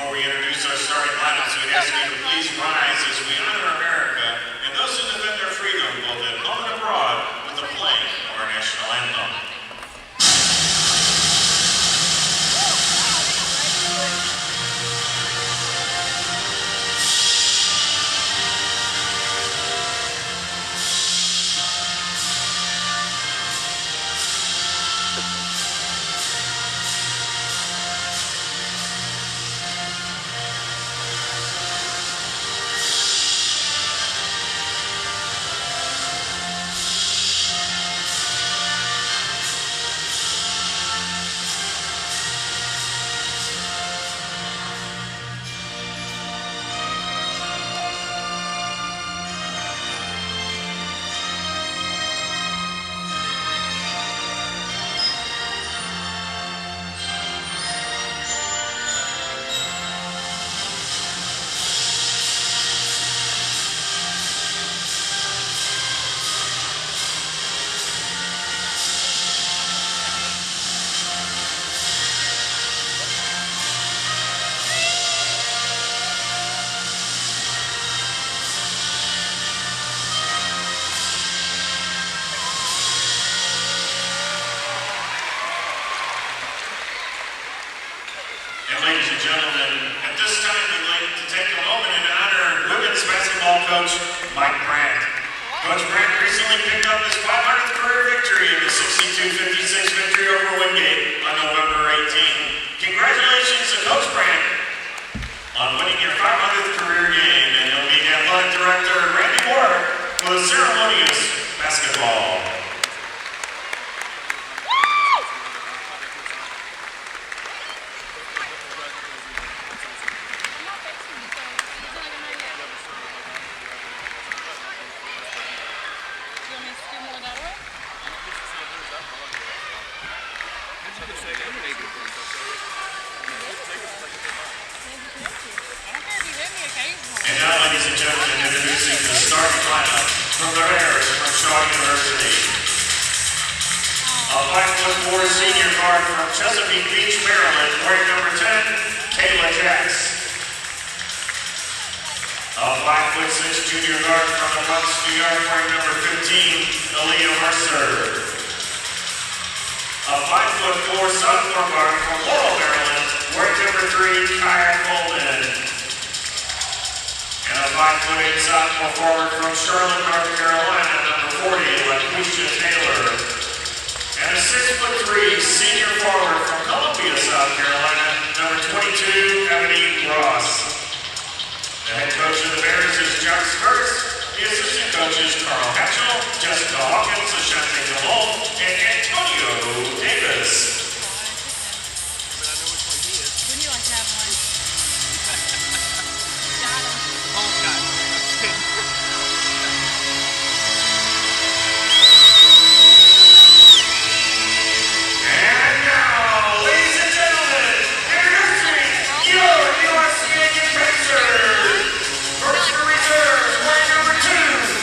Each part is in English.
Before we introduce our starting lineups, we'd ask you to please rise as we honor America and those who defend their freedom both at home and abroad with the playing of our national anthem. Ladies and gentlemen, at this time we'd like to take a moment and honor women's basketball coach Mike Brandt. Coach Brandt recently picked up his 500th career victory in the 62-56 victory over Wingate on November 18. Congratulations to Coach Brandt on winning your 500th career game, and he'll meet Athletic Director Randy Moore with a ceremonious basketball. And now, ladies and gentlemen, introducing the starting lineup from the Bears from Shaw University. A 5'4" senior guard from Chesapeake Beach, Maryland, wearing number 10, Kayla Jacks. A 5'6" junior guard from the Bronx, New York, wearing number 15, Aaliyah Mercer. A 5'4" sophomore guard from Laurel, Maryland, wearing number 3, Kaya Coleman. And a 5'8" sophomore forward from Charlotte, North Carolina, number 40, LaQuisha Taylor. And a 6'3" senior forward from Columbia, South Carolina, number 22, Ebony Ross. The head coach of the Bears is Josh Curtis. The assistant coaches Carl Hatchell, Jessica Hawkins, Ashante Galone, and Antonio Davis. And now, ladies and gentlemen, introducing your USC Aiken Pacers. First for reserves, wearing number 2,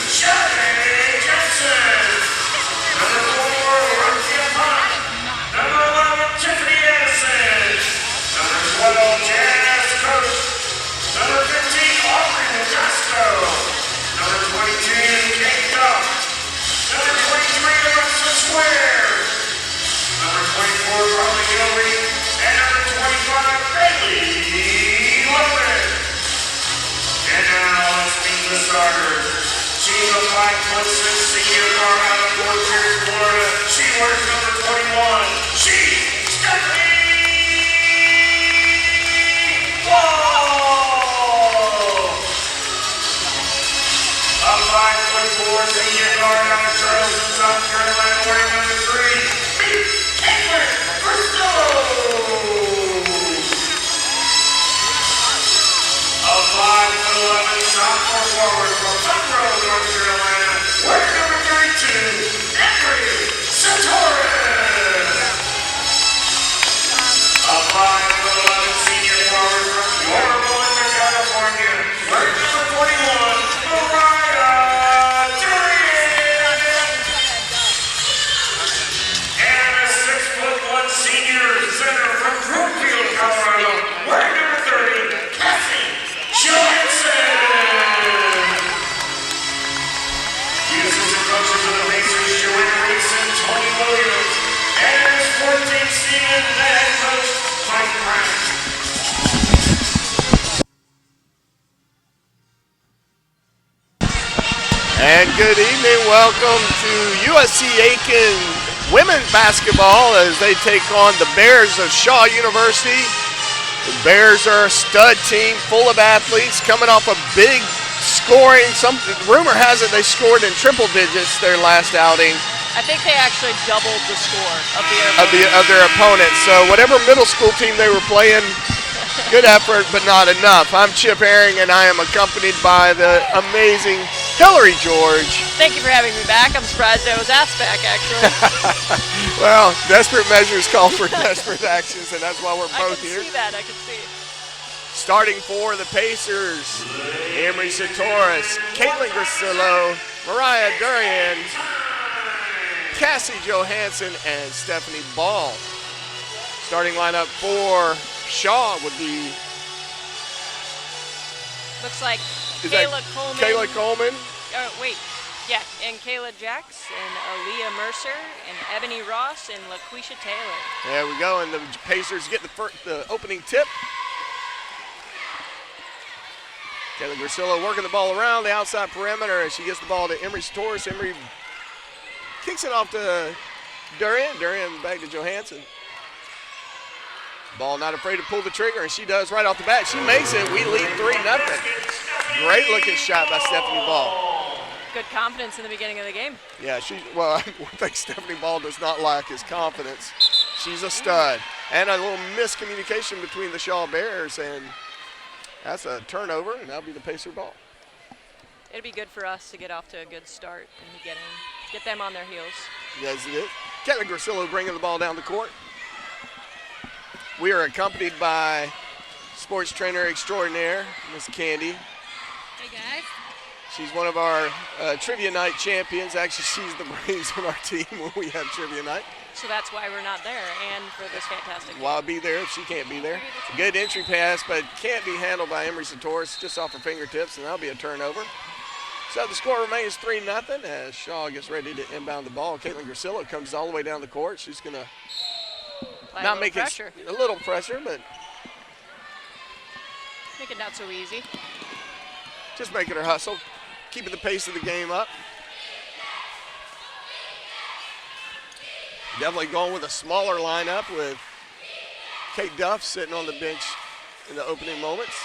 Shanae Jensen. Number 4, Roxy Pond. Number 11, Tiffany Addison. Number 12, Jazz Coach. Number 15, Aubrey Modesto. Number 22, Kate Duff. Number 23, Alexa Square. Number 24, Carly Gilby. And number 25, Bailey Logan. And now let's meet the starters. She's a 5'6" senior guard out of Fort Pierce, Florida. She wears number 21. Stephanie Wall. A 5'4" senior guard out of Charleston, South Carolina, wearing number 3, Caitlin Bristow. A 5'11" sophomore forward from Monroe, North Carolina, wearing number 32, Henry Sartorius. A 5'11" senior forward from Yorba Linda, California, wearing number 41, Mariah Durian. And a 6'1" senior center from Brookfield, Colorado, wearing number 30, good evening. Welcome to USC Aiken women's basketball as they take on the Bears of Shaw University. The Bears are a stud team full of athletes coming off a big scoring. Some rumor has it they scored in triple digits their last outing. I think they actually doubled the score of their opponent. So whatever middle school team they were playing, good effort, but not enough. I'm Chip Herring, and I am accompanied by the amazing Hillary George. Thank you for having me back. I'm surprised I was asked back, actually. Well, desperate measures call for desperate actions, and that's why we're both here. I can see. Starting for the Pacers, Emery Satoris, Caitlin Grasillo, Mariah Durian, Cassie Johansson, and Stephanie Ball. Starting lineup for Shaw would be... Looks like Kayla Coleman. Kayla Coleman. And Kayla Jacks, and Aaliyah Mercer, and Ebony Ross, and LaQuisha Taylor. There we go, and the Pacers get the opening tip. Kayla Grasillo working the ball around the outside perimeter as she gets the ball to Emery Satoris. Emery kicks it off to Durian. Durian back to Johansson. Ball not afraid to pull the trigger, and she does right off the bat. She makes it. We lead 3-0. Great looking shot by Stephanie Ball. Good confidence in the beginning of the game. Yeah, one thing Stephanie Ball does not lack is confidence. She's a stud. And a little miscommunication between the Shaw Bears, and that's a turnover, and that'll be the Pacer ball. It'd be good for us to get off to a good start and get them on their heels. Yes, it is. Caitlin Grasillo bringing the ball down the court. We are accompanied by sports trainer extraordinaire, Miss Candy. Hey, guys. She's one of our trivia night champions. Actually, she's the brains on our team when we have trivia night. So that's why we're not there, and for this fantastic game. Well, I'll be there if she can't be there. Good entry pass, but can't be handled by Emery Satoris, just off her fingertips, and that'll be a turnover. So the score remains 3-0 as Shaw gets ready to inbound the ball. Caitlin Grasillo comes all the way down the court. She's going to not make it a little pressure, but make it not so easy. Just making her hustle, keeping the pace of the game up. Definitely going with a smaller lineup with Kate Duff sitting on the bench in the opening moments.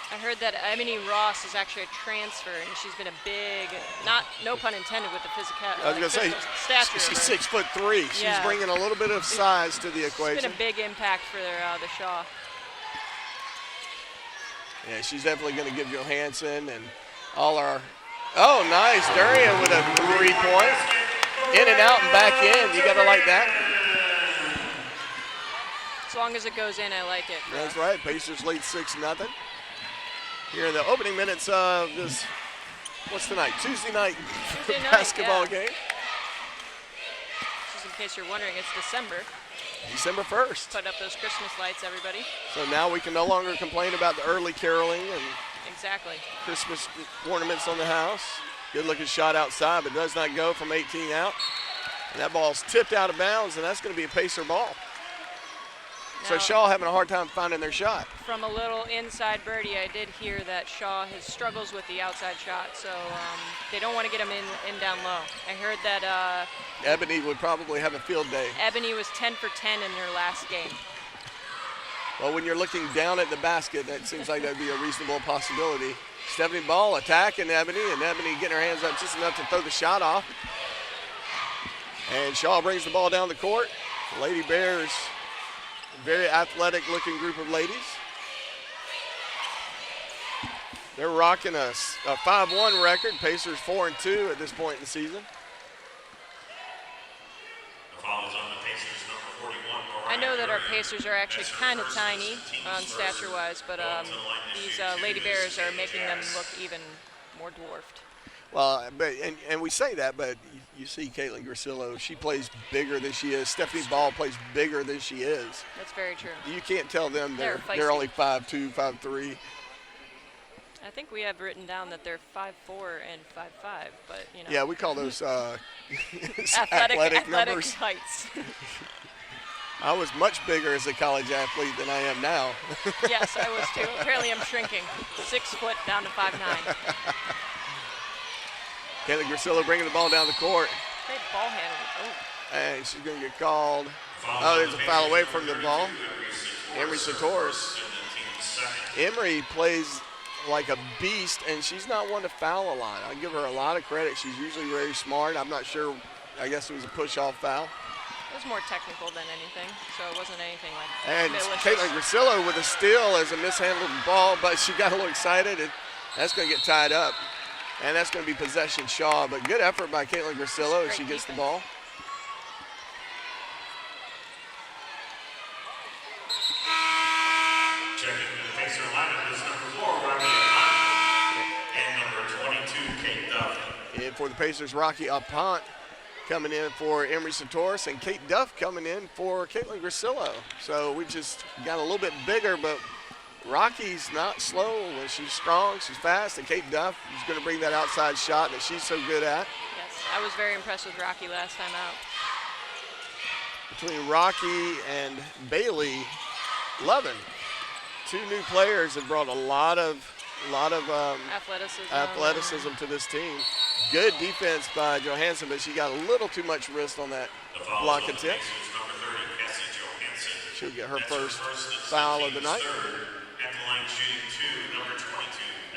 I heard that Ebony Ross is actually a transfer, and she's been a big, no pun intended with the physical. I was going to say, stature. She's 6'3". She's bringing a little bit of size to the equation. It's been a big impact for the Shaw. Yeah, she's definitely going to give Johansson and all our. Oh, nice. Durian with a 3-point. In and out and back in. You got to like that. As long as it goes in, I like it. That's right. Pacers lead 6-0. Here in the opening minutes of this, what's tonight? Tuesday night basketball game. Just in case you're wondering, it's December 1st. Put up those Christmas lights, everybody. So now we can no longer complain about the early caroling and Christmas ornaments on the house. Good looking shot outside, but does not go from 18 out. And that ball's tipped out of bounds, and that's going to be a Pacer ball. Now, so Shaw having a hard time finding their shot. From a little inside birdie, I did hear that Shaw struggles with the outside shot, so they don't want to get him in down low. I heard that Ebony would probably have a field day. Ebony was 10 for 10 in their last game. Well, when you're looking down at the basket, that seems like that would be a reasonable possibility. Stephanie Ball attacking Ebony, and Ebony getting her hands up just enough to throw the shot off. And Shaw brings the ball down the court. The Lady Bears, very athletic looking group of ladies. They're rocking a 5-1 record. Pacers 4-2 at this point in the season. I know that our Pacers are actually kind of tiny stature-wise, but these Lady Bears are making them look even more dwarfed. Well, and we say that, but you see Caitlin Grasillo, she plays bigger than she is. Stephanie Ball plays bigger than she is. That's very true. You can't tell them they're only 5'2", 5'3". I think we have written down that they're 5'4" and 5'5", but you know. Yeah, we call those athletic numbers. heights. I was much bigger as a college athlete than I am now. Yes, I was too. Apparently I'm shrinking. 6 foot down to 5'9". Kayla Grasillo bringing the ball down the court. Great ball handling. Oh. And she's going to get called. Oh, there's a foul away from the ball. Emery Satoris. Emery plays like a beast, and she's not one to foul a lot. I give her a lot of credit. She's usually very smart. I'm not sure. I guess it was a push-off foul. It was more technical than anything, so it wasn't anything like And malicious. Caitlin Grasillo with a steal as a mishandled ball, but she got a little excited, and that's going to get tied up. And that's going to be possession Shaw, but good effort by Caitlin Grasillo as she gets the ball. Checking the Pacer lineup is number 4, Rocky Apont, and number 22, Kate Duff. And for the Pacers, Rocky Apont coming in for Emery Satoris, and Kate Duff coming in for Caitlin Grasillo. So we just got a little bit bigger, but Rocky's not slow. She's strong, she's fast, and Kate Duff is going to bring that outside shot that she's so good at. Yes, I was very impressed with Rocky last time out. Between Rocky and Bailey Lovin, 2 new players have brought a lot of athleticism to this team. Good defense by Johansson, but she got a little too much wrist on that block attempt. She'll get her first foul of the night. At the line shooting 2, number 22,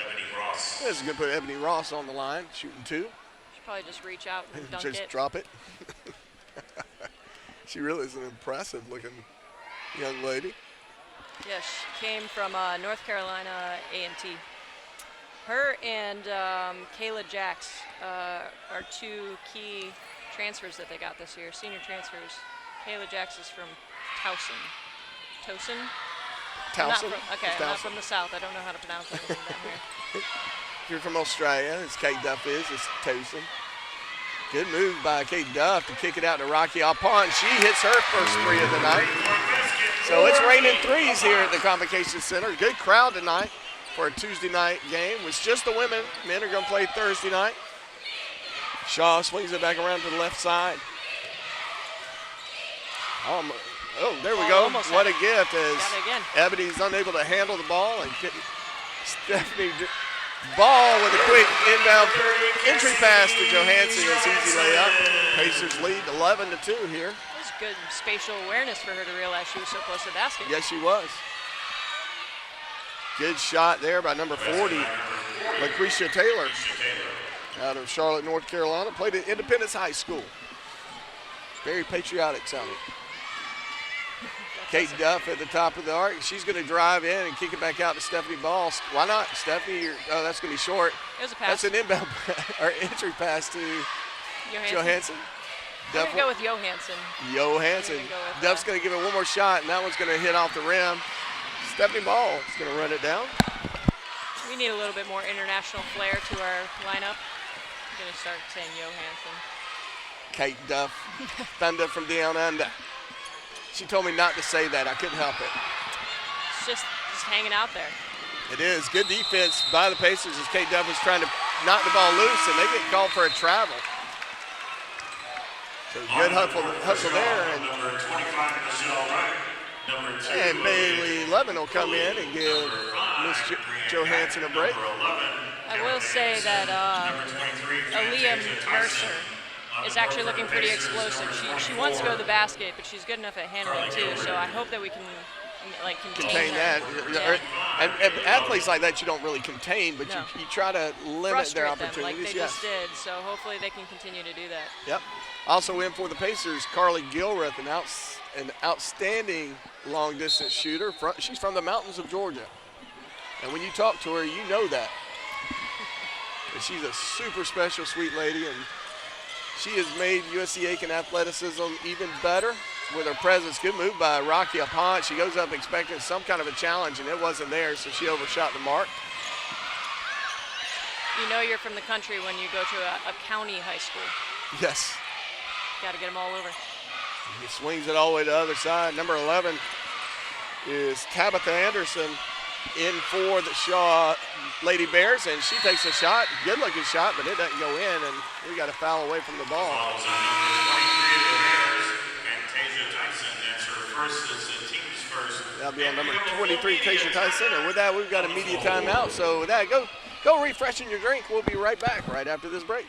Ebony Ross. This is going to put Ebony Ross on the line, shooting 2. Should probably just reach out and dunk Just it. drop it. She really is an impressive looking young lady. Yes, she came from North Carolina A&T. Her and Kayla Jacks are 2 key transfers that they got this year, senior transfers. Kayla Jacks is from Towson. Towson? I'm not from the South. I don't know how to pronounce anything down here. If you're from Australia, as Kate Duff is, it's Towson. Good move by Kate Duff to kick it out to Rocky Apont. She hits her first 3 of the night. So it's raining 3s here at the Convocation Center. Good crowd tonight for a Tuesday night game. It's just the women. Men are going to play Thursday night. Shaw swings it back around to the left side. Oh, there we go. What a gift as Ebony's unable to handle the ball, and Stephanie Ball with a quick inbound entry pass to Johansson. It's easy layup. Pacers lead 11-2 here. It was good spatial awareness for her to realize she was so close to the basket. Yes, she was. Good shot there by number 40, Lucretia Taylor, out of Charlotte, North Carolina. Played at Independence High School. Very patriotic sounding. Kate Duff at the top of the arc. She's going to drive in and kick it back out to Stephanie Ball. Why not, Stephanie? That's going to be short. It was a pass. That's an inbound or entry pass to Johansson. I'm going to go with Johansson. Duff's going to give it one more shot, and that one's going to hit off the rim. Stephanie Ball is going to run it down. We need a little bit more international flair to our lineup. I'm going to start saying Johansson. Kate Duff, Thunder from down under. She told me not to say that. I couldn't help it. It's just hanging out there. It is. Good defense by the Pacers as Kate Duff is trying to knock the ball loose, and they get called for a travel. So good hustle there. And Bailey Levin will come in and give Miss Johansson a break. I will say that Aaliyah Mercer is actually looking pretty explosive. She wants to go to the basket, but she's good enough at handling too. So I hope that we can contain that. Yeah. And athletes like that you don't really contain, but you try to limit frustrate their them opportunities. like they just did. So hopefully they can continue to do that. Yep. Also in for the Pacers, Carly Gilreath, an outstanding long-distance shooter. She's from the mountains of Georgia. And when you talk to her, you know that. But she's a super special, sweet lady, and she has made USC Aiken athleticism even better with her presence. Good move by Rocky Apont. She goes up expecting some kind of a challenge, and it wasn't there, so she overshot the mark. You know you're from the country when you go to a county high school. Yes. Got to get them all over. He swings it all the way to the other side. Number 11 is Tabitha Anderson in for the Shaw Lady Bears, and she takes a shot. Good-looking shot, but it doesn't go in, and we got a foul away from the ball. That'll be on number 23, Kasia Tyson. And with that, we've got a media timeout. So with that, go refreshing your drink. We'll be right back right after this break.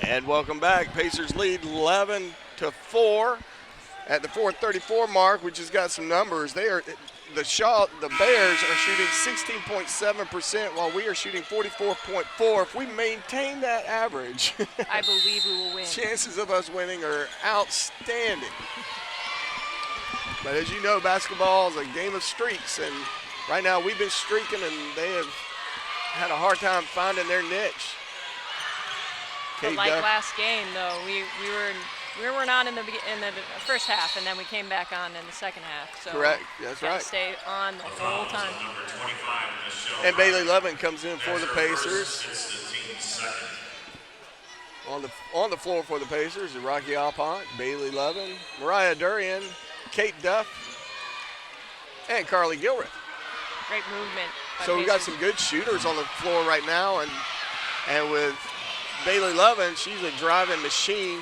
And welcome back. Pacers lead 11-4 at the 4:34 mark. We just got some numbers. The Bears are shooting 16.7% while we are shooting 44.4. If we maintain that average, I believe we will win. Chances of us winning are outstanding. But as you know, basketball is a game of streaks, and right now we've been streaking, and they have had a hard time finding their niche. But like last game, though, we were on in the first half, and then we came back on in the second half. So correct, that's right. Stay on the whole time. And Bailey Lovin comes in for the Pacers. On the floor for the Pacers is Rocky Alpont, Bailey Lovin, Mariah Durian, Kate Duff, and Carly Gilreath. Great movement. So we've got some good shooters on the floor right now, and with Bailey Lovin, she's a driving machine.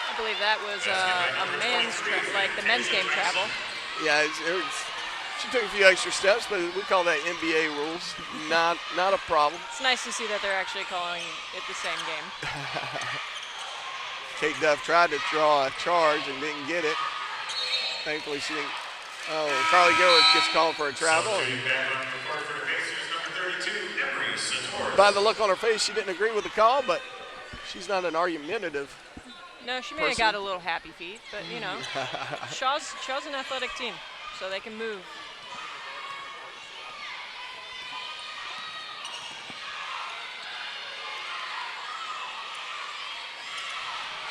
I believe that was the men's game travel. Yeah, she took a few extra steps, but we call that NBA rules. Not a problem. It's nice to see that they're actually calling it the same game. Kate Duff tried to draw a charge and didn't get it. Thankfully, she didn't. Oh, Carly Gilreath gets called for a travel. By the look on her face, she didn't agree with the call, but she's not an argumentative. No, she may have got a little happy feet, but you know, Shaw's an athletic team, so they can move.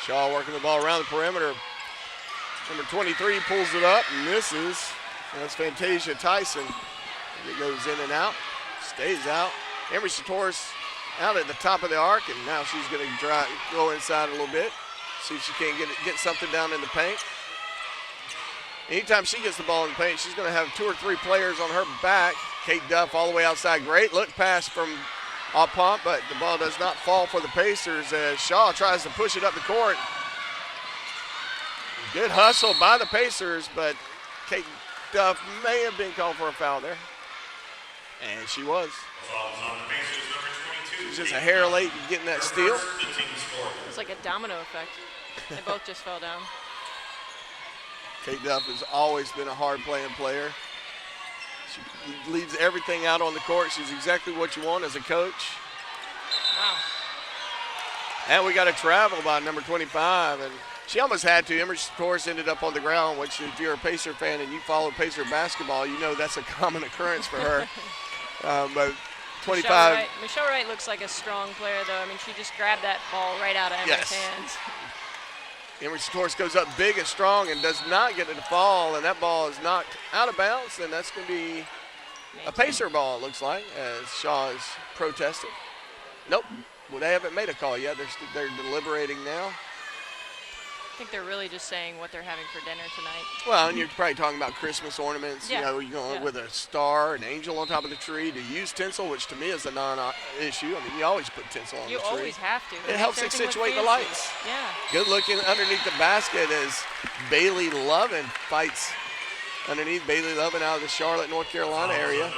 Shaw working the ball around the perimeter. Number 23 pulls it up and misses. That's Fantasia Tyson. It goes in and out, stays out. Emery Satoris out at the top of the arc, and now she's going to go inside a little bit, see if she can't get something down in the paint. Anytime she gets the ball in the paint, she's going to have 2 or 3 players on her back. Kate Duff all the way outside. Great look pass from Alpont, but the ball does not fall for the Pacers as Shaw tries to push it up the court. Good hustle by the Pacers, but Kate Duff may have been called for a foul there. And she was. She's just a hair late in getting that steal. It's like a domino effect. They both just fell down. Kate Duff has always been a hard-playing player. She leaves everything out on the court. She's exactly what you want as a coach. Wow. And we got a travel by number 25, and she almost had to. Emery Satoris ended up on the ground, which if you're a Pacer fan and you follow Pacer basketball, you know that's a common occurrence for her. But 25. Michelle Wright looks like a strong player, though. I mean, she just grabbed that ball right out of Emery's hands. Emery Satoris goes up big and strong and does not get it to fall, and that ball is knocked out of bounds, and that's going to be a Pacer ball, it looks like, as Shaw is protesting. Nope. Well, they haven't made a call yet. They're deliberating now. I think they're really just saying what they're having for dinner tonight. Well, and you're probably talking about Christmas ornaments, you know, with a star, an angel on top of the tree, to use tinsel, which to me is a non-issue. I mean, you always put tinsel on the tree. You always have to. It helps accentuate the lights. Yeah. Good looking underneath the basket as Bailey Lovin fights underneath. Bailey Lovin out of the Charlotte, North Carolina area.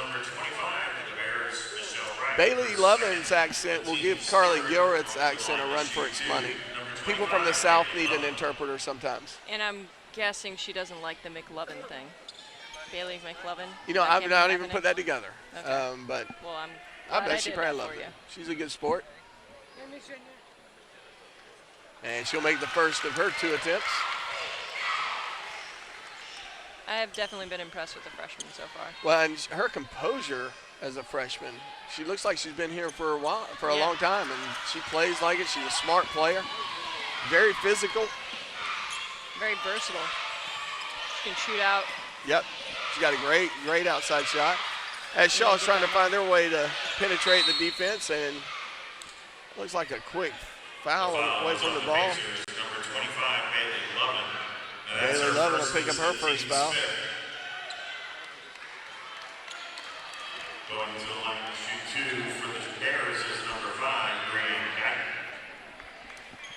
Bailey Lovin's accent will give Carly Gilreath's accent a run for its money. People from the South need an interpreter sometimes. And I'm guessing she doesn't like the McLovin thing. Bailey McLovin. You know, That I've can't not be even happening? put that together. Okay. But Well, I'm I glad bet she did probably that loves for it. you. She's a good sport. And she'll make the first of her 2 attempts. I have definitely been impressed with the freshman so far. Well, and her composure as a freshman, she looks like she's been here for a while, for a long time, and she plays like it. She's a smart player, very physical. Very versatile. She can shoot out. Yep, she's got a great outside shot. As Shaw's trying to find their way to penetrate the defense, and looks like a quick foul away from the ball. Number 25, Bailey Lovin. Bailey Lovin will pick up her first foul. Going to the line to shoot 2 for the Bears is number 5, Brianne Guyton.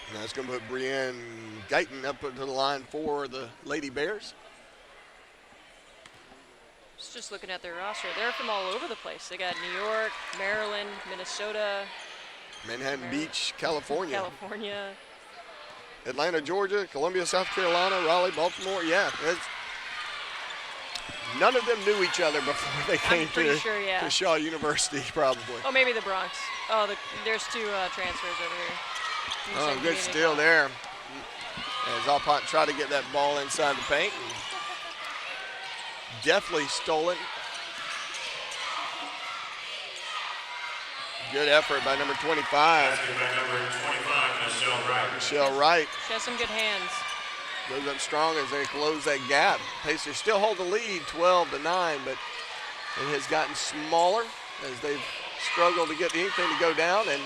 And that's going to put Brianne Guyton up into the line for the Lady Bears. Just looking at their roster, they're from all over the place. They got New York, Maryland, Minnesota, Manhattan Beach, California. Atlanta, Georgia, Columbia, South Carolina, Raleigh, Baltimore. Yeah, none of them knew each other before they came to Shaw University, probably. Oh, maybe the Bronx. Oh, there's 2 transfers over here. Oh, good steal there. As Alpont tried to get that ball inside the paint. Definitely stolen. Good effort by number 25. By number 25, Michelle Wright. Michelle Wright She has some good hands. goes up strong as they close that gap. Pacers still hold the lead 12-9, but it has gotten smaller as they've struggled to get anything to go down. And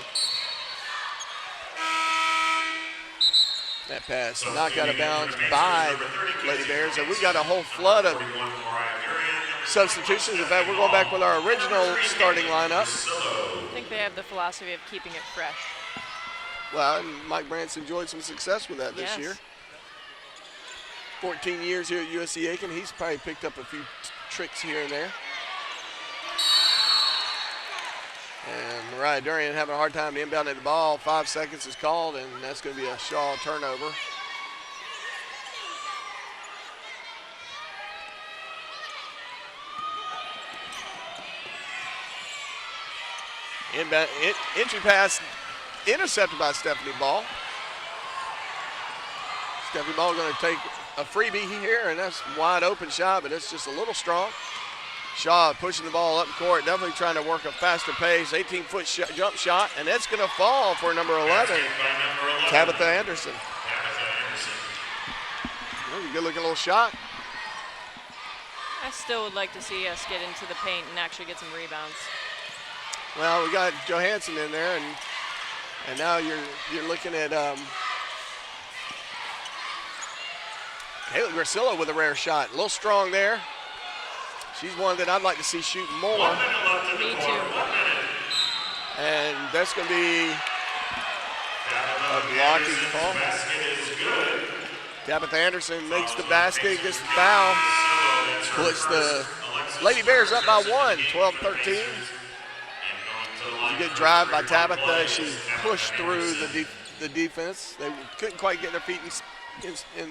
that pass knocked out of bounds by Lady Bears. And we got a whole flood of substitutions. In fact, we're going back with our original starting lineup. I think they have the philosophy of keeping it fresh. Well, and Mike Brant's enjoyed some success with that this year. 14 years here at USC Aiken. He's probably picked up a few tricks here and there. And Mariah Durian having a hard time inbounding the ball. 5 seconds is called, and that's going to be a Shaw turnover. Entry pass intercepted by Stephanie Ball. Stephanie Ball going to take a freebie here, and that's wide open shot, but it's just a little strong. Shaw pushing the ball up court, definitely trying to work a faster pace. 18-foot jump shot, and it's going to fall for number 11, Tabitha Anderson. Good-looking little shot. I still would like to see us get into the paint and actually get some rebounds. Well, we got Johansson in there, and now you're looking at Kayla Grasillo with a rare shot. A little strong there. She's one that I'd like to see shoot more. Me too. And that's going to be a blocking call. Tabitha Anderson makes the basket, gets the foul, puts the Lady Bears up by 1, 12-13. A good drive by Tabitha. She pushed through the defense. They couldn't quite get their feet in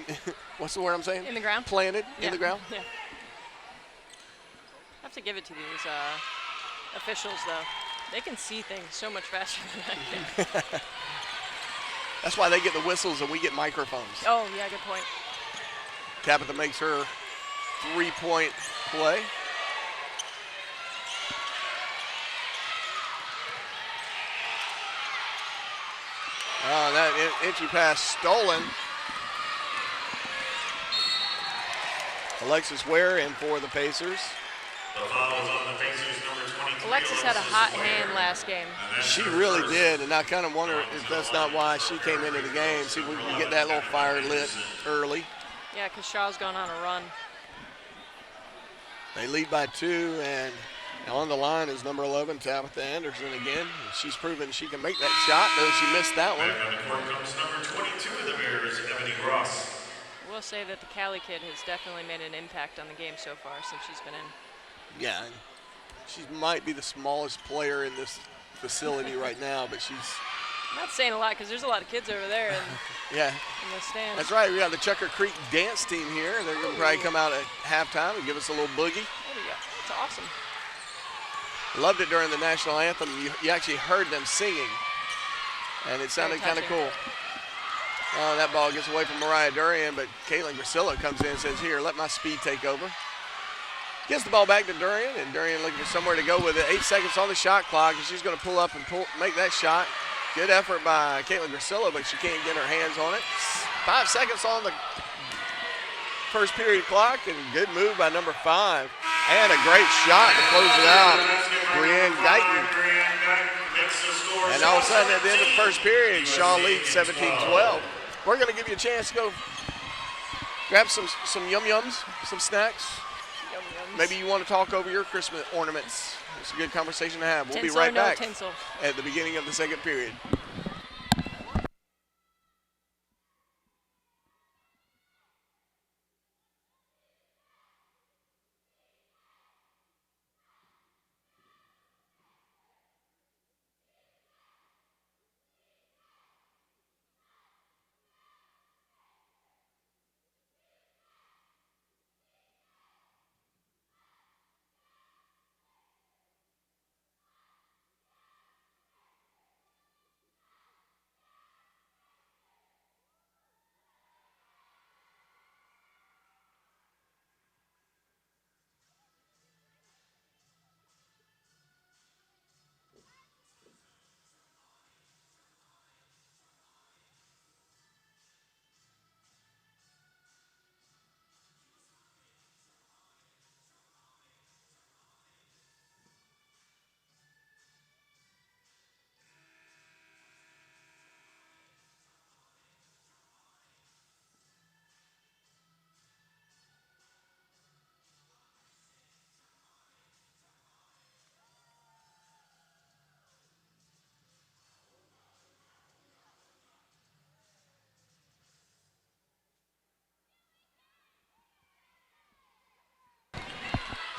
what's the word I'm saying? In the ground. Planted in the ground. Yeah. I have to give it to these officials, though. They can see things so much faster than I can. That's why they get the whistles and we get microphones. Oh, yeah, good point. Tabitha makes her 3-point play. That entry pass stolen. Alexis Ware in for the Pacers. The foul is on the Pacers, number 23. Alexis had a hot hand last game. She really did, and I kind of wonder if that's not why she came into the game. See if we can get that little fire lit early. Yeah, because Shaw's gone on a run. They lead by 2, and on the line is number 11, Tabitha Anderson again. She's proven she can make that shot, though she missed that one. Back on the court comes number 22 of the Bears, Ebony Ross. I will say that the Cali kid has definitely made an impact on the game so far since she's been in. Yeah, she might be the smallest player in this facility right now, but she's I'm not saying a lot because there's a lot of kids over there Yeah, in the stands. that's right. We got the Chucker Creek dance team here. They're going to probably come out at halftime and give us a little boogie. There we go. That's awesome. Loved it during the national anthem. You actually heard them singing, and it sounded kind of cool. That ball gets away from Mariah Durian, but Caitlin Gracillo comes in and says, here, let my speed take over. Gives the ball back to Durian, and Durian looking for somewhere to go with it. 8 seconds on the shot clock, and she's going to pull up and make that shot. Good effort by Caitlin Gracillo, but she can't get her hands on it. 5 seconds on the first period clock, and good move by number 5. And a great shot to close it out. Brienne Guyton. And all of a sudden, at the end of the first period, Shaw leads 17-12. We're going to give you a chance to go grab some yum-yums, some snacks. Maybe you want to talk over your Christmas ornaments. It's a good conversation to have. We'll Tinsel be right or no back tinsel? at the beginning of the second period.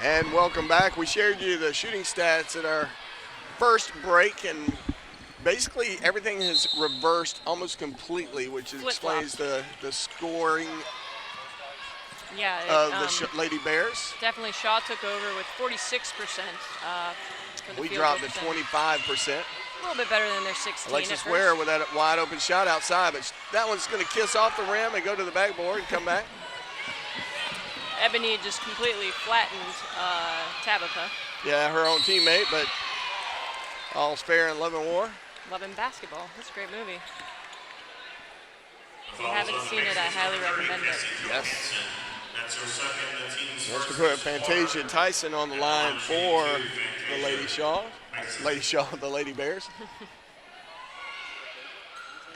And welcome back. We shared you the shooting stats at our first break, and basically everything has reversed almost completely, which explains the scoring of the Lady Bears. Definitely Shaw took over with 46%. For the We field dropped goal to percentage. 25%. A little bit better than their 16. Alexis at Ware first. with that wide open shot outside, but that one's going to kiss off the rim and go to the backboard and come back. Ebony just completely flattened Tabitha. Yeah, her own teammate, but all's fair in love and war. Loving basketball. That's a great movie. If you haven't seen it, I highly recommend it. Yes. Let's put Fantasia Tyson on the line for the Lady Shaw. The Lady Bears.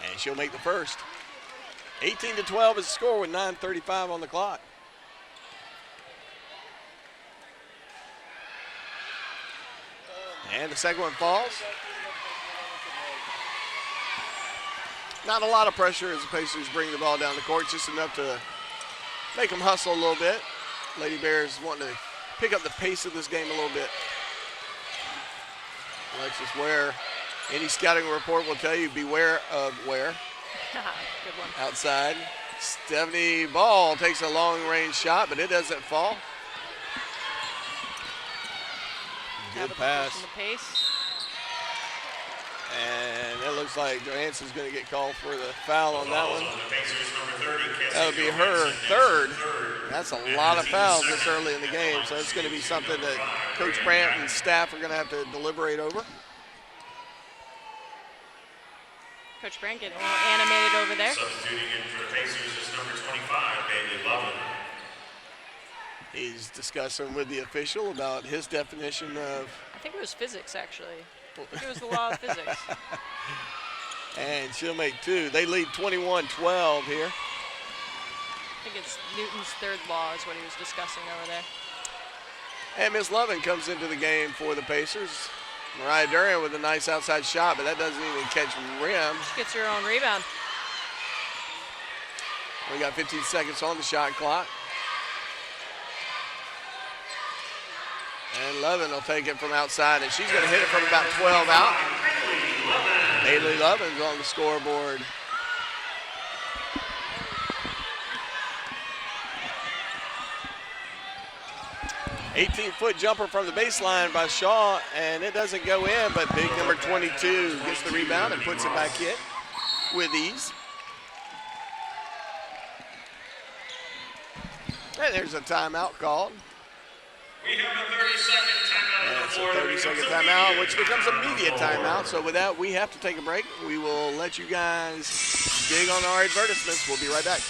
And she'll make the first. 18-12 is the score with 9:35 on the clock. And the second one falls. Not a lot of pressure as the Pacers bring the ball down the court, just enough to make them hustle a little bit. Lady Bears wanting to pick up the pace of this game a little bit. Alexis Ware, any scouting report will tell you beware of Ware. Good one. Outside. Stephanie Ball takes a long-range shot, but it doesn't fall. Good pass. The pace. And it looks like Johansson's going to get called for the foul on that one. That'll be her third. That's a lot of fouls this early in the game, so it's going to be something that Coach Brandt and staff are going to have to deliberate over. Coach Brandt getting a little animated over there. Substituting in for the Pacers is number 25, Bailey Lovin. He's discussing with the official about his definition of. I think it was physics, actually. I think it was the law of physics. And she'll make two. They lead 21-12 here. I think it's Newton's third law is what he was discussing over there. And Miss Lovin comes into the game for the Pacers. Mariah Durian with a nice outside shot, but that doesn't even catch rim. She gets her own rebound. We got 15 seconds on the shot clock. And Lovin will take it from outside, and she's going to hit it from about 12 out. Haley Lovins on the scoreboard. "18-foot jumper from the baseline by Shaw, and it doesn't go in, but big number 22 gets the rebound and puts it back in with ease. And there's a timeout called. We have a 30-second timeout on the floor. It's a 30-second timeout, which becomes a media timeout. So with that, we have to take a break. We will let you guys dig on our advertisements. We'll be right back.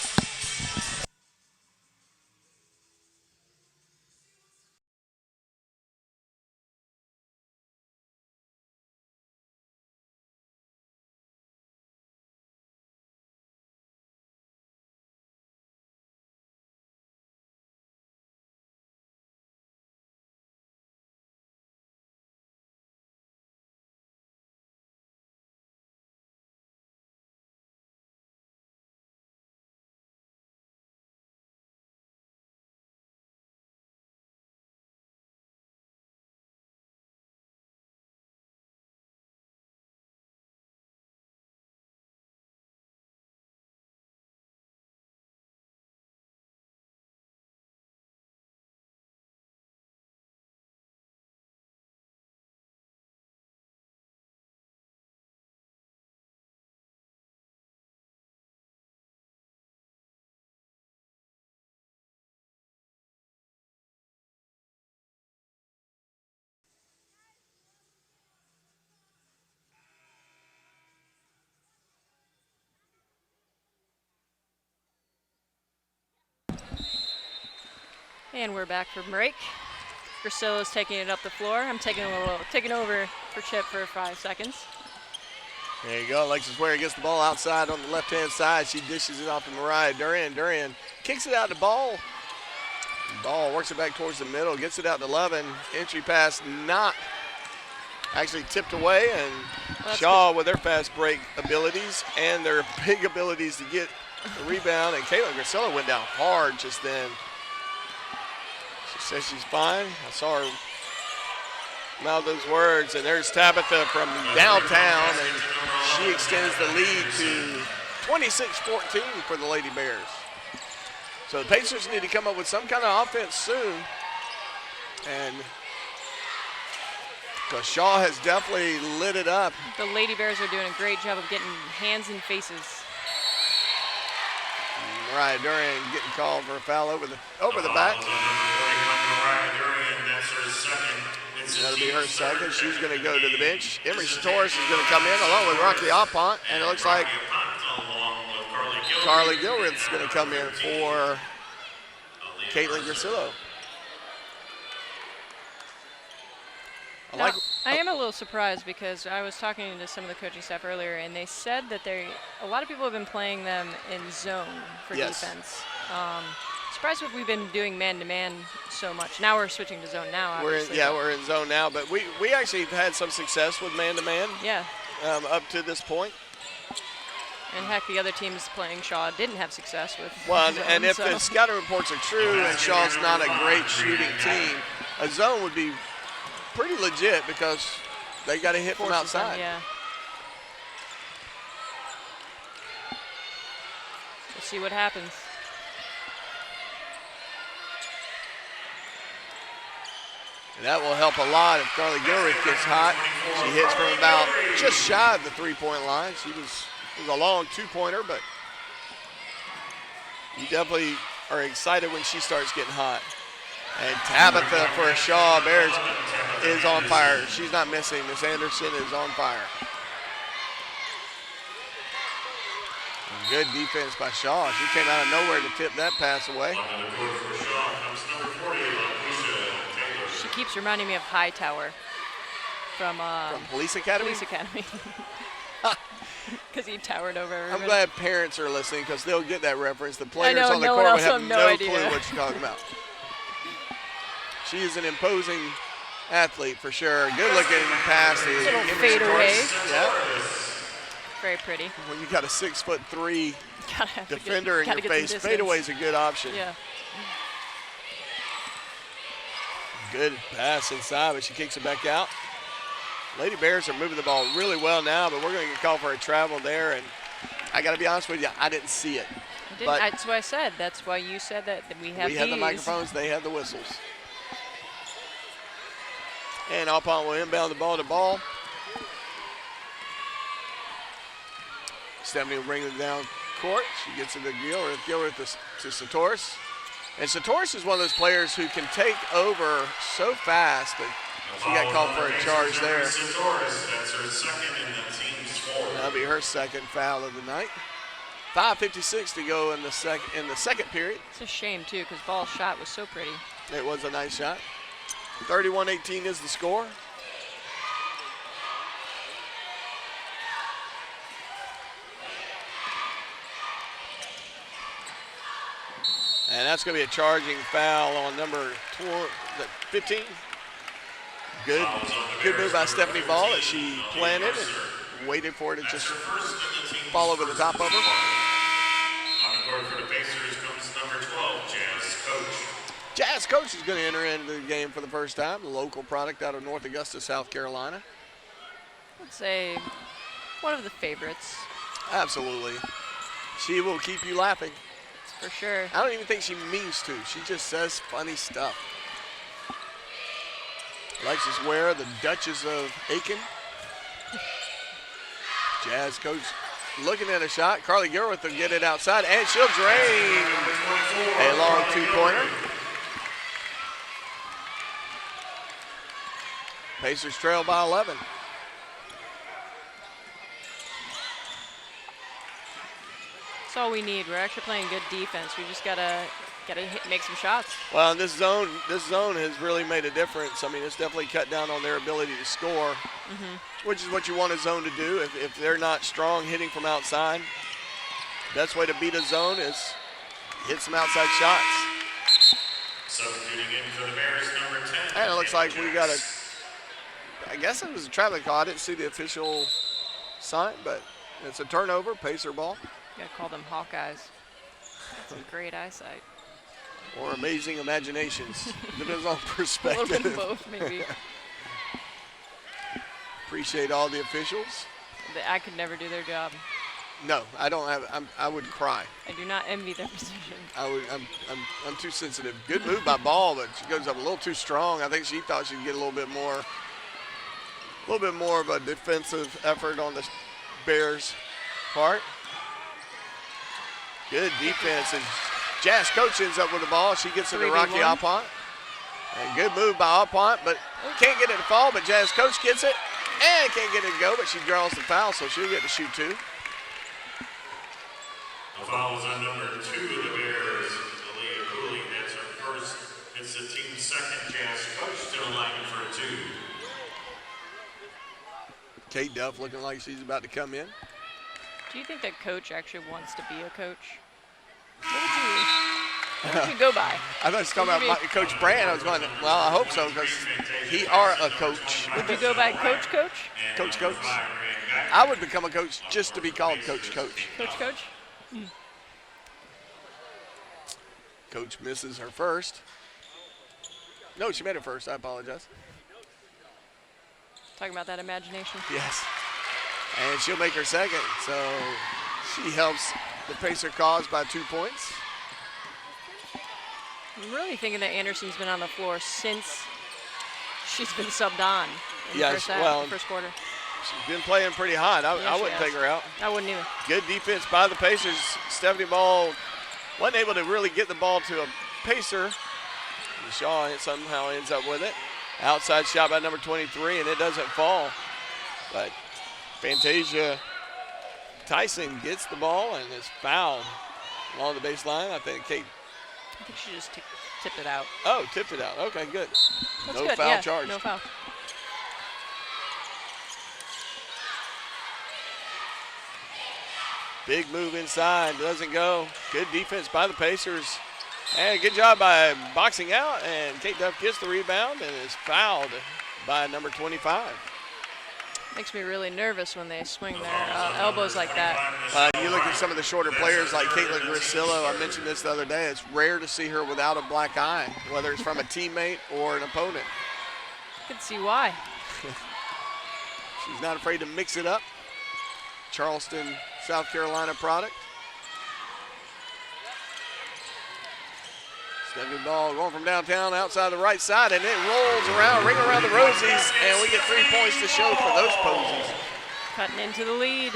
And we're back from break. Grisillo's taking it up the floor. I'm taking over for Chip for 5 seconds. There you go. Alexis Ware gets the ball outside on the left-hand side. She dishes it off to Mariah Durian. Durian kicks it out to Ball. Ball works it back towards the middle, gets it out to Lovin. Entry pass not actually tipped away, and Shaw with their fast break abilities and their big abilities to get the rebound. And Caitlin Grisillo went down hard just then. She says she's fine. I saw her mouth those words, and there's Tabitha from downtown, and she extends the lead to 26-14 for the Lady Bears. So the Pacers need to come up with some kind of offense soon, and because Shaw has definitely lit it up. The Lady Bears are doing a great job of getting hands and faces. Mariah Durian getting called for a foul over the back. That'll be her second. She's going to go to the bench. Emery Torres is going to come in along with Rocky Oppont, and it looks like Carly Gilreath's going to come in for Caitlin Grisillo. I am a little surprised because I was talking to some of the coaching staff earlier, and they said that a lot of people have been playing them in zone for defense. Surprised if we've been doing man-to-man so much. Now we're switching to zone now, obviously. We're in zone now, but we actually had some success with man-to-man up to this point. And heck, the other teams playing Shaw didn't have success with Well, zone, and if the scouting reports are true and Shaw's not a great shooting team, a zone would be pretty legit because they got to hit from outside. We'll see what happens. And that will help a lot if Carly Gilreath gets hot. She hits from about just shy of the three-point line. It was a long two-pointer, but you definitely are excited when she starts getting hot. And Tabitha for Shaw Bears is on fire. She's not missing. Miss Anderson is on fire. Good defense by Shaw. She came out of nowhere to tip that pass away. She keeps reminding me of Hightower from Police Academy? Police Academy. Because he towered over everybody. I'm glad parents are listening because they'll get that reference. The players on the no court one would have else no have no clue idea. what you're talking about. She is an imposing athlete for sure. Good looking pass. Little fadeaway. Yeah. Very pretty. When you got a 6'3" defender in your face, fadeaway is a good option. Yeah. Good pass inside, but she kicks it back out. Lady Bears are moving the ball really well now, but we're going to get called for a travel there. And I got to be honest with you, I didn't see it. That's what I said. That's why you said that we have We had the microphones, they had the whistles. And Alpine will inbound the ball. Stephanie will bring it down court. She gets it to Gilreath to Satoris. And Satoris is one of those players who can take over so fast that she got called for a charge there. Satoris, that's her second in the team's four. That'll be her second foul of the night. 5:56 to go in the second period. It's a shame too, because Ball's shot was so pretty. It was a nice shot. 31-18 is the score. And that's going to be a charging foul on number 15. Good move by Stephanie Ball as she planted and waited for it to just fall over the top of her. On the court for the Pacers comes number 12, Jazz Coach. Jazz Coach is going to enter into the game for the first time, the local product out of North Augusta, South Carolina. I'd say one of the favorites. Absolutely. She will keep you laughing. For sure. I don't even think she means to. She just says funny stuff. Alexis Ware, the Duchess of Aiken. Jazz Coach looking at a shot. Carly Gilreath will get it outside, and she'll drain a long two-pointer. Pacers trail by 11. That's all we need. We're actually playing good defense. We just gotta make some shots. Well, this zone has really made a difference. I mean, it's definitely cut down on their ability to score, which is what you want a zone to do. If they're not strong hitting from outside, best way to beat a zone is hit some outside shots. Substituting in for the Bears, number 10. And it looks like we got I guess it was a traveling call. I didn't see the official sign, but it's a turnover, Pacer ball. You gotta call them Hawkeyes. Some great eyesight. Or amazing imaginations. Depends on perspective. A little bit of both, maybe. Appreciate all the officials. I could never do their job. No, I don't have. I would cry. I do not envy their position. I'm too sensitive. Good move by Ball, but she goes up a little too strong. I think she thought she'd get a little bit more of a defensive effort on the Bears' part. Good defense, and Jazz Coach ends up with the ball. She gets it to Rocky Alpont. And good move by Alpont, but can't get it to fall, but Jazz Coach gets it and can't get it to go, but she draws the foul, so she'll get to shoot two. The foul is on number 2 of the Bears, Aaliyah Cooley. That's her first. It's the team's second. Jazz Coach still lining for a 2. Kate Duff looking like she's about to come in. Do you think that Coach actually wants to be a coach? What would you go by? I thought you were talking about Coach Brand. I was going, well, I hope so, because he are a coach. Would you go by Coach? Coach. I would become a coach just to be called Coach. Coach? Coach misses her first. No, she made it first. I apologize. Talking about that imagination. Yes. And she'll make her second. So she helps the Pacer cause by 2 points. I'm really thinking that Anderson's been on the floor since she's been subbed on in the first quarter. She's been playing pretty hot. I wouldn't take her out. I wouldn't either. Good defense by the Pacers. Stephanie Ball wasn't able to really get the ball to a Pacer. Shaw somehow ends up with it. Outside shot by number 23, and it doesn't fall. But Fantasia Tyson gets the ball and is fouled along the baseline. I think she just tipped it out. Oh, tipped it out. Okay, good. That's no good. foul charge. No foul. Big move inside, doesn't go. Good defense by the Pacers. And good job by boxing out, and Kate Duff gets the rebound and is fouled by number 25. Makes me really nervous when they swing their elbows like that. You look at some of the shorter players like Caitlin Grissillo. I mentioned this the other day. It's rare to see her without a black eye, whether it's from a teammate or an opponent. I can see why. She's not afraid to mix it up. Charleston, South Carolina product. Stepping ball going from downtown outside the right side, and it rolls around, ring around the rosies, and we get 3 points to show for those posies. Cutting into the lead.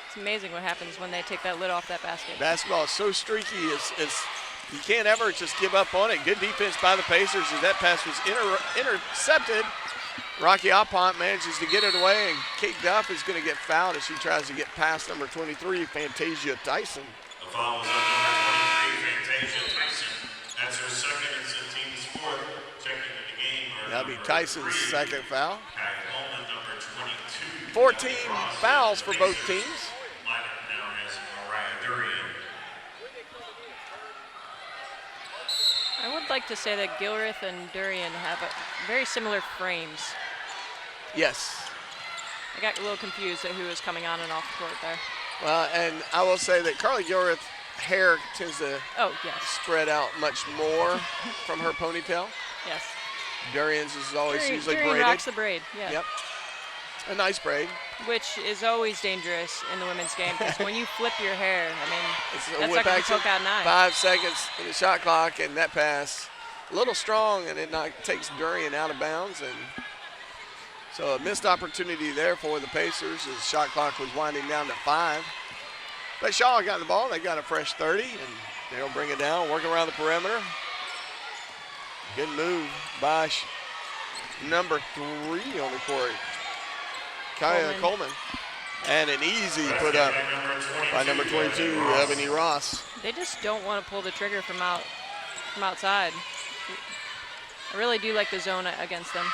It's amazing what happens when they take that lid off that basket. Basketball is so streaky. You can't ever just give up on it. Good defense by the Pacers as that pass was intercepted. Rocky Oppont manages to get it away, and Kate Duff is going to get fouled as she tries to get past number 23, Fantasia Tyson. The foul is on number 23, Fantasia Tyson. That's her second. It's the team's fourth. Checking in the game. That'll be Tyson's second foul. Coleman, number 22. 14 fouls for both teams. Lineup now is Mariah Durian. I would like to say that Gilreath and Durian have very similar frames. Yes. I got a little confused at who was coming on and off the court there. Well, and I will say that Carly Gilreath's hair tends to spread out much more from her ponytail. Yes. Durian's is always usually Durian braided. rocks the braid, yeah. Yep. A nice braid. Which is always dangerous in the women's game because when you flip your hair, I mean, It's a that's whip like a action, poke out an eye. 5 seconds in the shot clock, and that pass a little strong, and it takes Durian out of bounds. And so a missed opportunity there for the Pacers as shot clock was winding down to 5. But Shaw got the ball. They got a fresh 30, and they'll bring it down, work around the perimeter. Good move by number 3 on the court, Kaya Coleman. And an easy put up by number 22, Ebony Ross. They just don't want to pull the trigger from outside. I really do like the zone against them.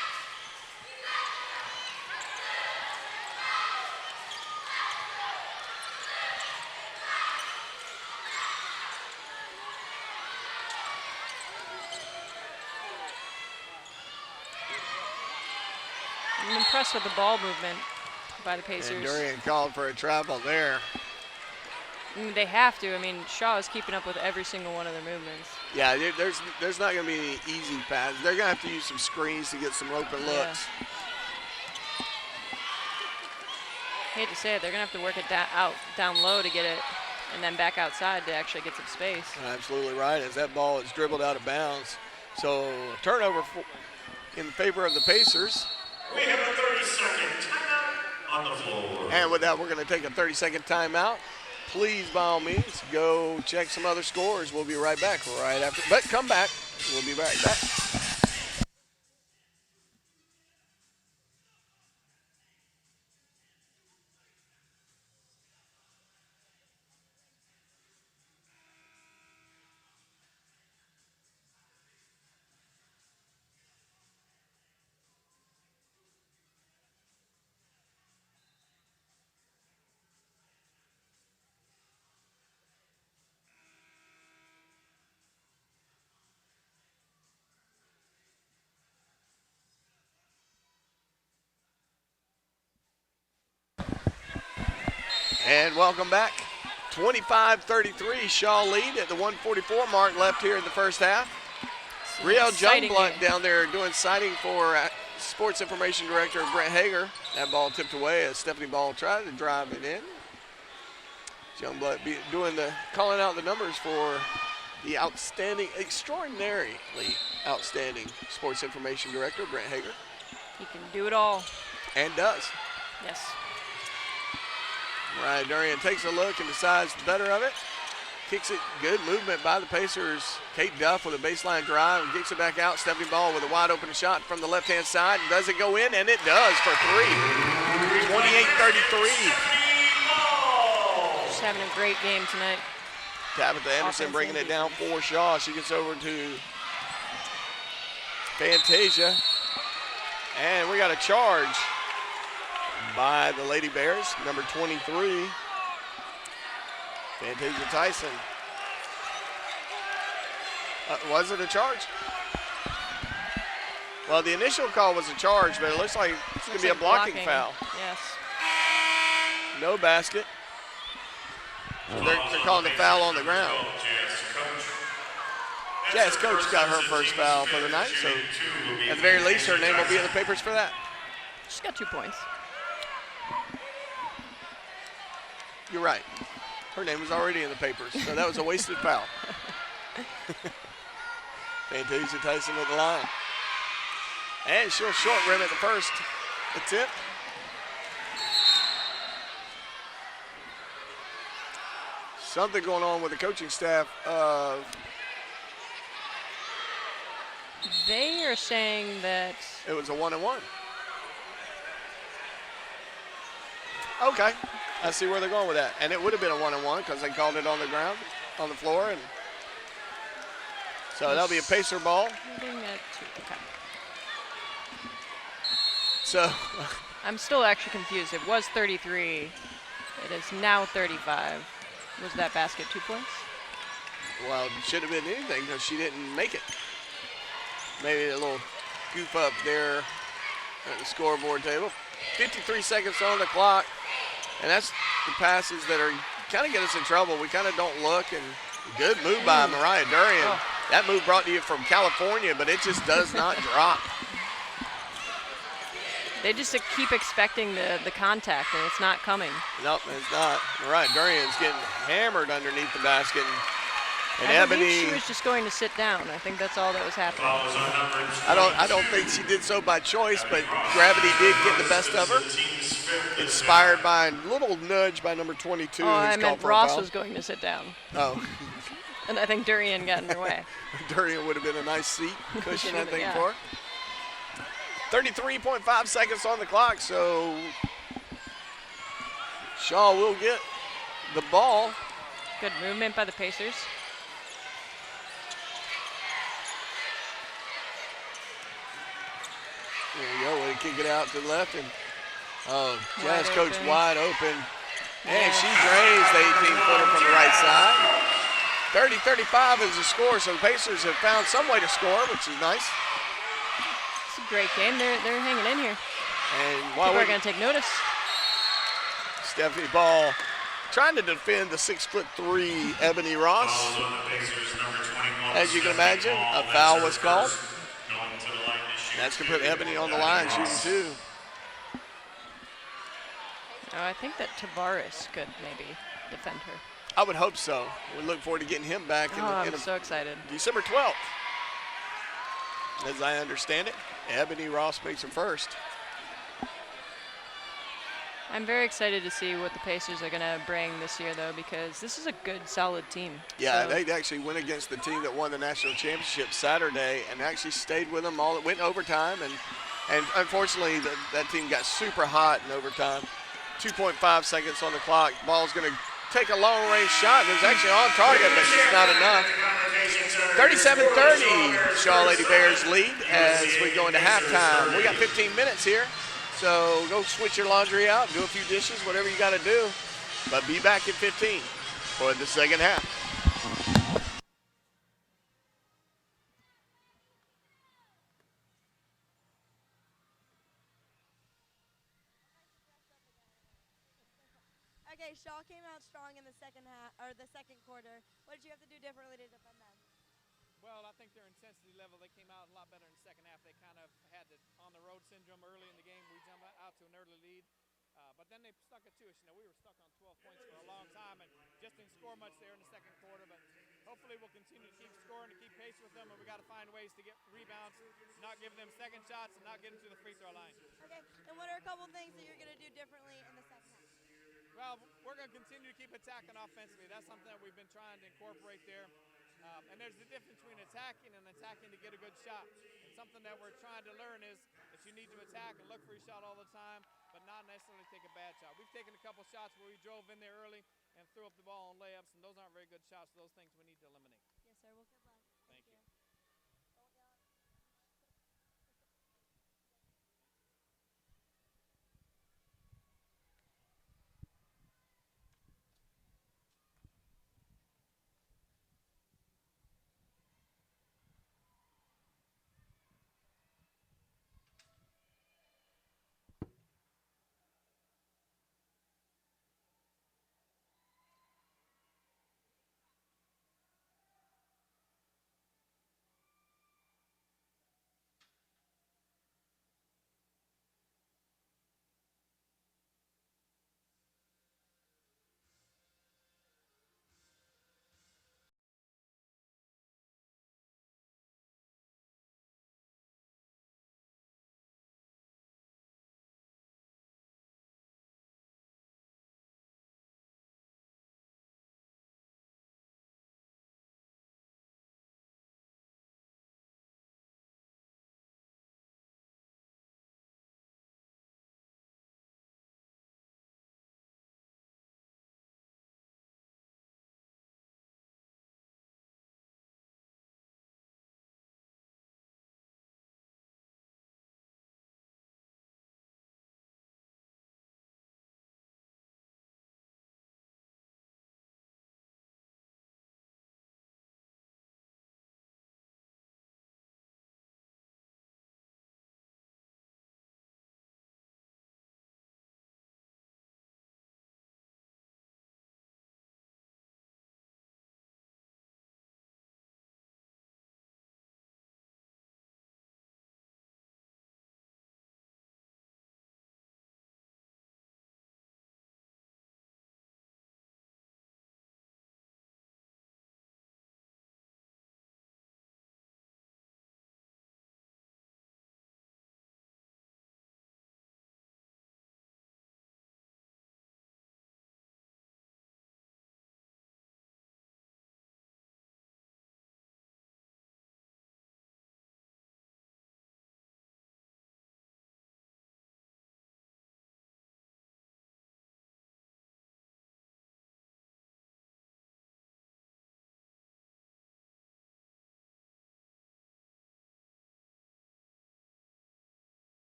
I'm impressed with the ball movement by the Pacers. And Durian called for a travel there. I mean, they have to. I mean, Shaw is keeping up with every single one of their movements. Yeah, there's not going to be any easy passes. They're going to have to use some screens to get some open looks. Hate to say it, they're going to have to work it down low to get it, and then back outside to actually get some space. Absolutely right, as that ball is dribbled out of bounds. So turnover in favor of the Pacers. We have a 30-second timeout on the floor. And with that, we're going to take a 30-second timeout. Please, by all means, go check some other scores. We'll be right back right after. But come back. We'll be right back. And welcome back. 25-33, Shaw lead at the 144 mark left here in the first half. Riel Jungblunt down there doing sighting for Sports Information Director Brent Hager. That ball tipped away as Stephanie Ball tried to drive it in. Jungblunt calling out the numbers for the extraordinarily outstanding Sports Information Director Brent Hager. He can do it all. And does. Yes. Mariah Durian takes a look and decides the better of it. Kicks it, good movement by the Pacers. Kate Duff with a baseline drive and kicks it back out. Stephanie Ball with a wide open shot from the left-hand side. And does it go in? And it does for 3. 28-33. Just having a great game tonight. Tabitha Anderson bringing it down for Shaw. She gets over to Fantasia. And we got a charge by the Lady Bears, number 23, Fantasia Tyson. Was it a charge? Well, the initial call was a charge, but it looks like it's going to be a blocking foul. Yes. No basket. So they're calling the foul on the ground. Jazz coach got her first foul for the night, so at the very least, her name will be in the papers for that. She's got 2 points. You're right. Her name was already in the papers, so that was a wasted foul. Fantasia Tyson with the line. And she'll short rim at the first attempt. Something going on with the coaching staff of. They are saying that It was a 1-and-1. Okay, I see where they're going with that. And it would have been a 1-and-1 because they called it on the ground, on the floor. And so that'll be a Pacer ball. moving at 2. Okay. So I'm still actually confused. It was 33. It is now 35. Was that basket 2 points? well, it should have been anything because she didn't make it. Maybe a little goof up there at the scoreboard table. 53 seconds on the clock. And that's the passes that are kind of get us in trouble. We kind of don't look. And good move by Mariah Durian. Oh. That move brought to you from California, but it just does not drop. They just keep expecting the contact, and it's not coming. Nope, it's not. Mariah Durian's getting hammered underneath the basket. And I believe Ebony, she was just going to sit down. I think that's all that was happening. Foul is on number I don't think she did so by choice, but gravity did get the best of her. team's fifth. Inspired by a little nudge by number 22. Oh, I who's meant called for a Ross foul. was going to sit down, Oh, and I think Durian got in her way. Durian would have been a nice seat cushion, I Should've, think, yeah. for her. 33.5 seconds on the clock, so Shaw will get the ball. Good movement by the Pacers. There we go, way to kick it out to the left. And Jazz Wide coach open. wide open. And Yeah. she drains the 18-footer from the right side. 30-35 is the score, so the Pacers have found some way to score, which is nice. It's a great game. They're hanging in here. And while People are we're going to take notice. Stephanie Ball trying to defend the 6'3" Ebony Ross. Foul is on the Pacers, number 21. As you can imagine, a Ball. foul That's was her called. first. Going to the line to shoot. That's going to put Ebony on the line, Ross. shooting two. Oh, I think that Tavares could maybe defend her. I would hope so. We look forward to getting him back Oh, I'm in so excited. December 12th. As I understand it, Ebony Ross makes her first. I'm very excited to see what the Pacers are going to bring this year, though, because this is a good, solid team. Yeah, So- they actually went against the team that won the national championship Saturday and actually stayed with them all. It went overtime, and unfortunately that team got super hot in overtime. 2.5 seconds on the clock. Ball's going to take a long-range shot. It was actually on target, but it's not enough. 37-30, Shaw Lady Bears lead as we go into halftime. We got 15 minutes here, so go switch your laundry out, do a few dishes, whatever you got to do. But be back at 15 for the second half. Okay, Shaw came out strong in the second half or the second quarter. What did you have to do differently to defend them? Well, I think their intensity level, they came out a lot better in the second half. They kind of had the on-the-road syndrome early in the game. We jumped out to an early lead. But then they stuck it to us. You know, we were stuck on 12 points for a long time and just didn't score much there in the second quarter. But hopefully we'll continue to keep scoring, to keep pace with them. And we got to find ways to get rebounds, not give them second shots, and not get them to the free throw line. Okay, and what are a couple things that you're going to do differently in the second half? Well, we're going to continue to keep attacking offensively. That's something that we've been trying to incorporate there. And there's a difference between attacking and attacking to get a good shot. And something that we're trying to learn is that you need to attack and look for your shot all the time, but not necessarily take a bad shot. We've taken a couple shots where we drove in there early and threw up the ball on layups, and those aren't very good shots. Those things we need to eliminate. Yes, sir. Well, good luck. Thank you.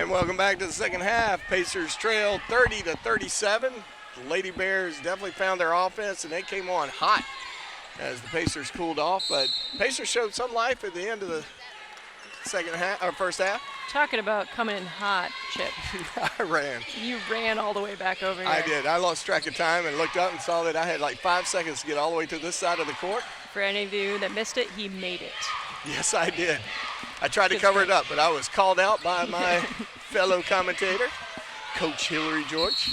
And welcome back to the second half. Pacers trail 30-37. The Lady Bears definitely found their offense, and they came on hot as the Pacers cooled off. But Pacers showed some life at the end of the second half, or first half. Talking about coming in hot, Chip. I ran. You ran all the way back over here. I did. I lost track of time and looked up and saw that I had like 5 seconds to get all the way to this side of the court. For any of you that missed it, he made it. Yes, I did. I tried to cover it up, but I was called out by my fellow commentator, Coach Hillary George.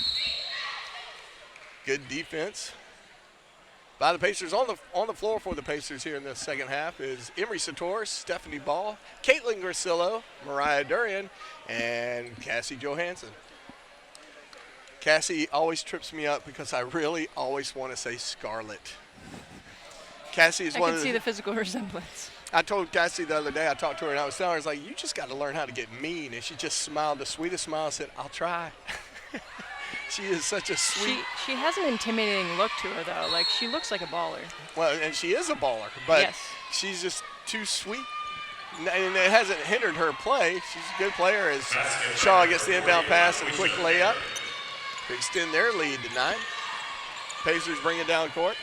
Good defense by the Pacers. On the floor for the Pacers here in the second half is Emery Satoris, Stephanie Ball, Caitlin Grasillo, Mariah Durian, and Cassie Johansson. Cassie always trips me up because I really always want to say Scarlet. Cassie is I one can of see the physical resemblance. I told Cassie the other day, I talked to her and I was telling her, I was like, you just got to learn how to get mean. And she just smiled, the sweetest smile, and said, I'll try. She is such a sweet. She has an intimidating look to her, though. Like, she looks like a baller. Well, and she is a baller, but yes. She's just too sweet. And it hasn't hindered her play. She's a good player as Shaw gets the inbound pass and quick layup to extend their lead to 9. Pacers bring it down court.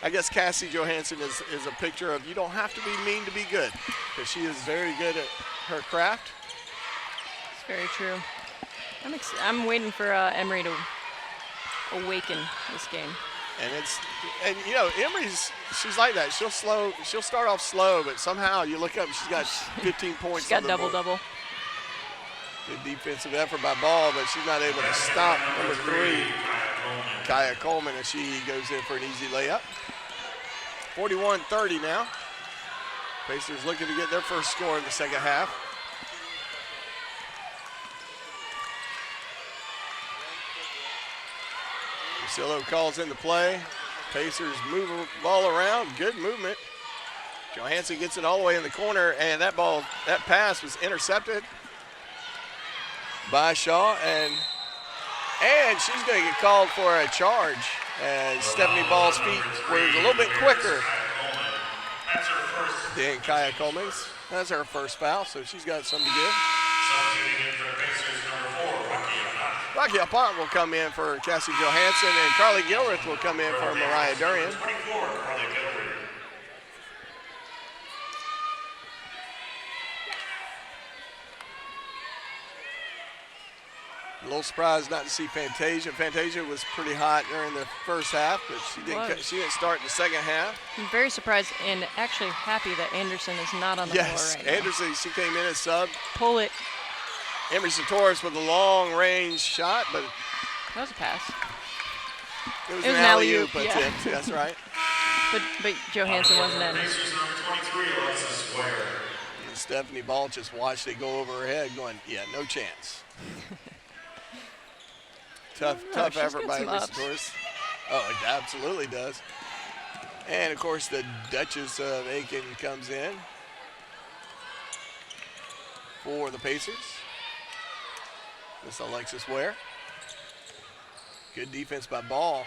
I guess Cassie Johansson is a picture of you don't have to be mean to be good, because she is very good at her craft. It's very true. I'm waiting for Emery to awaken this game. And you know, she's like that. She'll start off slow, but somehow you look up, she's got 15 points. She's got double-double. Good defensive effort by Ball, but she's not able to stop number 3, Kaya Coleman, and she goes in for an easy layup. 41-30 now. Pacers looking to get their first score in the second half. Grasillo calls into play. Pacers move the ball around. Good movement. Johansson gets it all the way in the corner, and that pass was intercepted by Shaw, and she's going to get called for a charge as Stephanie Ball's feet were a little bit quicker than Kaya Coleman's. That's her first foul, so she's got something to give. Rocky Apont will come in for Cassie Johansson, and Carly Gilreath will come in for Mariah Durian. A little surprised not to see Fantasia. Fantasia was pretty hot during the first half, but she didn't start in the second half. I'm very surprised and actually happy that Anderson is not on the floor right now. Yes, Anderson, she came in as sub. Pull it. Emery Satoris with a long-range shot, but that was a pass. It was an alley-oop attempt. Yeah. That's right. But Johansson wasn't in. And Stephanie Ball just watched it go over her head, going, "Yeah, no chance." Tough effort by Emery Satoris. Oh, it absolutely does. And of course, the Duchess of Aiken comes in for the Pacers. Miss Alexis Ware. Good defense by Ball.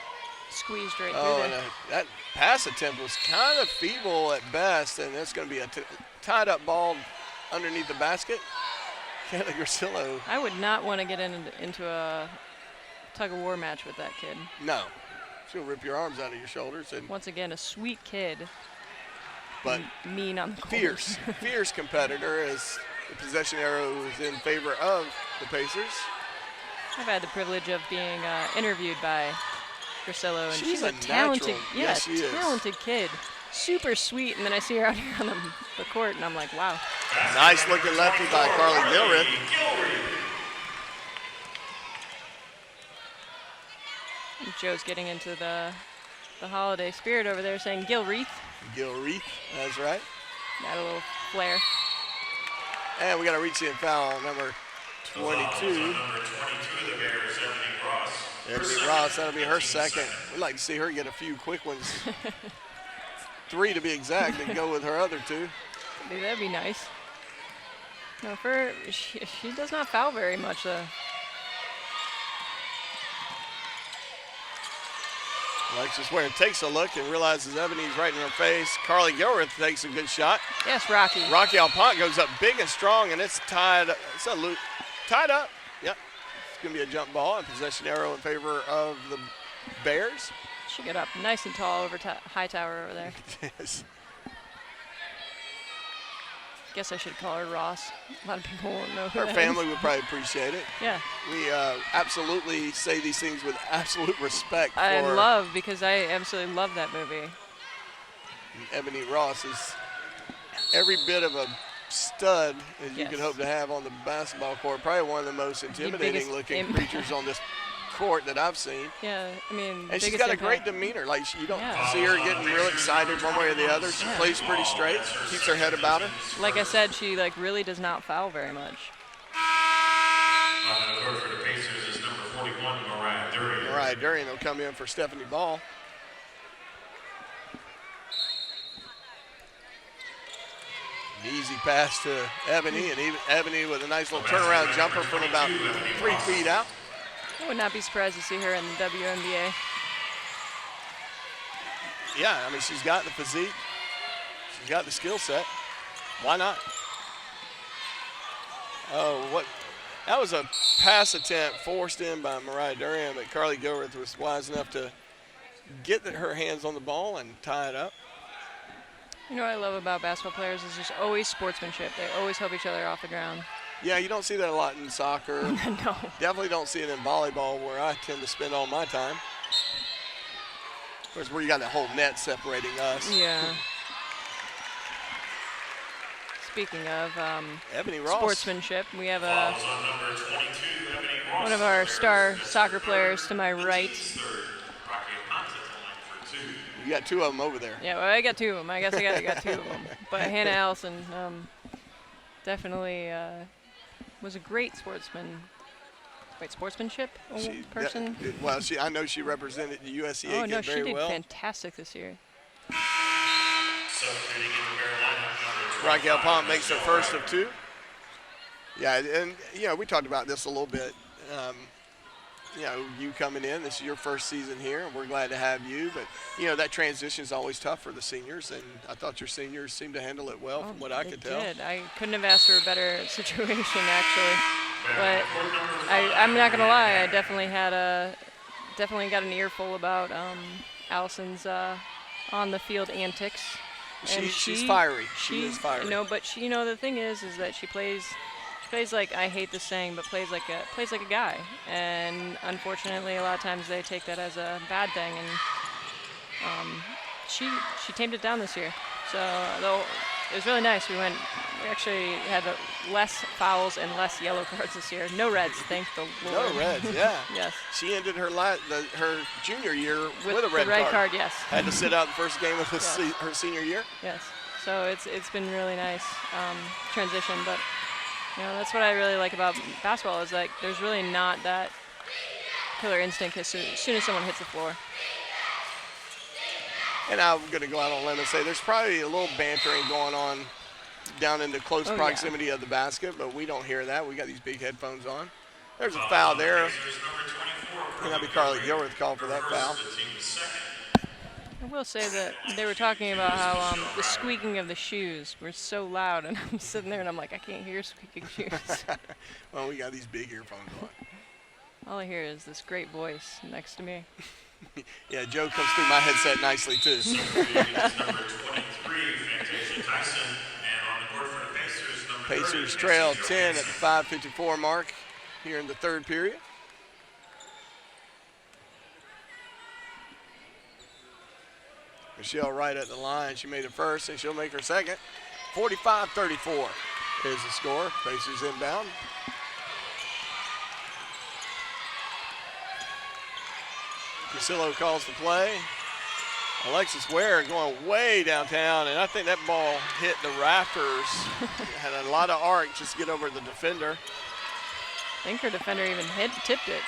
Squeezed right Oh, through and there. that pass attempt was kind of feeble at best, and it's going to be a tied-up ball underneath the basket. Kayla Grasillo. I would not want to get into a tug-of-war match with that kid. No. She'll rip your arms out of your shoulders. And once again, a sweet kid, but mean on the court. Fierce competitor, as the possession arrow is in favor of the Pacers. I've had the privilege of being interviewed by Grasillo, and she's a talented, talented kid. Super sweet, and then I see her out here on the court, and I'm like, wow. Nice looking lefty by Carly Gilreath. And Joe's getting into the holiday spirit over there, saying Gilreath. Gilreath, that's right. Got a little flair. And we got a reach-in foul, number 22. Ebony Ross, that'll be her second. We'd like to see her get a few quick ones. 3 to be exact, and go with her other 2. That'd be nice. No, she does not foul very much, though. Alexis Ware takes a look and realizes Ebony's right in her face. Carly Gilreath takes a good shot. Yes, Rocky. Rocky Alpont goes up big and strong, and it's tied. It's tied up. Yep. It's going to be a jump ball, and possession arrow in favor of the Bears. She got up nice and tall over Hightower over there. Yes. Guess I should call her Ross. A lot of people won't know who Her that family is. would probably appreciate it. Yeah. We absolutely say these things with absolute respect for I love, because I absolutely love that movie. Ebony Ross is every bit of a stud as you Yes. could hope to have on the basketball court. Probably one of the most intimidating looking creatures on this court that I've seen. Yeah, I mean, And she's biggest got a impact. great demeanor. Like, you don't Yeah. see her getting real excited one way or the other. She plays pretty straight, keeps her head about her. Like I said, she really does not foul very much. On the court for the Pacers is number 41, Mariah Durian. All right, Durian will come in for Stephanie Ball. Easy pass to Ebony, and even Ebony with a nice little turnaround jumper from about 3 feet out. I would not be surprised to see her in the WNBA. Yeah, I mean, she's got the physique. She's got the skill set. Why not? Oh, what? That was a pass attempt forced in by Mariah Durian, but Carly Gilreath was wise enough to get her hands on the ball and tie it up. You know what I love about basketball players is there's always sportsmanship. They always help each other off the ground. Yeah, you don't see that a lot in soccer. No. Definitely don't see it in volleyball, where I tend to spend all my time. Of course, where you got that whole net separating us. Yeah. Speaking of Ebony Ross. sportsmanship, we have Fouls on number 22, Ebony Ross. one of our star soccer players to my right. Third, Rocky Alpont at the line for 2. You got 2 of them over there. Yeah, well, I got 2 of them. I guess I got 2 of them. But Hannah Allison definitely was a great sportsman. Great sportsmanship person. Well, I know she represented the USC Oh, Aiken no, she very did well. fantastic this year. Substituting in the Bear lineup, number Rocky 25, Alpont makes her Michelle first Ryder. of 2. Yeah, and we talked about this a little bit. You coming in, this is your first season here, and we're glad to have you. But that transition is always tough for the seniors, and I thought your seniors seemed to handle it well, from what I could tell. Did. I couldn't have asked for a better situation, actually. But I'm not gonna lie, I definitely got an earful about Allison's on the field antics. And She's fiery. She is fiery. No, but the thing is that she plays like, I hate this saying, but plays like a guy. And unfortunately, a lot of times they take that as a bad thing. And she tamed it down this year. So though it was really nice. We actually had less fouls and less yellow cards this year. No reds, thank the Lord. No reds, yeah. Yes. She ended her junior year with a the red card. Yes. Had to sit out the first game of Yes. her senior year. Yes. So it's been really nice transition, but that's what I really like about basketball is like there's really not that killer instinct as soon as someone hits the floor. And I'm going to go out on a limb and say there's probably a little bantering going on down into close proximity of the basket, but we don't hear that. We got these big headphones on. There's a foul there. And that'd be Carly Gilreath called for that foul. I will say that they were talking about how the squeaking of the shoes were so loud, and I'm sitting there and I'm like, I can't hear squeaking shoes. Well, we got these big earphones on. All I hear is this great voice next to me. Yeah, Joe comes through my headset nicely too. Pacers trail 10 at the 5:54 mark here in the third period. Michelle right at the line. She made it first, and she'll make her second. 45-34 is the score. Pacers inbound. Casillo calls the play. Alexis Ware going way downtown, and I think that ball hit the rafters. Had a lot of arc just to get over the defender. I think her defender even tipped it.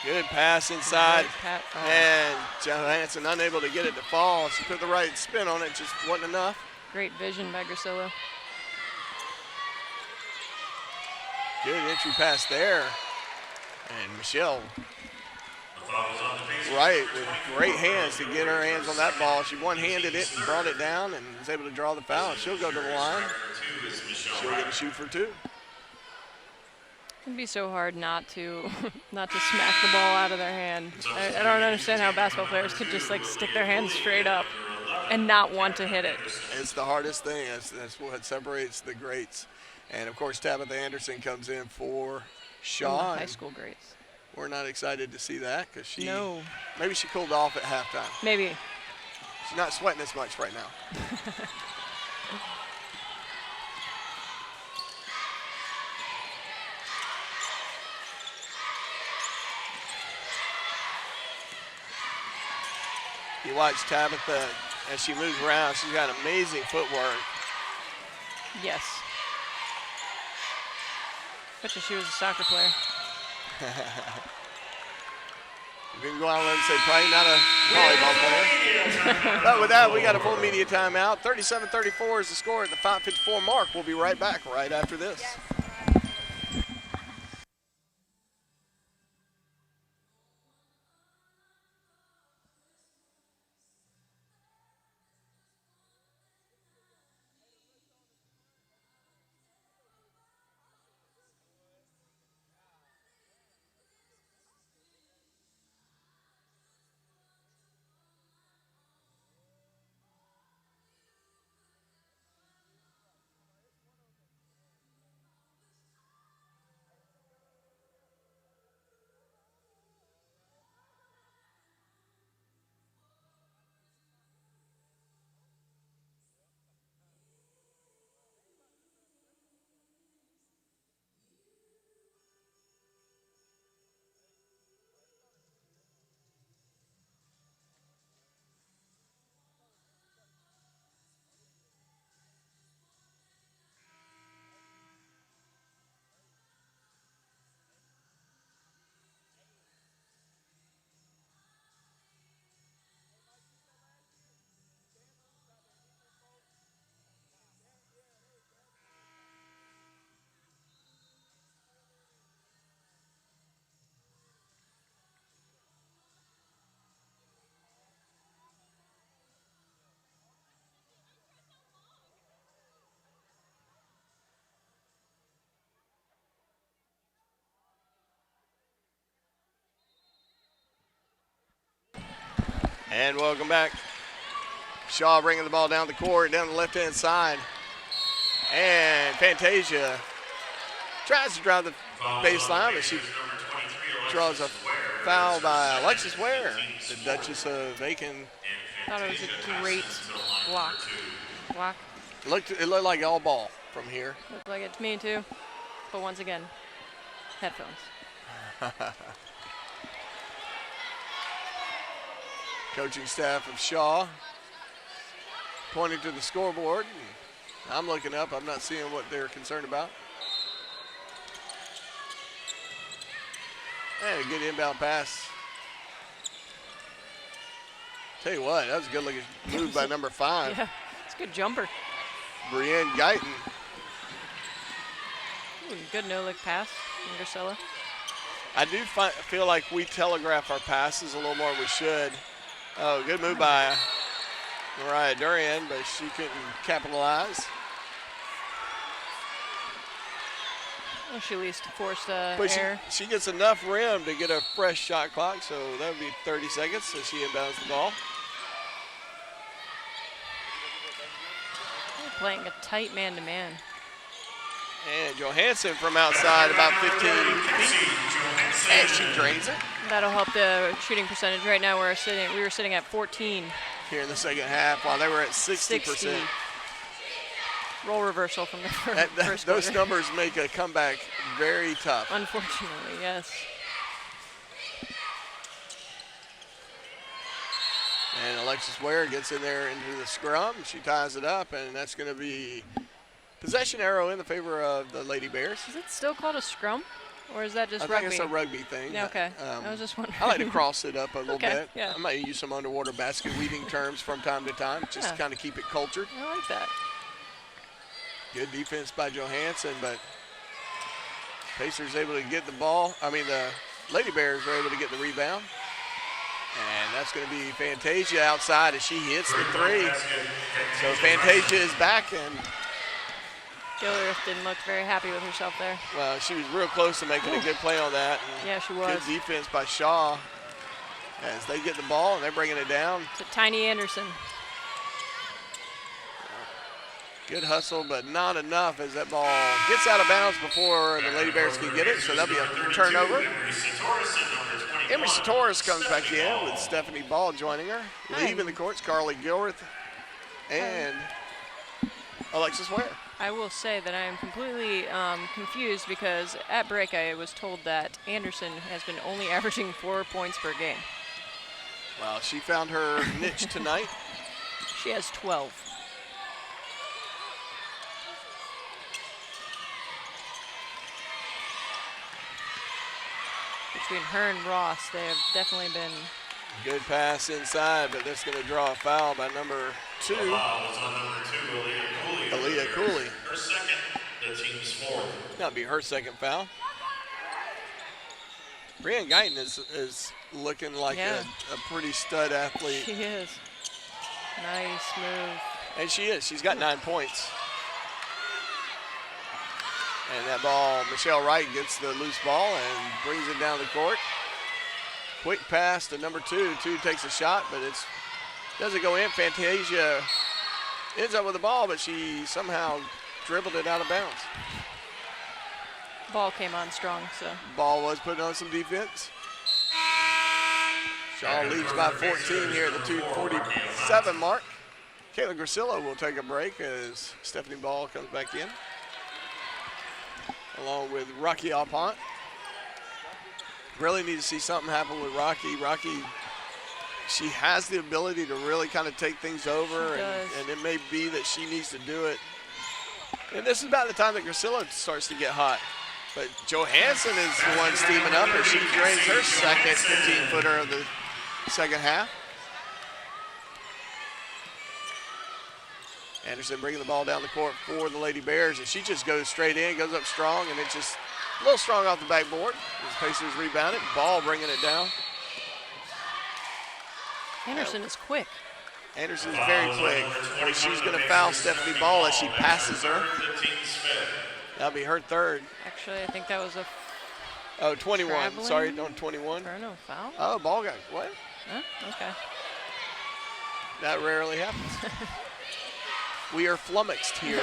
Good pass inside, Pat, and Johansson unable to get it to fall. She put the right spin on it, just wasn't enough. Great vision by Grasillo. Good entry pass there. And Michelle right with great hands to get her hands on that ball. She one-handed it and brought it down and was able to draw the foul. She'll go to the line. She'll get a shoot for 2. It'd be so hard not to not to smack the ball out of their hand. I don't understand how basketball players could just like stick their hands straight up and not want to hit it. It's the hardest thing. That's what separates the greats. And of course, Tabitha Anderson comes in for Shaw. High school greats. We're not excited to see that because No. Maybe she cooled off at halftime. Maybe. She's not sweating as much right now. You watch Tabitha as she moves around. She's got amazing footwork. Yes. Bet you she was a soccer player. You can go out and say probably not a volleyball player. But with that, we got a full media timeout. 37-34 is the score at the 5:54 mark. We'll be right back right after this. And welcome back. Shaw bringing the ball down the court, down the left-hand side. And Fantasia tries to drive the baseline, but she draws a foul by Alexis Ware, the Duchess of Aiken. Thought it was a great block. It looked like all ball from here. Looked like it to me too. But once again, headphones. Coaching staff of Shaw pointing to the scoreboard. I'm looking up. I'm not seeing what they're concerned about. And a good inbound pass. Tell you what, that was a good looking move by number 5. Yeah, it's a good jumper. Brienne Guyton. Ooh, good no-look pass from Drusilla. I do feel like we telegraph our passes a little more than we should. Oh, good move by Mariah Durian, but she couldn't capitalize. Well, she at least forced But error. she gets enough rim to get a fresh shot clock, so that would be 30 seconds, so she inbounds the ball. They're playing a tight man-to-man. And Johansson from outside about 15 feet. And she drains it. That'll help the shooting percentage. Right now we were sitting at 14. Here in the second half, while they were at 60%. 60. Roll reversal from the first Those quarter. numbers make a comeback very tough. Unfortunately, yes. And Alexis Ware gets in there into the scrum. She ties it up, and that's going to be possession arrow in the favor of the Lady Bears. Is it still called a scrum? Or is that just I rugby? think it's a rugby thing. Yeah, okay. I was just wondering. I like to cross it up a little Okay, bit. yeah. I might use some underwater basket weaving terms from time to time, just to kind of keep it cultured. I like that. Good defense by Johansson, but Pacers able to get the ball. The Lady Bears were able to get the rebound. And that's going to be Fantasia outside as she hits the three. So Fantasia is back, and Gilruth didn't look very happy with herself there. well, she was real close to making a good play on that. And Yeah, she was. good defense by Shaw as they get the ball and they're bringing it down. To Tiny Anderson. Good hustle, but not enough as that ball gets out of bounds before the Lady Bears can get it. So that'll be a turnover. Emery Satoris comes back in with Stephanie Ball joining her. Leaving the courts, Carly Gilworth and Alexis Ware. I will say that I am completely confused because at break I was told that Anderson has been only averaging 4 points per game. Well, she found her niche tonight. She has 12. Between her and Ross, they have definitely been. Good pass inside, but that's going to draw a foul by number 2. Foul was on number 2, Aaliyah Cooley. Her second, the team's fourth. That'll be her second foul. Brianne Guyton is looking like Yeah. a pretty stud athlete. She is. Nice move. And she is. She's got 9 points. And that ball, Michelle Wright gets the loose ball and brings it down the court. Quick pass to number 2. 2 takes a shot, but it doesn't go in. Fantasia ends up with the ball, but she somehow dribbled it out of bounds. Ball came on strong, so. Ball was put on some defense. Shaw leads by 14 here at the 2:47 mark. Kayla Grasillo will take a break as Stephanie Ball comes back in, along with Rocky Alpont. Really need to see something happen with Rocky. Rocky, she has the ability to really kind of take things over, and it may be that she needs to do it. And this is about the time that Grasillo starts to get hot. But Johansson is the one steaming up as she drains her second 15-footer of the second half. Anderson bringing the ball down the court for the Lady Bears, and she just goes straight in, goes up strong, and it's just a little strong off the backboard. As Pacers rebound it, Ball bringing it down. Anderson is quick. Anderson's very quick. And she's going to foul Stephanie Ball as she passes her. That'll be her third. Actually, I think that was a. Oh, 21. Traveling? Sorry, on 21. Or no foul? Oh, Ball got what? Huh? Okay. That rarely happens. We are flummoxed here.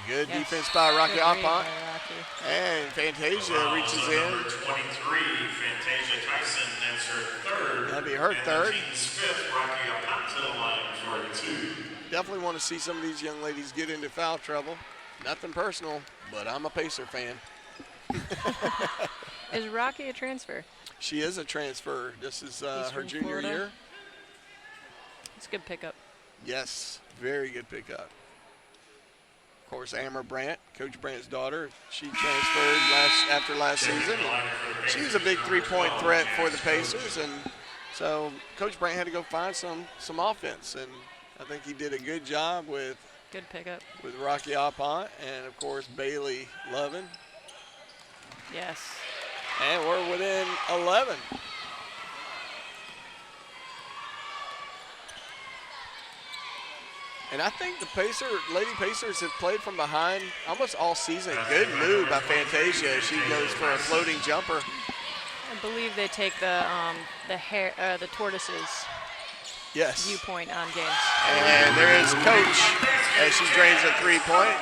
Good Yes. defense by Rocky Good read Alpont. by Rocky. And Fantasia reaches in. Number 23, Fantasia Tyson, that's her third. That'll be her And third. The team's fifth, Rocky Alpont to the line for 2. Definitely want to see some of these young ladies get into foul trouble. Nothing personal, but I'm a Pacer fan. Is Rocky a transfer? She is a transfer. This is her from junior Florida. year. It's a good pickup. Yes, very good pickup. Of course, Amber Brandt, Coach Brandt's daughter, she transferred after last season. She was a big three-point threat for the Pacers, and so Coach Brandt had to go find some offense, and I think he did a good job with Good pickup. Rocky Alpont and, of course, Bailey Lovin. Yes. And we're within 11. And I think the Lady Pacers have played from behind almost all season. Good move by Fantasia. She goes for a floating jumper. I believe they take the tortoises Yes. viewpoint on games. And there is Coach as she drains a three-point.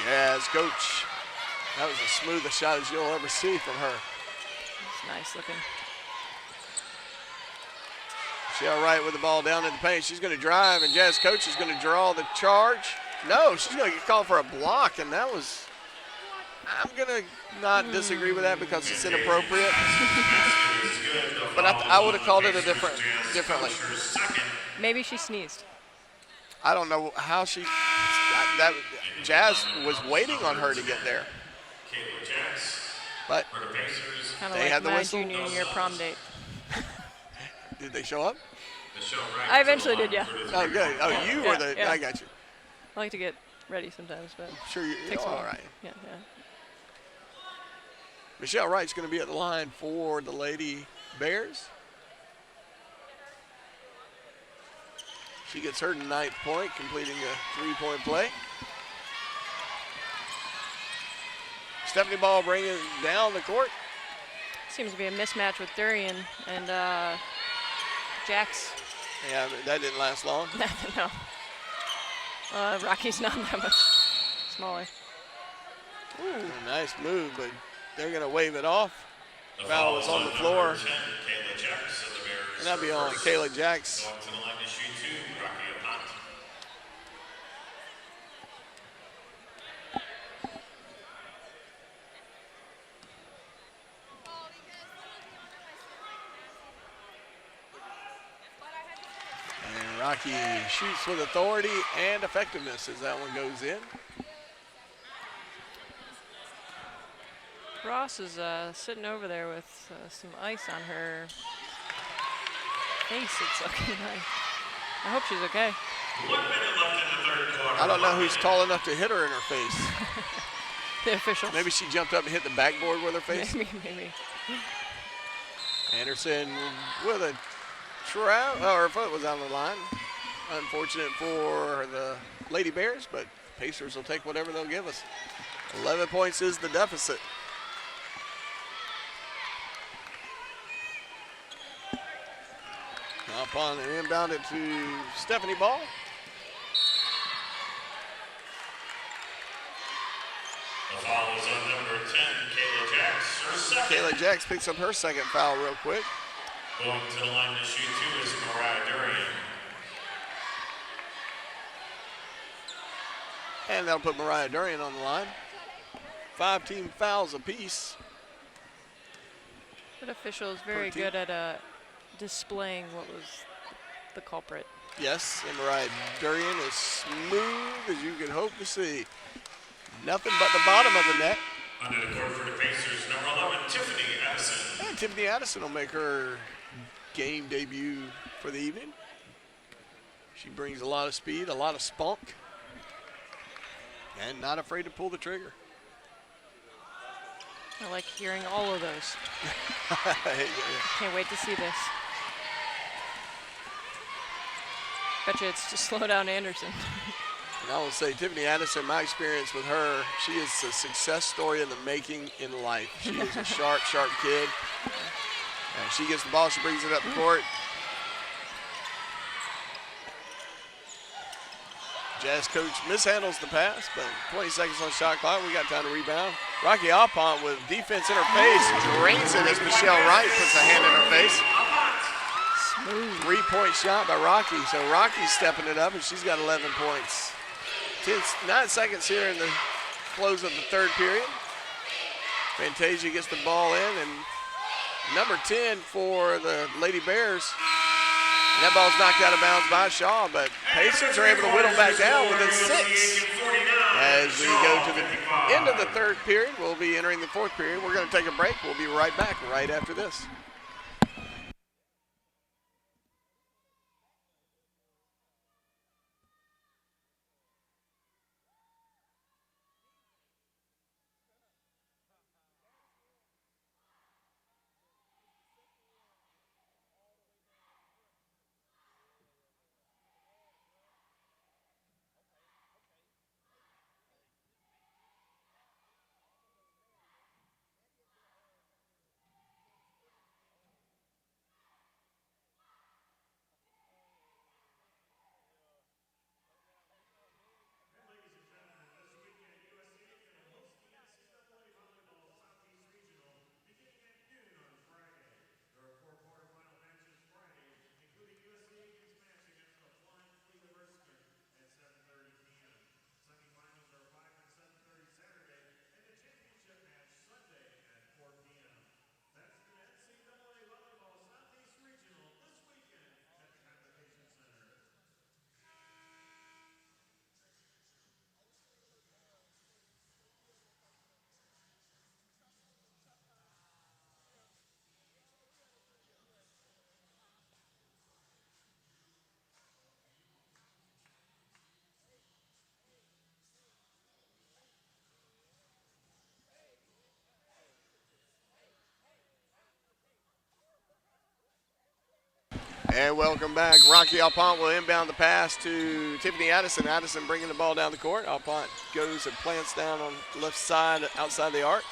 Jazz Coach. That was as smooth a shot as you'll ever see from her. It's nice looking. She all right with the ball down in the paint. She's going to drive, and Jazz Coach is going to draw the charge. No, she's going to get called for a block, and that was – I'm going to not disagree with that because it's inappropriate. But I would have called it differently. Maybe she sneezed. I don't know how she – Jazz was waiting on her to get there. But Kind of They like had the my whistle? junior year prom date. did they show up? I eventually did, yeah. Oh, good. Oh, you were Yeah, the yeah. I got you. I like to get ready sometimes, but Sure, you're takes a all while. right. Yeah. Michelle Wright's going to be at the line for the Lady Bears. She gets her 9th point, completing a 3-point play. Stephanie Ball bringing it down the court. Seems to be a mismatch with Durian and Jax. Yeah, that didn't last long. No. Rocky's not that much smaller. Ooh, nice move, but they're going to wave it off. Foul was on the floor. 10, Kayla Jax of the Bears. And that'll be on Kayla Jax. Going to the line to shoot 2, Rocky Apont. And Rocky shoots with authority and effectiveness as that one goes in. Ross is sitting over there with some ice on her face. It's looking like. I hope she's okay. 1 minute left in the third quarter. I don't know who's tall enough to hit her in her face. The officials. Maybe she jumped up and hit the backboard with her face. Maybe. Anderson with a trap. Oh, her foot was on the line. Unfortunate for the Lady Bears, but Pacers will take whatever they'll give us. 11 points is the deficit. Up on and inbound it to Stephanie Ball. The foul is on number 10, Kayla Jax. Her second. Kayla Jax picks up her second foul real quick. Going to the line to shoot 2 is Mariah Durian. And that'll put Mariah Durian on the line. 5 team fouls apiece. That official is very good at displaying what was the culprit. Yes, and Mariah Durian is smooth as you could hope to see. Nothing but the bottom of the net. Under the court for the Pacers, number 11, Tiffany Addison. And Tiffany Addison will make her game debut for the evening. She brings a lot of speed, a lot of spunk, and not afraid to pull the trigger. I like hearing all of those. Can't wait to see this. Bet you it's to slow down Anderson. And I will say, Tiffany Addison, my experience with her, she is a success story in the making in life. She is a sharp kid. And she gets the ball, she brings it up the court. Jazz coach mishandles the pass, but 20 seconds on shot clock. We got time to rebound. Rocky Alpont with defense in her face, drains it as Michelle Wright puts a hand in her face. Smooth. 3-point shot by Rocky. So Rocky's stepping it up, and she's got 11 points. 9 seconds here in the close of the third period. Fantasia gets the ball in, and number 10 for the Lady Bears. And that ball's knocked out of bounds by Shaw, but Pacers are able to whittle back down within 6. As we go to the end of the third period, we'll be entering the fourth period. We're going to take a break. We'll be right back right after this. And welcome back. Rocky Alpont will inbound the pass to Tiffany Addison. Addison bringing the ball down the court. Alpont goes and plants down on the left side outside the arc.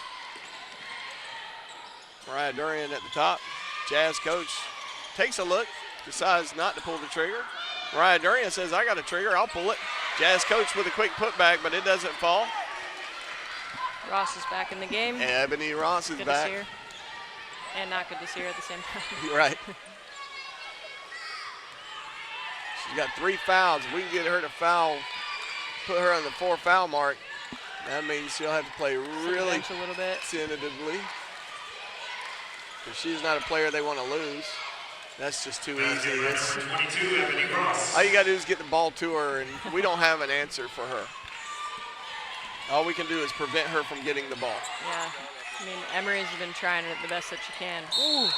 Mariah Durian at the top. Jazz coach takes a look, decides not to pull the trigger. Mariah Durian says, I got a trigger, I'll pull it. Jazz coach with a quick putback, but it doesn't fall. Ross is back in the game. And Ebony Ross is Good back. to see her. And not good to see her at the same time. You're right. She's got 3 fouls. If we can get her to foul, put her on the 4 foul mark, that means she'll have to play really Bench a little bit. tentatively. Because she's not a player they want to lose. That's just too easy. It's, all you got to do is get the ball to her, and we don't have an answer for her. All we can do is prevent her from getting the ball. Yeah. I mean, Emery's been trying it the best that she can. Ooh.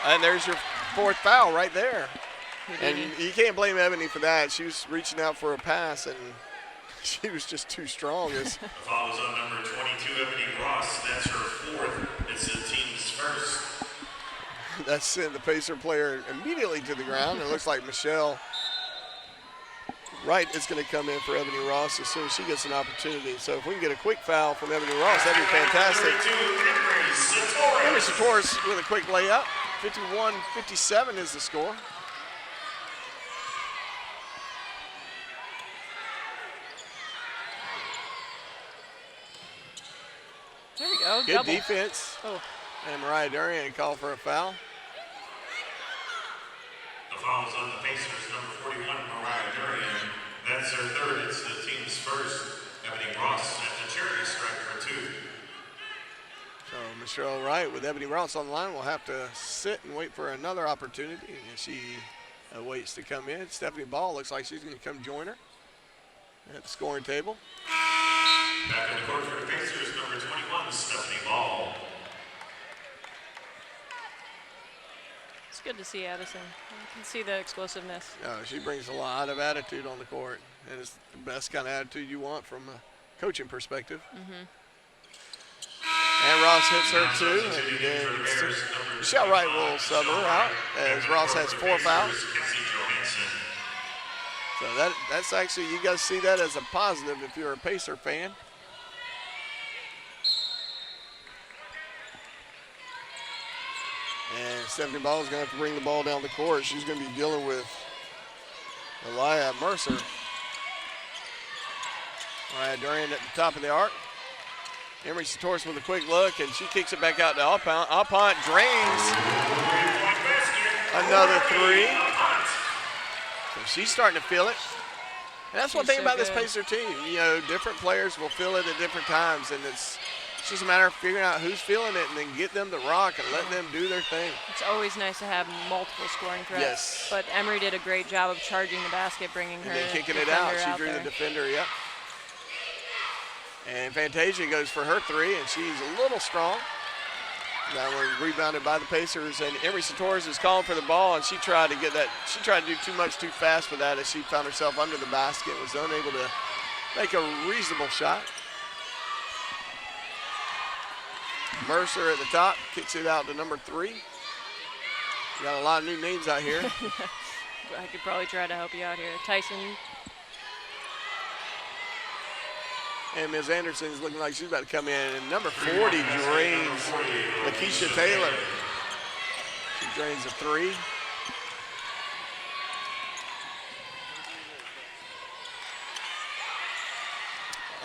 And there's your 4th foul right there. And Houdini. you can't blame Ebony for that. She was reaching out for a pass, and she was just too strong. The foul is on number 22, Ebony Ross. That's her 4th. It's the team's first. That sent the Pacer player immediately to the ground. It looks like Michelle Wright is going to come in for Ebony Ross as soon as she gets an opportunity. So if we can get a quick foul from Ebony Ross, that'd be fantastic. Emery Satoris with a quick layup. 51-57 is the score. There we go. Good Double. defense. Oh. And Mariah Durian called for a foul. The foul is on the Pacers, number 41, Mariah Durian. That's her 3rd. It's the team's first. Ebony Ross at the charity strike for 2. So Michelle Wright with Ebony Ross on the line will have to sit and wait for another opportunity. And she waits to come in. Stephanie Ball looks like she's going to come join her at the scoring table. Back in the court for the Pacers, number 21, Stephanie Ball. It's good to see Addison. You can see the explosiveness. She brings a lot of attitude on the court, and it's the best kind of attitude you want from a coaching perspective. And Ross hits her too, and then Michelle Wright will sub her out as Ross has 4 fouls. So that's actually, you guys see that as a positive if you're a Pacer fan. And Stephanie Ball is going to have to bring the ball down the court. She's going to be dealing with Elia Mercer. Mariah Durian at the top of the arc. Emery Satoris with a quick look, and she kicks it back out to Alpont. Alpont drains another 3. So she's starting to feel it. And that's one thing about this Pacer team. You know, different players will feel it at different times, and it's just a matter of figuring out who's feeling it and then get them to rock and let them do their thing. It's always nice to have multiple scoring threats. Yes. But Emery did a great job of charging the basket, bringing her And then kicking it out. She drew there. the defender, yep. And Fantasia goes for her 3, and she's a little strong. That one rebounded by the Pacers, and Emery Satoris is calling for the ball, and she tried to get that. She tried to do too much too fast for that as she found herself under the basket, was unable to make a reasonable shot. Mercer at the top, kicks it out to number 3. Got a lot of new names out here. I could probably try to help you out here. Tyson. And Ms. Anderson is looking like she's about to come in. And number 40 drains Lakeisha Taylor. She drains a 3.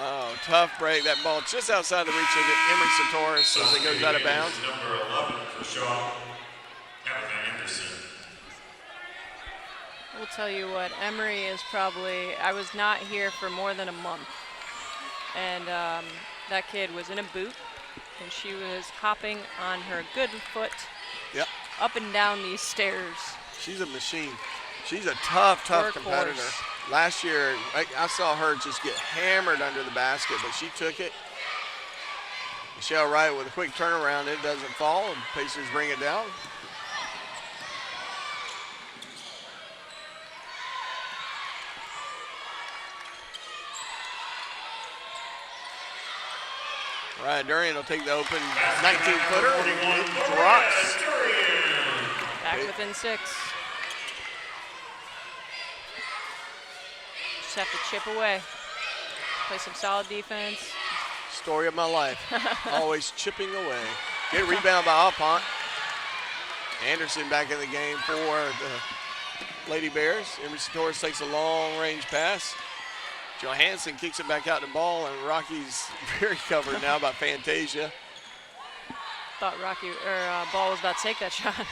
Oh, tough break. That ball just outside the reach of Emery Satoris as it goes out of bounds. Number 11 for Shaw, Tabitha Anderson. I will tell you what, Emery is probably, I was not here for more than a month. And that kid was in a boot, and she was hopping on her good foot up and down these stairs. She's a machine. She's a tough competitor. Last year, I saw her just get hammered under the basket, but she took it. Michelle Wright with a quick turnaround. It doesn't fall, and Pacers bring it down. Mariah Durian will take the open 19-footer. It drops. Back within 6. Just have to chip away. Play some solid defense. Story of my life. Always chipping away. Get a rebound by Alpont. Anderson back in the game for the Lady Bears. Emery Torres takes a long-range pass. Johansson kicks it back out the ball, and Rocky's very covered now by Fantasia. Thought Ball was about to take that shot.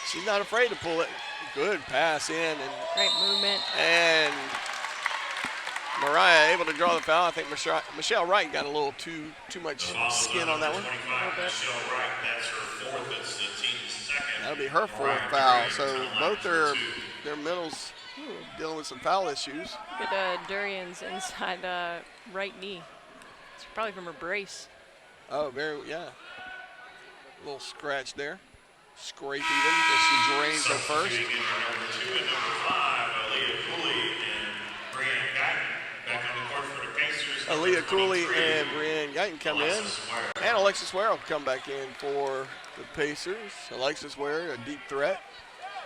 She's not afraid to pull it. Good pass in. And great movement. And Mariah able to draw the foul. I think Michelle Wright got a little too much skin on that one. Michelle Wright, that's her fourth. That's the team's second. That'll be her fourth foul. So both their middles dealing with some foul issues. Look at Durian's inside right knee. It's probably from her brace. Oh, yeah. A little scratch there. Scrape even as she drains her first. Number 2 and number 5, Aaliyah Cooley and Brianne Guyton back on the court for the Pacers. Aaliyah Cooley and Brianne Guyton come in. And Alexis Ware will come back in for the Pacers. Alexis Ware, a deep threat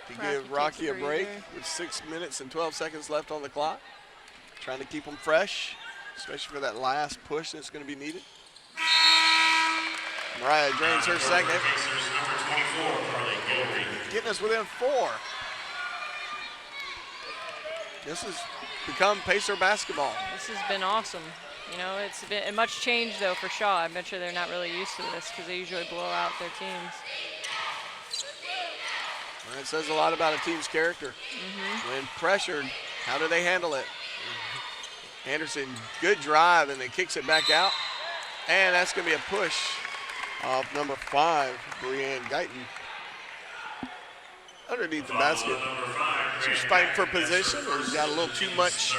to give Rocky a break with 6 minutes and 12 seconds left on the clock. Trying to keep them fresh, especially for that last push that's going to be needed. Mariah drains her second. Getting us within 4. This has become Pacer basketball. This has been awesome. You know, it's been much change though for Shaw. I bet you they're not really used to this because they usually blow out their teams. Well, it says a lot about a team's character. When pressured, how do they handle it? Anderson, good drive, and then kicks it back out. And that's going to be a push off number 5, Brianne Guyton. Underneath the basket. She was fighting for position and got a little too much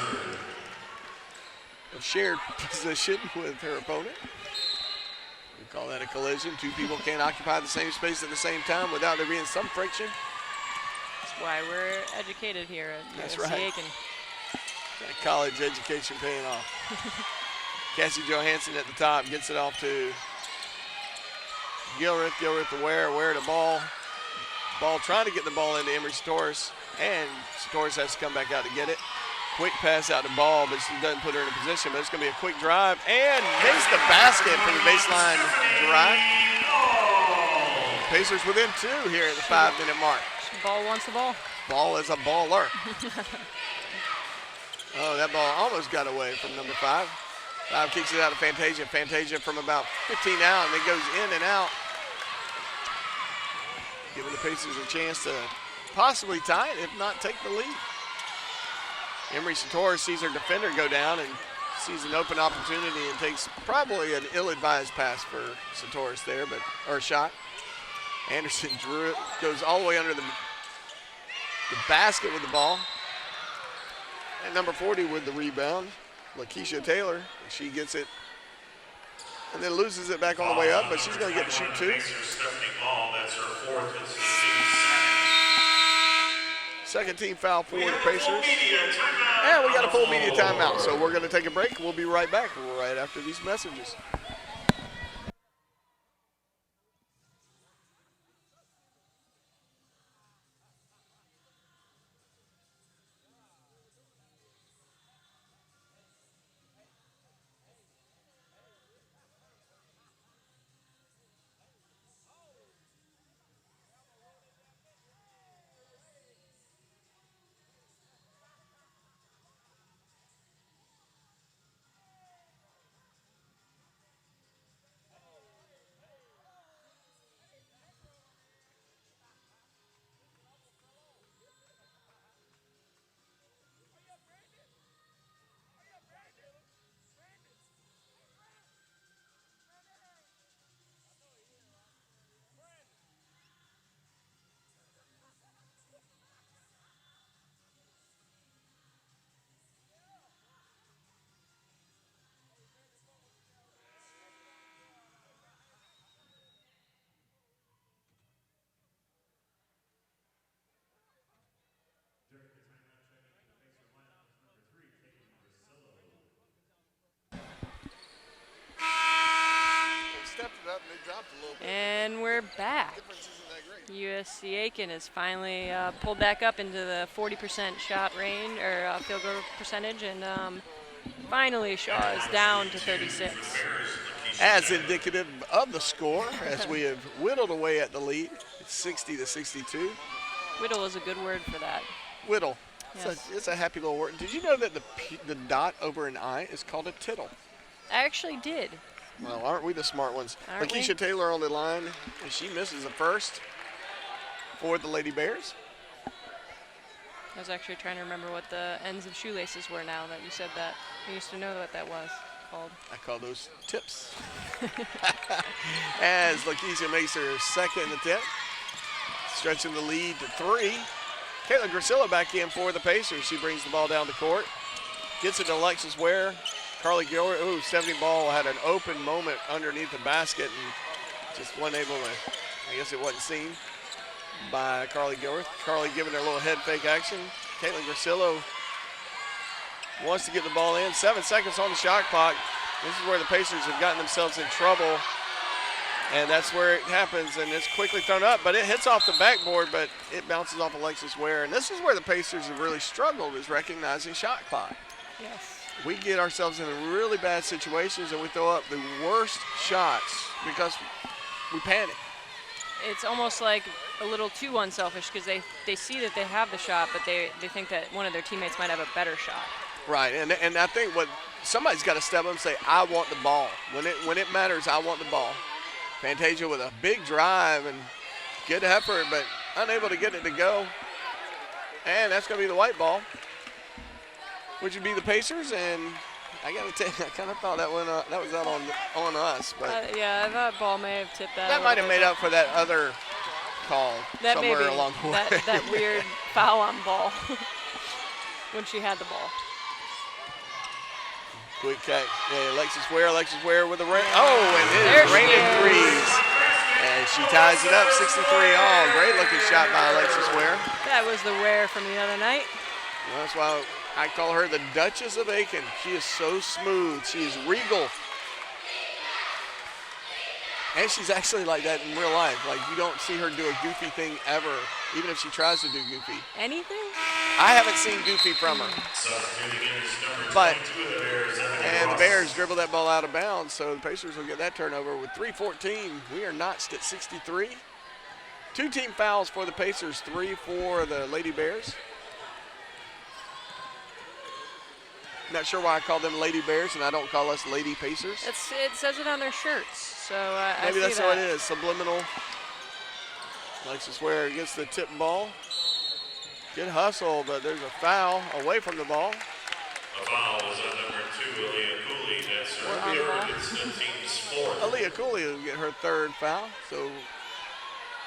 of shared position with her opponent. We call that a collision. Two people can't occupy the same space at the same time without there being some friction. That's why we're educated here at USC Aiken. That college education paying off. Cassie Johansson at the top gets it off to Gilreath. Gilreath to Ware to ball. Ball trying to get the ball into Emery Torres, and Torres has to come back out to get it. Quick pass out to Ball, but she doesn't put her in a position, but it's going to be a quick drive, and makes the basket for the baseline drive. Pacers within 2 here at the 5-minute mark. Ball wants the ball. Ball is a baller. Oh, that ball almost got away from number 5. 5 kicks it out to Fantasia. Fantasia from about 15 out, and it goes in and out, giving the Pacers a chance to possibly tie it, if not take the lead. Emery Torres sees her defender go down and sees an open opportunity and takes probably an ill-advised pass for Satoris there, or shot. Anderson drew it, goes all the way under the basket with the ball. And number 40 with the rebound, Lakeisha Taylor. She gets it and then loses it back on the way up, but she's going to get to shoot 2. That's her fourth. It's the team's second team foul for the Pacers. And we got a full media timeout, so we're going to take a break. We'll be right back right after these messages. Stepped it up and they dropped a little bit. And we're back. Difference isn't that great. USC Aiken has finally pulled back up into the 40% shot range or field goal percentage, and finally Shaw is down to 36. As indicative of the score, as we have whittled away at the lead, it's 60 to 62. Whittle is a good word for that. Whittle. Yes. It's a happy little word. Did you know that the dot over an I is called a tittle? I actually did. Well, aren't we the smart ones? Aren't we? Lakeisha Taylor on the line, and she misses the first for the Lady Bears. I was actually trying to remember what the ends of shoelaces were now that you said that. I used to know what that was called. I call those tips. As Lakeisha makes her second attempt, stretching the lead to 3. Caitlin Grasillo back in for the Pacers. She brings the ball down the court, gets it to Alexis Ware. Carly Gilbert, 70 ball, had an open moment underneath the basket and just wasn't able to, I guess it wasn't seen by Carly Gilbert. Carly giving her a little head fake action. Caitlin Grasillo wants to get the ball in. 7 seconds on the shot clock. This is where the Pacers have gotten themselves in trouble, and that's where it happens, and it's quickly thrown up, but it hits off the backboard, but it bounces off Alexis Ware, and this is where the Pacers have really struggled, is recognizing shot clock. Yes. We get ourselves in really bad situations, and we throw up the worst shots because we panic. It's almost like a little too unselfish because they see that they have the shot, but they think that one of their teammates might have a better shot. Right, and I think what somebody's got to step up and say, I want the ball. When it matters, I want the ball. Fantasia with a big drive and good effort, but unable to get it to go. And that's going to be the white ball, which would be the Pacers. And I got to tell you, I kind of thought that was out on us. But yeah, I thought ball may have tipped that. that might have made up for that other call that somewhere maybe, along the way. that weird foul on ball when she had the ball. Quick catch. Yeah, Alexis Ware with the rain. Oh, and it There is she raining is. threes. And she ties it up, 63 all. Great looking shot by Alexis Ware. That was the Ware from the other night. Well, that's why I call her the Duchess of Aiken. She is so smooth. She is regal. And she's actually like that in real life. Like, you don't see her do a goofy thing ever, even if she tries to do goofy. Anything? I haven't seen goofy from her. But, and the Bears dribble that ball out of bounds, so the Pacers will get that turnover with 3:14. We are notched at 63. 2 team fouls for the Pacers, 3 for the Lady Bears. Not sure why I call them Lady Bears and I don't call us Lady Pacers. It says it on their shirts, so I Maybe see that's that. what it is, subliminal. Alexis Ware gets the tip ball. Good hustle, but there's a foul away from the ball. A foul is on number 2, Aaliyah Cooley. That's her On the ball. third. It's the team's 4th. Aaliyah Cooley will get her 3rd foul. So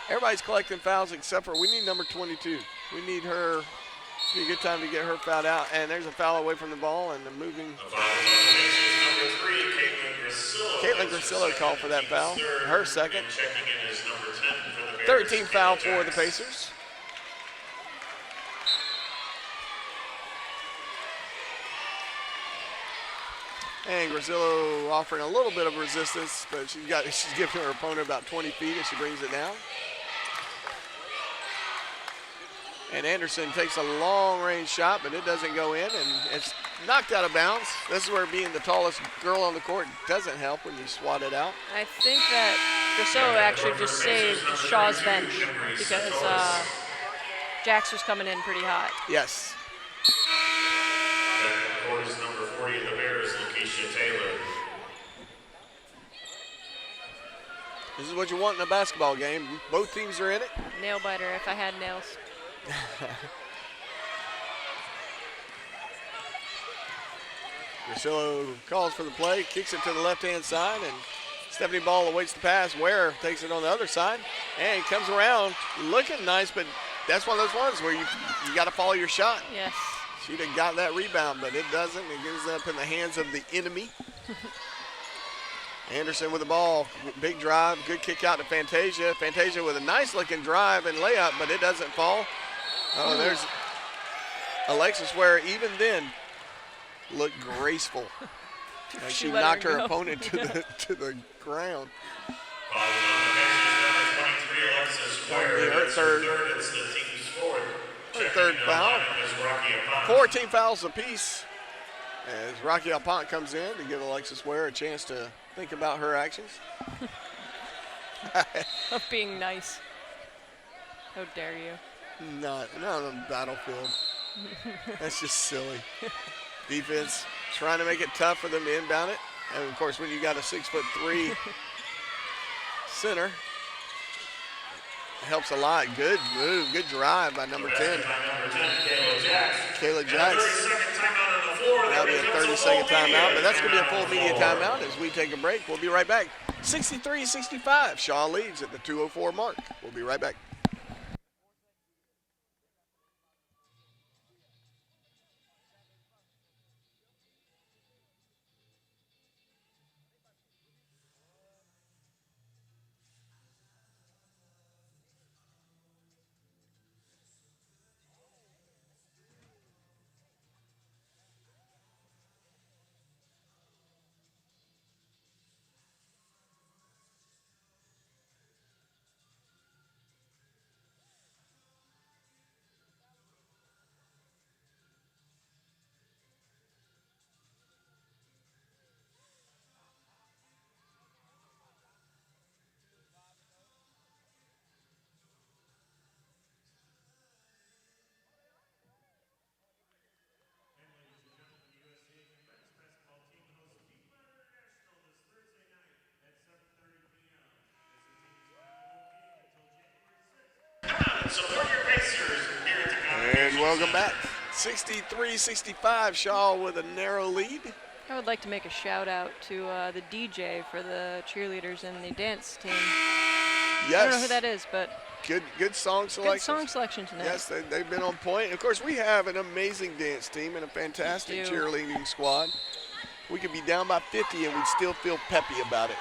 everybody's collecting fouls except for we need number 22. We need her. It's be a good time to get her fouled out. And there's a foul away from the ball and the moving. A foul is on the Pacers, number 3, Caitlin Grasillo. Caitlin That's her Grasillo called for that foul. third. Her second. And checking in is number 10 for the Bears. 13 foul Kayla for the Jackson. Pacers. And Grasillo offering a little bit of resistance, but she's giving her opponent about 20 feet as she brings it down. And Anderson takes a long-range shot, but it doesn't go in, and it's knocked out of bounds. This is where being the tallest girl on the court doesn't help when you swat it out. I think that Grasillo actually just saved Shaw's bench because Jax was coming in pretty hot. Yes. That court is number 40 of the Bears, Lakeisha Taylor. This is what you want in a basketball game. Both teams are in it. Nail biter if I had nails. Grasillo calls for the play, kicks it to the left-hand side, and Stephanie Ball awaits the pass. Ware takes it on the other side, and comes around looking nice, but that's one of those ones where you got to follow your shot. Yes. She'd have got that rebound, but it doesn't. It ends up in the hands of the enemy. Anderson with the ball, big drive, good kick out to Fantasia. Fantasia with a nice-looking drive and layup, but it doesn't fall. Oh, there's Alexis Ware, even then, looked graceful. Like she let knocked her her go. opponent to the ground. Foul is on the Pacers, number 23, Alexis Ware. The third. It's the team's fourth. Her third foul. Is Rocky Apont. 14 fouls apiece as Rocky Alpont comes in to give Alexis Ware a chance to think about her actions. Of being nice. How dare you? Not on the battlefield. That's just silly. Defense trying to make it tough for them to inbound it. And of course, when you got a 6'3" center, it helps a lot. Good move, good drive by number 10. By number 10, Kayla Jacks. Kayla Jacks. 30-second timeout on the floor. That'll be a 30-second timeout, but that's going to be a full media timeout as we take a break. We'll be right back. 63-65. Shaw leads at the 2:04 mark. We'll be right back. Support your Pacers here at the And welcome back. 63-65, Shaw with a narrow lead. I would like to make a shout out to the DJ for the cheerleaders and the dance team. Yes. I don't know who that is, but Good song selection. good song selection tonight. Yes, they've been on point. Of course, we have an amazing dance team and a fantastic We do. cheerleading squad. We could be down by 50 and we'd still feel peppy about it.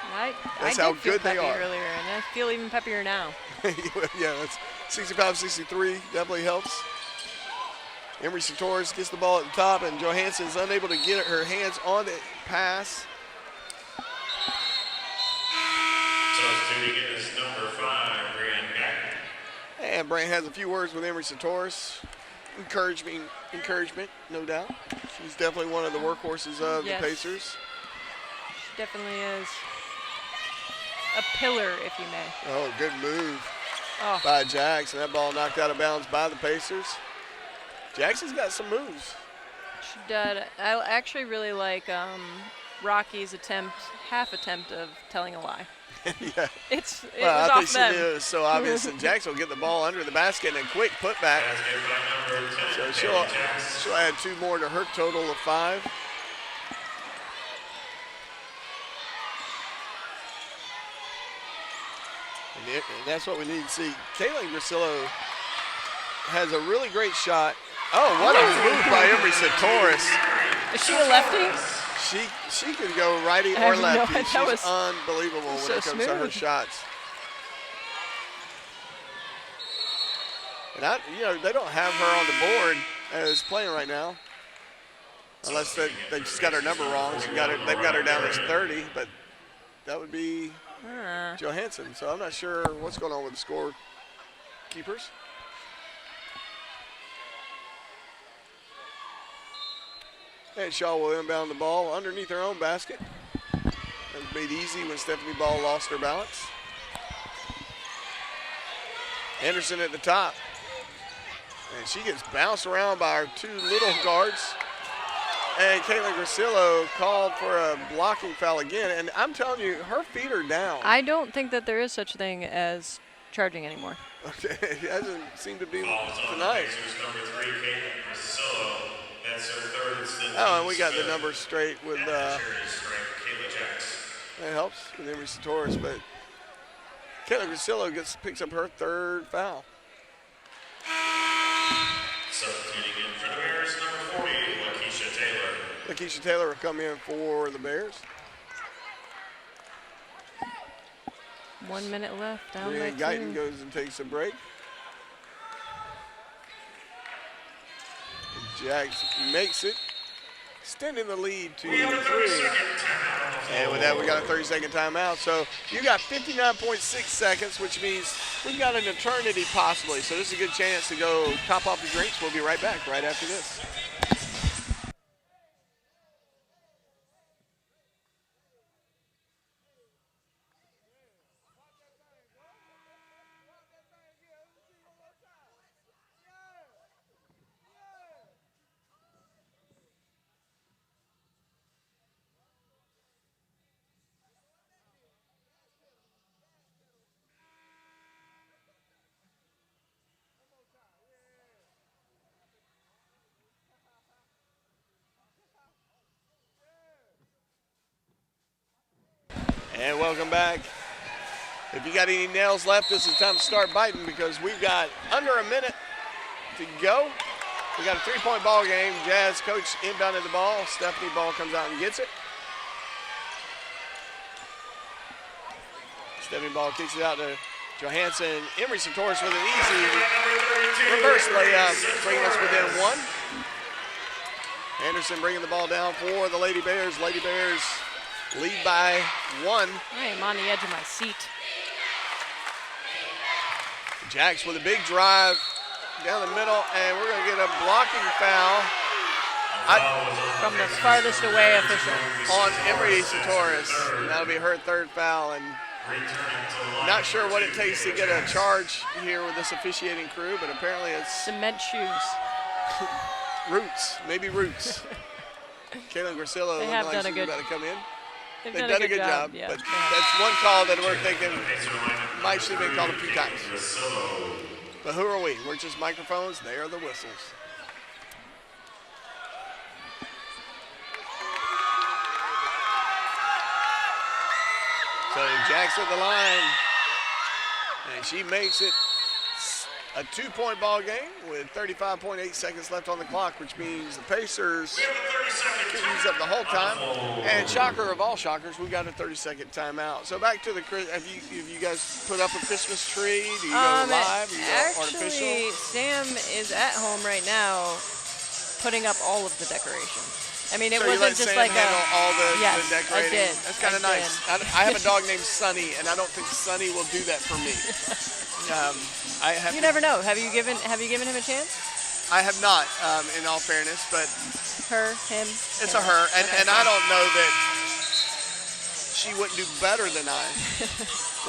That's I how did feel good they peppy are. earlier, and I feel even peppier now. Yeah, that's 65-63, definitely helps. Emery Sartoris gets the ball at the top, and Johansson is unable to get her hands on the pass. Substituting is number 5, Brian Gack. And Brant has a few words with Emery Sartoris. Encouragement, no doubt. She's definitely one of the workhorses of Yes. the Pacers. She definitely is a pillar, if you may. Oh, good move Oh, by Jackson. That ball knocked out of bounds by the Pacers. Jackson's got some moves. she did. I actually really like Rocky's half attempt of telling a lie. Yeah. It was Well, I think off she them. knew it was so obvious, and Jackson will get the ball under the basket and a quick putback. Basket by number 10, So Kayla Jacks. she'll add 2 more to her total of 5. And that's what we need to see. Kayla Grasillo has a really great shot. Oh, what a move by Emery Sartoris. Is she a lefty? She could go righty I or have no lefty. idea. That She's was unbelievable when so it comes to her smooth. shots. And they don't have her on the board as playing right now, unless they just got her number wrong. They've got her down as 30, but that would be Johansson. So I'm not sure what's going on with the scorekeepers. And Shaw will inbound the ball underneath her own basket. That was made easy when Stephanie Ball lost her balance. Anderson at the top. And she gets bounced around by our 2 little guards. And Caitlin Grasillo called for a blocking foul again. And I'm telling you, her feet are down. I don't think that there is such a thing as charging anymore. Okay, it hasn't seemed to be Falls on the tonight. Pacers, number 3, Caitlin Priscillo. That's her third. It's the Oh, and we got team's the numbers straight with charity strike, Kayla Jacks. that helps with Emery Sartoris, but Caitlin Grasillo picks up her 3rd foul. Substituting in for the Bears, number 40, Lakeisha Taylor. Lakeisha Taylor will come in for the Bears. 1 minute left, down by Brian Guyton 2. goes and takes a break. And Jags makes it, extending the lead to We have a 3. 30-second timeout on the And with that, we got a 30-second timeout. So you got 59.6 seconds, which means we've got an eternity possibly. So this is a good chance to go top off your drinks. We'll be right back right after this. And welcome back. If you got any nails left, this is time to start biting because we've got under a minute to go. We got a 3-point ball game. Jazz coach inbounded the ball. Stephanie Ball comes out and gets it. Stephanie Ball kicks it out to Johansson. Emery Santoris with an easy reverse layup, bringing us within one. Anderson bringing the ball down for the Lady Bears. Lady Bears lead by one. I am on the edge of my seat. Jacks with a big drive down the middle, and we're going to get a blocking foul From the farthest away official. on Emery Santoris. That'll be her third foul, and not sure what it takes to get a charge here with this officiating crew, but apparently it's Cement shoes. roots, maybe roots. Kaylin Grasillo They looked have like done a she's good- about to come in. They've They've done a good job, Yeah. but that's one call that we're thinking might should have been called a few times. But who are we? We're just microphones. They are the whistles. So Jack's at the line, and she makes it a 2-point ball game with 35.8 seconds left on the clock, which means the Pacers can use up the whole time. And shocker of all shockers, we got a 30-second timeout. So back to the, have you guys put up a Christmas tree? Do you go live? Do you go artificial? Actually, Sam is at home right now putting up all of the decorations. I mean, it So you wasn't let just Sam like handle all the yes, decorating? I did. That's kind of nice. I have a dog named Sunny, and I don't think Sunny will do that for me. I have You never know. Have you given him a chance? I have not, in all fairness, but Her, him. it's a him. her, and, Okay. and I don't know that she wouldn't do better than I.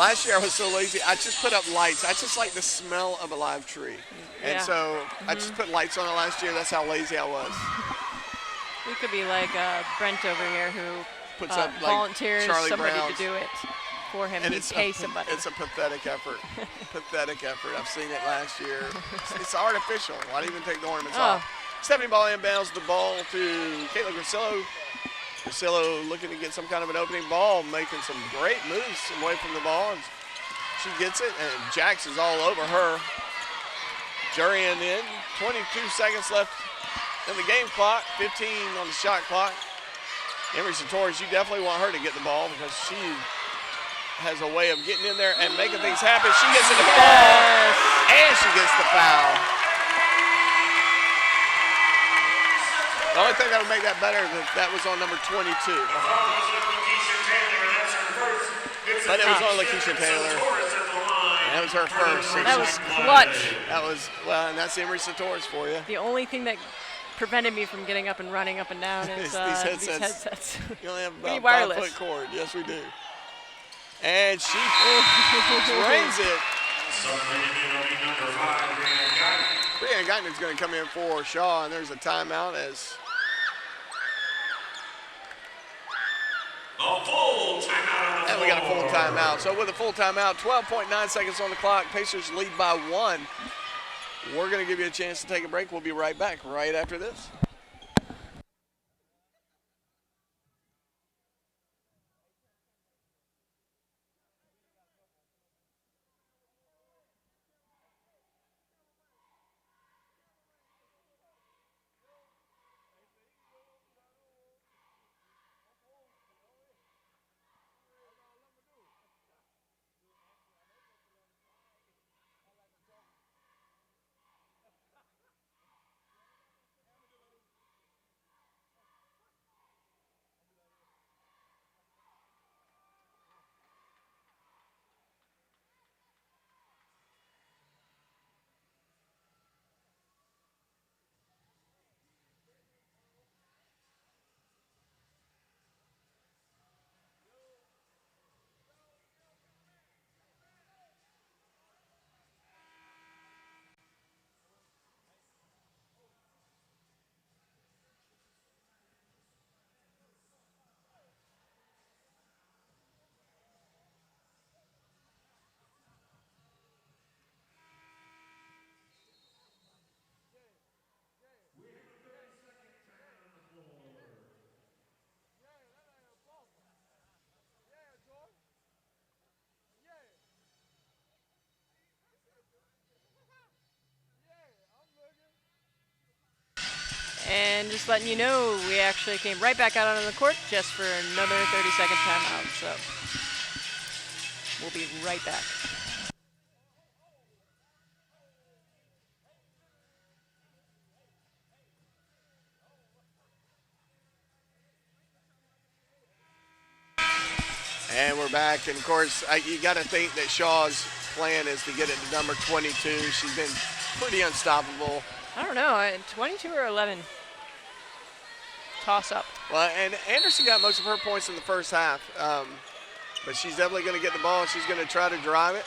Last year I was so lazy, I just put up lights. I just like the smell of a live tree. And Yeah. so I just put lights on it last year. That's how lazy I was. We could be like Brent over here who Puts up like volunteers Charlie somebody Brown's. to do it for him. And He'd pay somebody. It's a pathetic effort. Pathetic effort. I've seen it last year. It's artificial. Why even take the ornaments off? Stephanie Ball inbounds the ball to Caitlin Grasillo. Grasillo looking to get some kind of an opening ball, making some great moves away from the ball. And she gets it, and Jax is all over her. Jurian in. 22 seconds left in the game clock. 15 on the shot clock. Emery Santoris, you definitely want her to get the ball because she has a way of getting in there and making things happen. She gets in the ball, and she gets the foul. The only thing that would make that better is if that was on number 22. But it was on Lakeisha Taylor. And that was her first. So That was clutch. That was, well, and that's Emery Santoris for you. The only thing that prevented me from getting up and running up and down is These these headsets. headsets. You only have We need about wireless. 5-foot cord. Yes, we do. And she drains it. Brianna Guyton's going to come in for Shaw, and there's a timeout as and we got a full timeout. So with a full timeout, 12.9 seconds on the clock. Pacers lead by 1. We're going to give you a chance to take a break. We'll be right back right after this. And just letting you know, we actually came right back out onto the court just for another 30-second timeout. So we'll be right back. And we're back. And, of course, you got to think that Shaw's plan is to get it to number 22. She's been pretty unstoppable. I don't know, 22 or 11. Toss up. Well, and Anderson got most of her points in the first half. But she's definitely going to get the ball. She's going to try to drive it.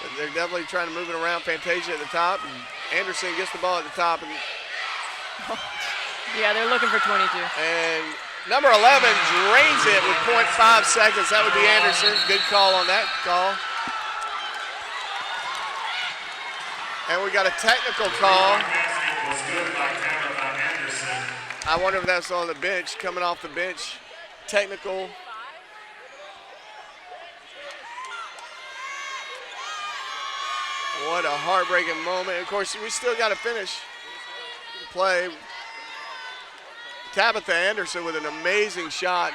But they're definitely trying to move it around. Fantasia at the top. And Anderson gets the ball at the top. And yeah, they're looking for 22. And number 11 drains it with 0.5 seconds. That would be Anderson. Good call on that call. And we got a technical call. I wonder if that's on the bench, coming off the bench. Technical. What a heartbreaking moment. Of course, we still got to finish the play. Tabitha Anderson with an amazing shot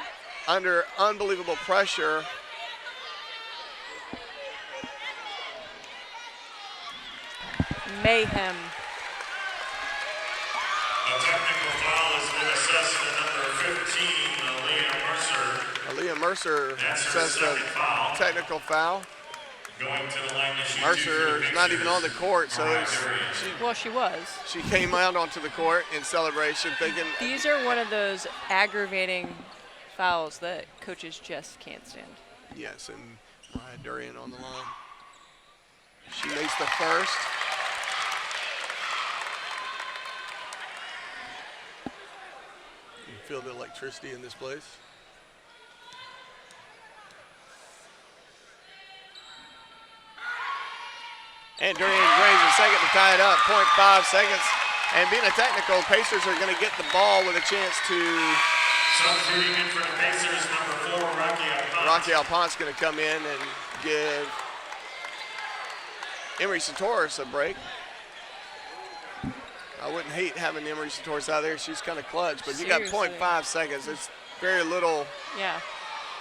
under unbelievable pressure. Mayhem. A technical foul has been assessed to number 15, Aaliyah Mercer. Aaliyah Mercer That's her assessed second a foul. technical foul. Going to the line to shoot Mercer's not even on the court, so Well, she was. she came out onto the court in celebration thinking, These are one of those aggravating fouls that coaches just can't stand. yes, and Mariah Durian on the line. She makes the first. You feel the electricity in this place. And Durian drains a second to tie it up, 0.5 seconds. And being a technical, Pacers are going to get the ball with a chance to. Substituting in for the Pacers, number 4, Rocky Alphonse. Rocky Alphonse going to come in and give Emery Satoris a break. I wouldn't hate having Emery Satoris out there. She's kind of clutch, but you got Seriously. 0.5 seconds. It's very little Yeah.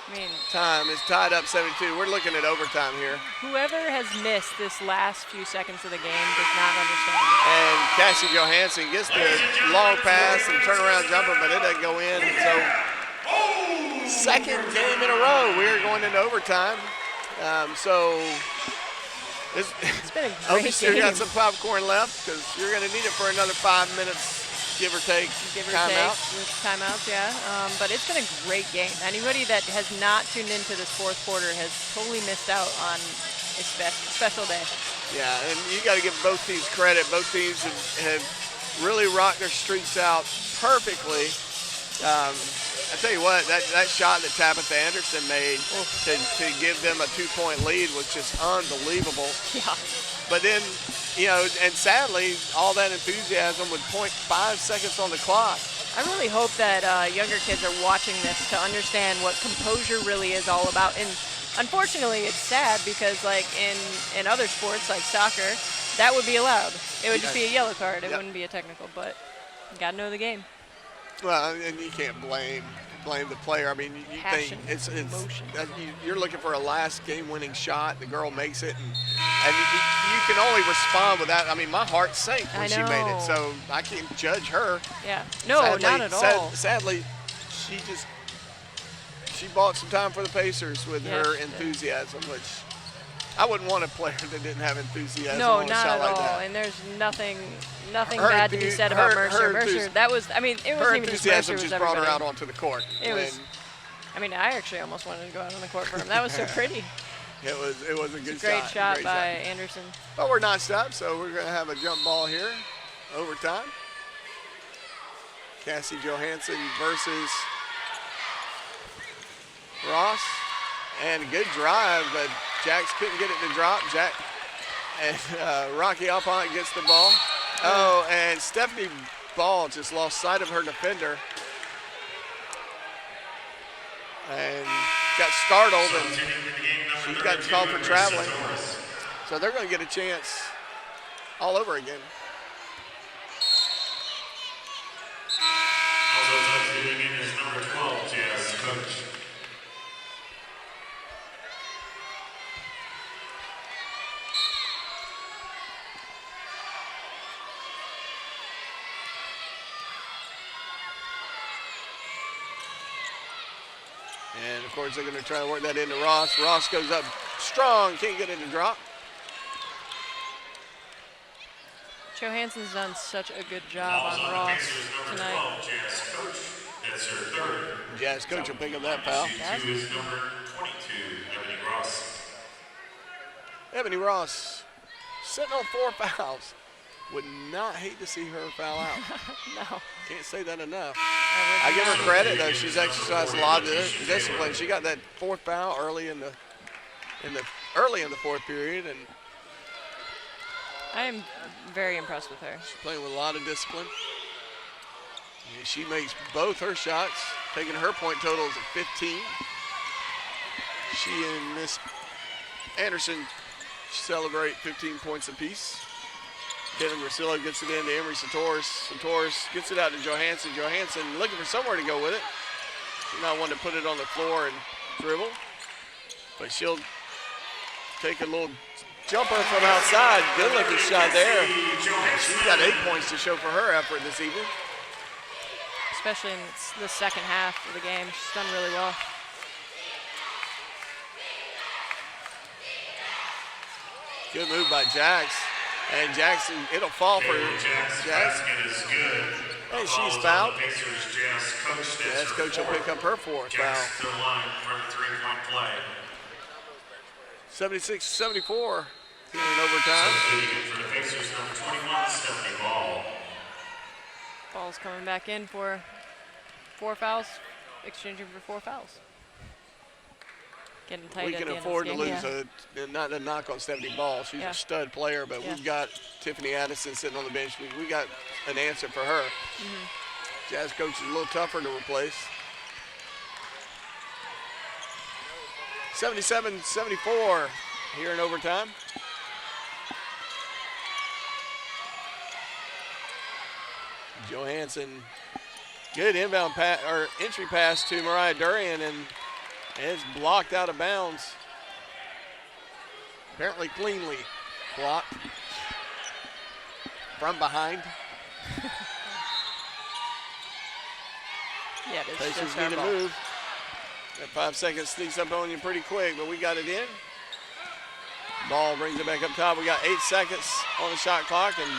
I mean, time. It's tied up 72. We're looking at overtime here. whoever has missed this last few seconds of the game does not understand. And Cassie Johansson gets the long pass and turnaround jumper, but it doesn't go in. So, second game in a row, we're going into overtime. It's been a I hope you great still game. got some popcorn left because you're going to need it for another 5 minutes, give or take. Give or timeout. take with timeouts, yeah. But it's been a great game. Anybody that has not tuned into this fourth quarter has totally missed out on a special day. Yeah, and you got to give both teams credit. Both teams have really rocked their streaks out perfectly. I tell you what, that shot that Tabitha Anderson made to give them a 2-point lead was just unbelievable. Yeah. But then, and sadly, all that enthusiasm with 0.5 seconds on the clock. I really hope that younger kids are watching this to understand what composure really is all about. And unfortunately, it's sad because, like, in other sports like soccer, that would be allowed. It would just be a yellow card. It wouldn't be a technical, but you got to know the game. Well, and you can't blame the player. I mean, you Passion, think it's emotion. you're looking for a last game-winning shot. The girl makes it, and you can only respond with that. I mean, my heart sank when she made it, so I can't judge her. Yeah. No, Sadly, not at all. Sadly, she bought some time for the Pacers with Yeah, her she did. enthusiasm, which I wouldn't want a player that didn't have enthusiasm No, on a not shot at like all. that. And there's nothing Her bad to be said about her Mercer. That was, I mean, it Her wasn't even just enthusiasm Mercer. It was just brought her everybody. out onto the court. It was. I mean, I actually almost wanted to go out on the court for him. That was so pretty. It was a good Great shot Great by Anderson. But we're not stopped, so we're going to have a jump ball here. Overtime. Cassie Johansson versus Ross. And a good drive, but Jax couldn't get it to drop. And Rocky Alpont gets the ball. Oh, and Stephanie Ball just lost sight of her defender. And got startled, and she got called for traveling. So they're going to get a chance all over again. number 12, Jazz Coach. And, of course, they're going to try to work that into Ross. Ross goes up strong, can't get it to drop. Johansson's done such a good job on Ross tonight. Jazz Coach. That's her third. Jazz Coach will pick up that foul. Two is number 22, Ebony Ross. Ebony Ross sitting on 4 fouls. Would not hate to see her foul out. No. Can't say that enough. I give her credit though. She's exercised a lot of discipline. She got that 4th foul early in the fourth period, and I am very impressed with her. she's playing with a lot of discipline. And she makes both her shots, taking her point totals at 15. She and Miss Anderson celebrate 15 points apiece. Kevin Grasillo gets it into Emery Santoris. Santoris gets it out to Johansson. Johansson looking for somewhere to go with it. She's not one to put it on the floor and dribble, but she'll take a little jumper from outside. Good looking shot there. She's got 8 points to show for her effort this evening. Especially in the second half of the game. She's done really well. Good move by Jax. And Jackson, it'll fall for Jack's Jax. basket is good. And she's fouled. Pacers Jazz Coach. Jazz Coach will pick up her 4th foul. Jack's to the line for the 3-point play. 76-74 here in overtime. Substituting for the Pacers, number 21, Stephanie Ball. Ball's coming back in for 4 fouls, exchanging for 4 fouls. Getting tight We at can the end afford to of this lose game. not a knock on Stephanie Ball. She's Yeah. a stud player, but Yeah. we've got Tiffany Addison sitting on the bench. We got an answer for her. Jazz Coach is a little tougher to replace. 77-74 here in overtime. Johansson, good inbound pass or entry pass to Mariah Durian, and it's blocked out of bounds. Apparently cleanly blocked from behind. Yeah, it's Pacers just need our to ball. move. That 5 seconds sneaks up on you pretty quick, but we got it in. Ball brings it back up top. We got 8 seconds on the shot clock, and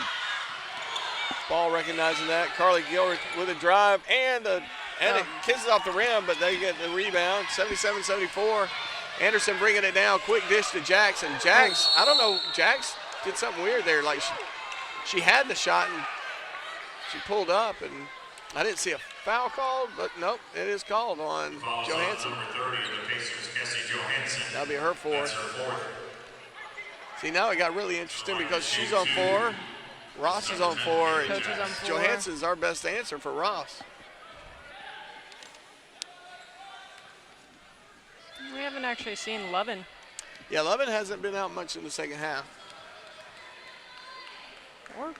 Ball recognizing that. Carly Gilbert with a drive, and it kisses off the rim, but they get the rebound. 77-74. Anderson bringing it down. Quick dish to Jackson. Jax, I don't know, Jax did something weird there. Like she had the shot, and she pulled up, and I didn't see a foul called, but nope, it is called on Falls Johansson. on number 30 of the Pacers, Essie Johansson. That'll be her 4th. That's her 4th. See, now it got really interesting because she's on 4, Ross is on 4, and Coach is on 4. Johansson's our best answer for Ross. We haven't actually seen Lovin. Yeah, Lovin hasn't been out much in the second half. or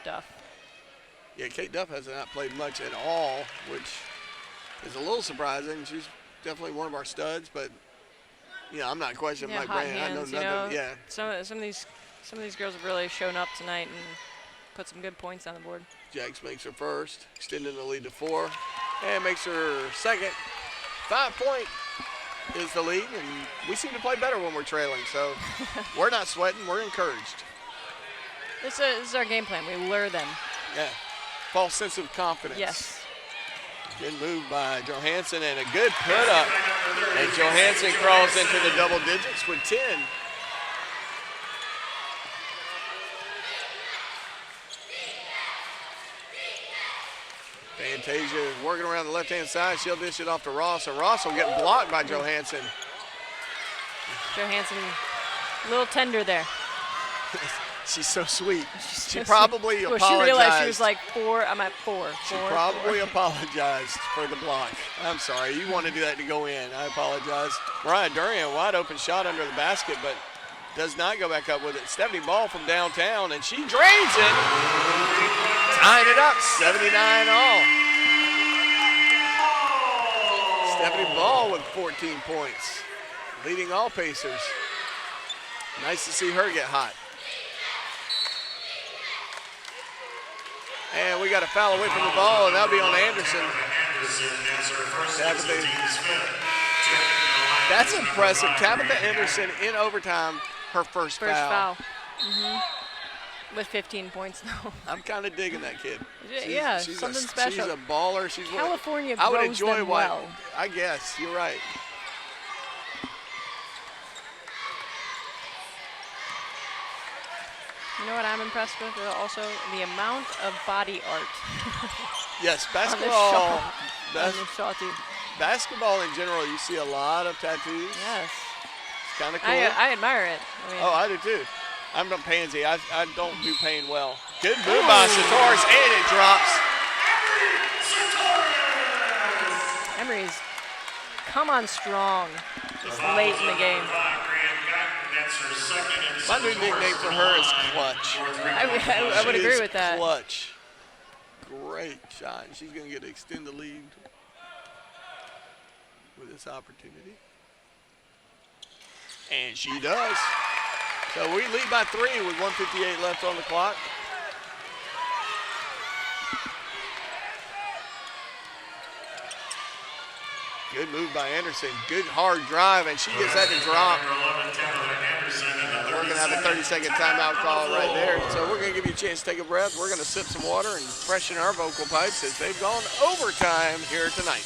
Duff. Yeah, Kate Duff has not played much at all, which is a little surprising. She's definitely one of our studs, but yeah, I'm not questioning Yeah, Mike hot Brand. I know hands, nothing. you know. Yeah, Some of these girls have really shown up tonight and put some good points on the board. Jax makes her first, extending the lead to 4, and makes her second. 5-point is the lead, and we seem to play better when we're trailing, so we're not sweating. We're encouraged. This is our game plan. We lure them. Yeah, false sense of confidence. Yes. Good move by Johansson and a good put up. And Johansson crawls into the double digits with 10. Fantasia working around the left-hand side. She'll dish it off to Ross, and Ross will get blocked by Johansson. Johansson, a little tender there. She's so sweet. She so probably sweet. Well, apologized. she realized she was like 4. I'm at 4. She 4, probably 4. apologized for the block. I'm sorry. You wanted to do that to go in. I apologize. Mariah Durian, wide open shot under the basket, but does not go back up with it. Stephanie Ball from downtown, and she drains it. Tying it up, 79 all. Stephanie Ball with 14 points, leading all Pacers. Nice to see her get hot. And we got a foul away from the ball, and that'll be on Anderson. That's impressive. Tabitha Anderson in overtime, her first foul. With 15 points, though. I'm kind of digging that kid. She's something special. She's a baller. California I would grows enjoy them well. I guess you're right. You know what I'm impressed with also? The amount of body art. Yes, basketball. On the Shaw team. Basketball in general, you see a lot of tattoos. Yes. It's kind of cool. I admire it. I do too. I'm a pansy. I don't do pain well. Good move by Satoris, and it drops. Emery's come on strong late in the game. My new nickname for her is Clutch. I would agree with that. Clutch. Great shot. She's going to get to extend the lead with this opportunity. And she does. So we lead by 3 with 1:58 left on the clock. Good move by Anderson. Good hard drive, and she gets that to drop. We're going to have a 30-second timeout call right there. So we're going to give you a chance to take a breath. We're going to sip some water and freshen our vocal pipes as they've gone overtime here tonight.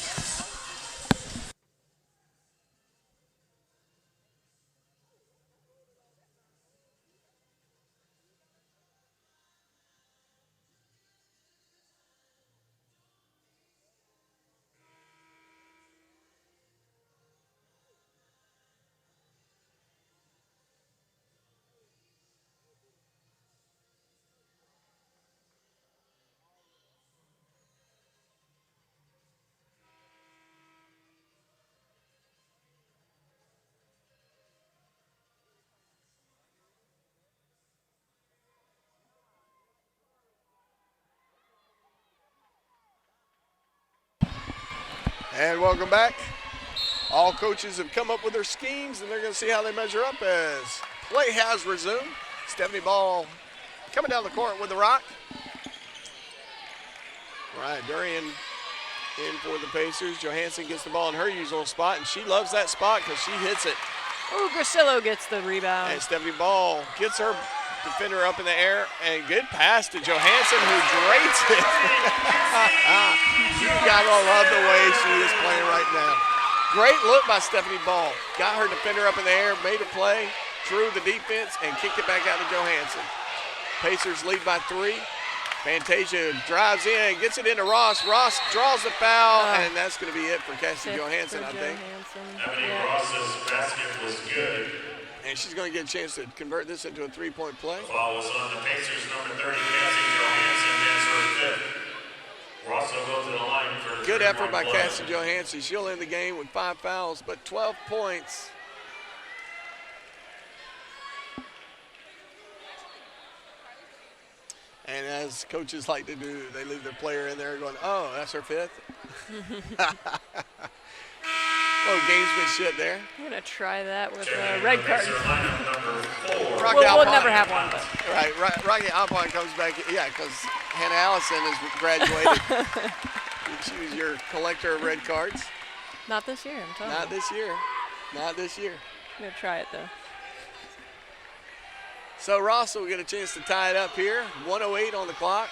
And welcome back. All coaches have come up with their schemes, and they're going to see how they measure up as play has resumed. Stephanie Ball coming down the court with the rock. Right, Durian in for the Pacers. Johansson gets the ball in her usual spot, and she loves that spot because she hits it. Oh, Grasillo gets the rebound. And Stephanie Ball gets her defender up in the air, and good pass to Johansson, who drapes it. You gotta love the way she is playing right now. Great look by Stephanie Ball. Got her defender up in the air, made a play, drew the defense, and kicked it back out to Johansson. Pacers lead by 3. Fantasia drives in, gets it into Ross. Ross draws the foul, and that's going to be it for Cassie Johansson, I think. Ross's basket was good. And she's going to get a chance to convert this into a 3-point play. Foul was on the Pacers, number 30, Cassie Johansson. That's her 5th. Ross will go to the line for the Good effort by play. Cassie Johansson. She'll end the game with 5 fouls, but 12 points. And as coaches like to do, they leave their player in there going, oh, that's her 5th? Oh, gamesmanship there. I'm going to try that with a red card. Rocky We'll Alpine. never have one, but. Right, Rocky Alpine comes back, yeah, because Hannah Allison has graduated. She was your collector of red cards. Not this year, I'm telling you. Not this year. Not this year. I'm going to try it, though. So Ross will get a chance to tie it up here. 1:08 on the clock.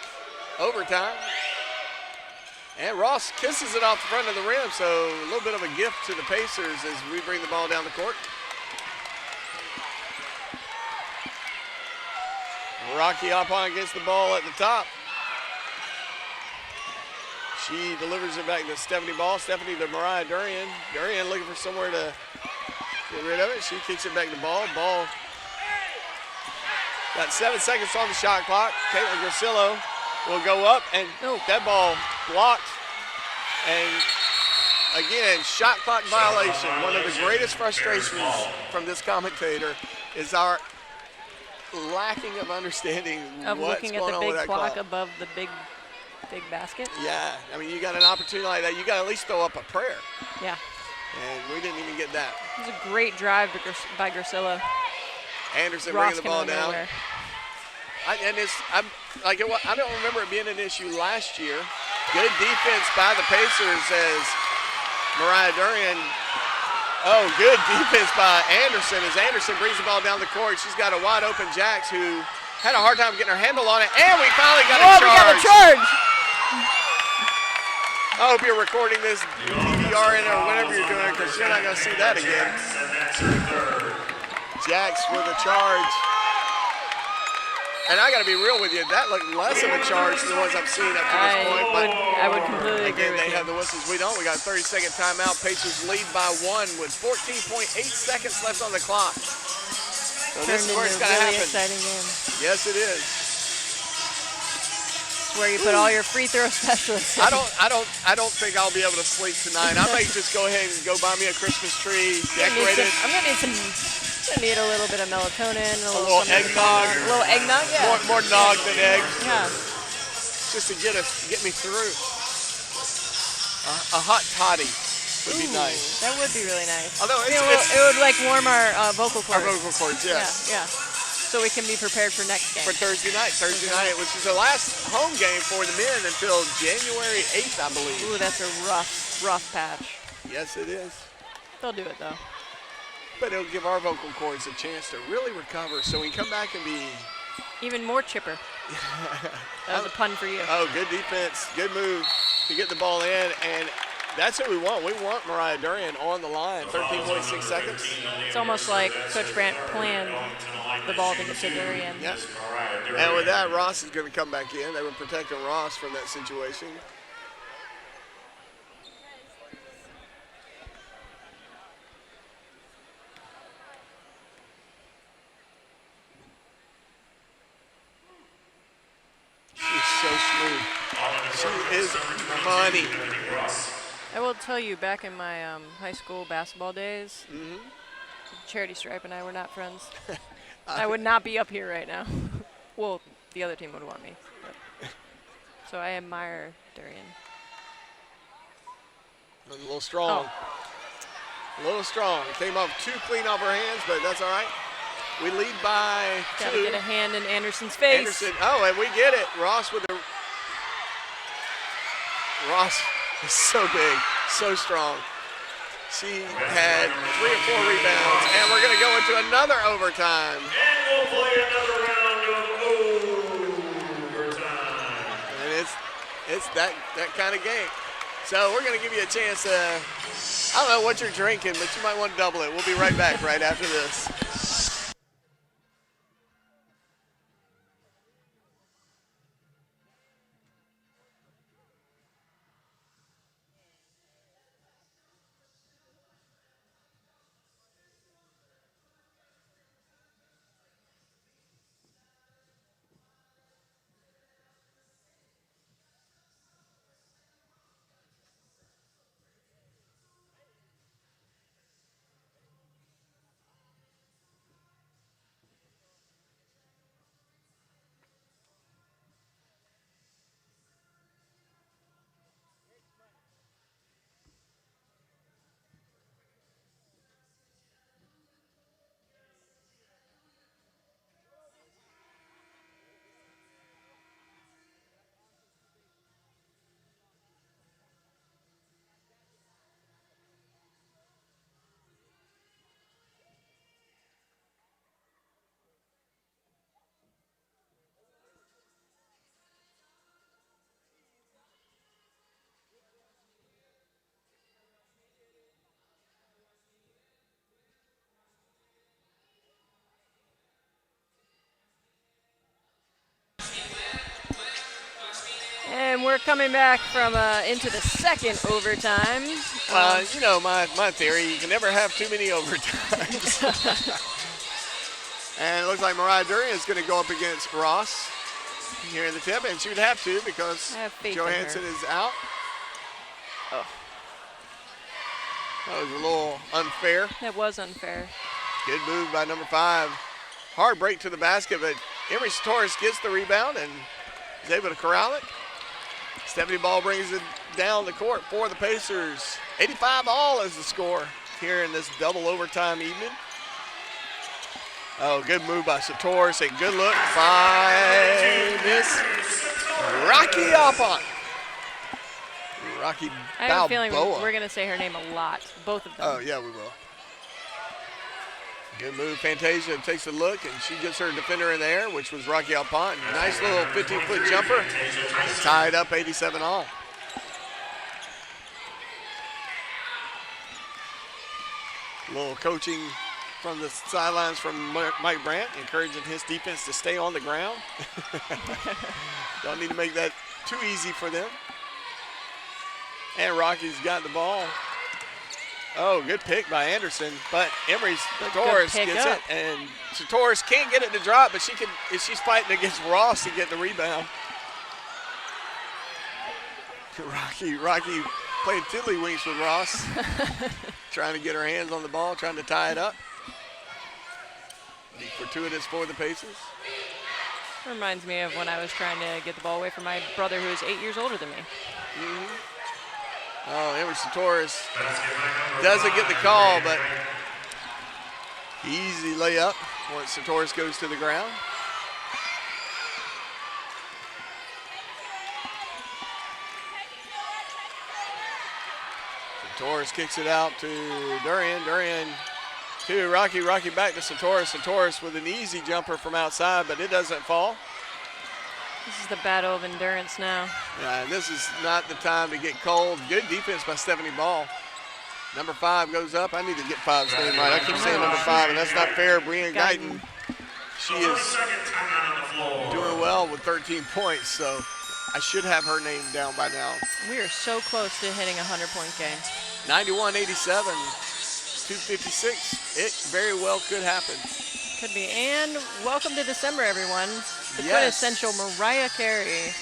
Overtime. And Ross kisses it off the front of the rim, so a little bit of a gift to the Pacers as we bring the ball down the court. Rocky Alpine gets the ball at the top. She delivers it back to Stephanie Ball. Stephanie to Mariah Durian. Durian looking for somewhere to get rid of it. She kicks it back to Ball. Ball got 7 seconds on the shot clock. Caitlin Grasillo will go up, and that ball blocked. And again, shot clock violation. One of the greatest frustrations from this commentator is our lacking of understanding of what's looking at going the on with big that clock clock. above the big basket. Yeah, I mean, you got an opportunity like that, you got to at least throw up a prayer. Yeah. And we didn't even get that. It was a great drive by Gracilla. Anderson Ross bringing the ball came down. nowhere. I don't remember it being an issue last year. Good defense by the Pacers as Mariah Durian. Oh, good defense by Anderson as Anderson brings the ball down the court. She's got a wide open Jax who had a hard time getting her handle on it, and we finally got a charge. We got a charge. I hope you're recording this DVR in or whatever you're doing because you're not going to see that again. Jax with a charge. And I got to be real with you, that looked less of a charge than the ones I've seen up to this point. But I would completely agree again, with they you. have the whistles. We don't. We got a 30-second timeout. Pacers lead by 1 with 14.8 seconds left on the clock. So this is where it's going to happen. Exciting game. Yes, it is. It's where you put all your free throw specialists. I don't think I'll be able to sleep tonight. I may just go ahead and go buy me a Christmas tree, decorate it. I'm gonna need a little bit of melatonin, a little eggnog. A little eggnog, yeah. More nog than eggs. Yeah. Just to get me through. A hot toddy would be nice. That would be really nice. Although it would like warm our vocal cords. Our vocal cords, yes. Yeah. So we can be prepared for next game. For Thursday night, which is the last home game for the men until January 8th, I believe. Ooh, that's a rough patch. Yes, it is. They'll do it though. But it'll give our vocal cords a chance to really recover so we can come back and be even more chipper. That was a pun for you. Oh, good defense. Good move to get the ball in. And that's what we want. We want Mariah Durian on the line. 13.6 seconds. It's almost like Coach Brandt planned the ball to get to Durian. Yeah. And with that, Ross is going to come back in. They were protecting Ross from that situation. She's so smooth. She is money. I will tell you, back in my high school basketball days, Charity Stripe and I were not friends. I would not be up here right now. Well, the other team would want me. But. So I admire Durian. A little strong. Oh. A little strong. Came off too clean off her hands, but that's all right. We lead by 2. Gotta get a hand in Anderson's face. Anderson. Oh, and we get it. Ross with the. Ross is so big, so strong. She had 3 or 4 rebounds, and we're going to go into another overtime. And we'll play another round of overtime. And it's that kind of game. So we're going to give you a chance to, I don't know what you're drinking, but you might want to double it. We'll be right back right after this. And we're coming back from into the second overtime. You know, my theory, you can never have too many overtimes. And it looks like Mariah Durian is going to go up against Ross here in the tip, and she would have to because Johansson is out. Oh. That was a little unfair. That was unfair. Good move by number 5. Hard break to the basket, but Emery Torres gets the rebound and is able to corral it. Stephanie Ball brings it down the court for the Pacers. 85 all is the score here in this double overtime evening. Oh, good move by Satoris. A good look by Miss Rocky Alpont. Rocky Balboa. I have a feeling we're going to say her name a lot, both of them. Oh, yeah, we will. Good move. Fantasia takes a look, and she gets her defender in the air, which was Rocky Alpont. Nice little 15-foot jumper. Tied up 87 all. A little coaching from the sidelines from Mike Brandt, encouraging his defense to stay on the ground. Don't need to make that too easy for them. And Rocky's got the ball. Oh, good pick by Anderson, but Emery Satoris gets it, and Satoris can't get it to drop, but she's fighting against Ross to get the rebound. Rocky playing tiddlywinks with Ross, trying to get her hands on the ball, trying to tie it up. Fortuitous for the Pacers. Reminds me of when I was trying to get the ball away from my brother, who is 8 years older than me. Mm-hmm. Oh, Emery Satoris doesn't get the call, but easy layup once Satoris goes to the ground. Satoris kicks it out to Durian. Durian to Rocky. Rocky back to Satoris. Satoris with an easy jumper from outside, but it doesn't fall. This is the battle of endurance now. Yeah, and this is not the time to get cold. Good defense by Stephanie Ball. Number 5 goes up. I need to get 5's name right. I keep saying number 5, and that's not fair. Brianna Guyton, she is doing well with 13 points, so I should have her name down by now. We are so close to hitting a 100-point game. 91-87, 2:56. It very well could happen. Could be. And welcome to December, everyone. The Yes. quintessential Mariah Carey.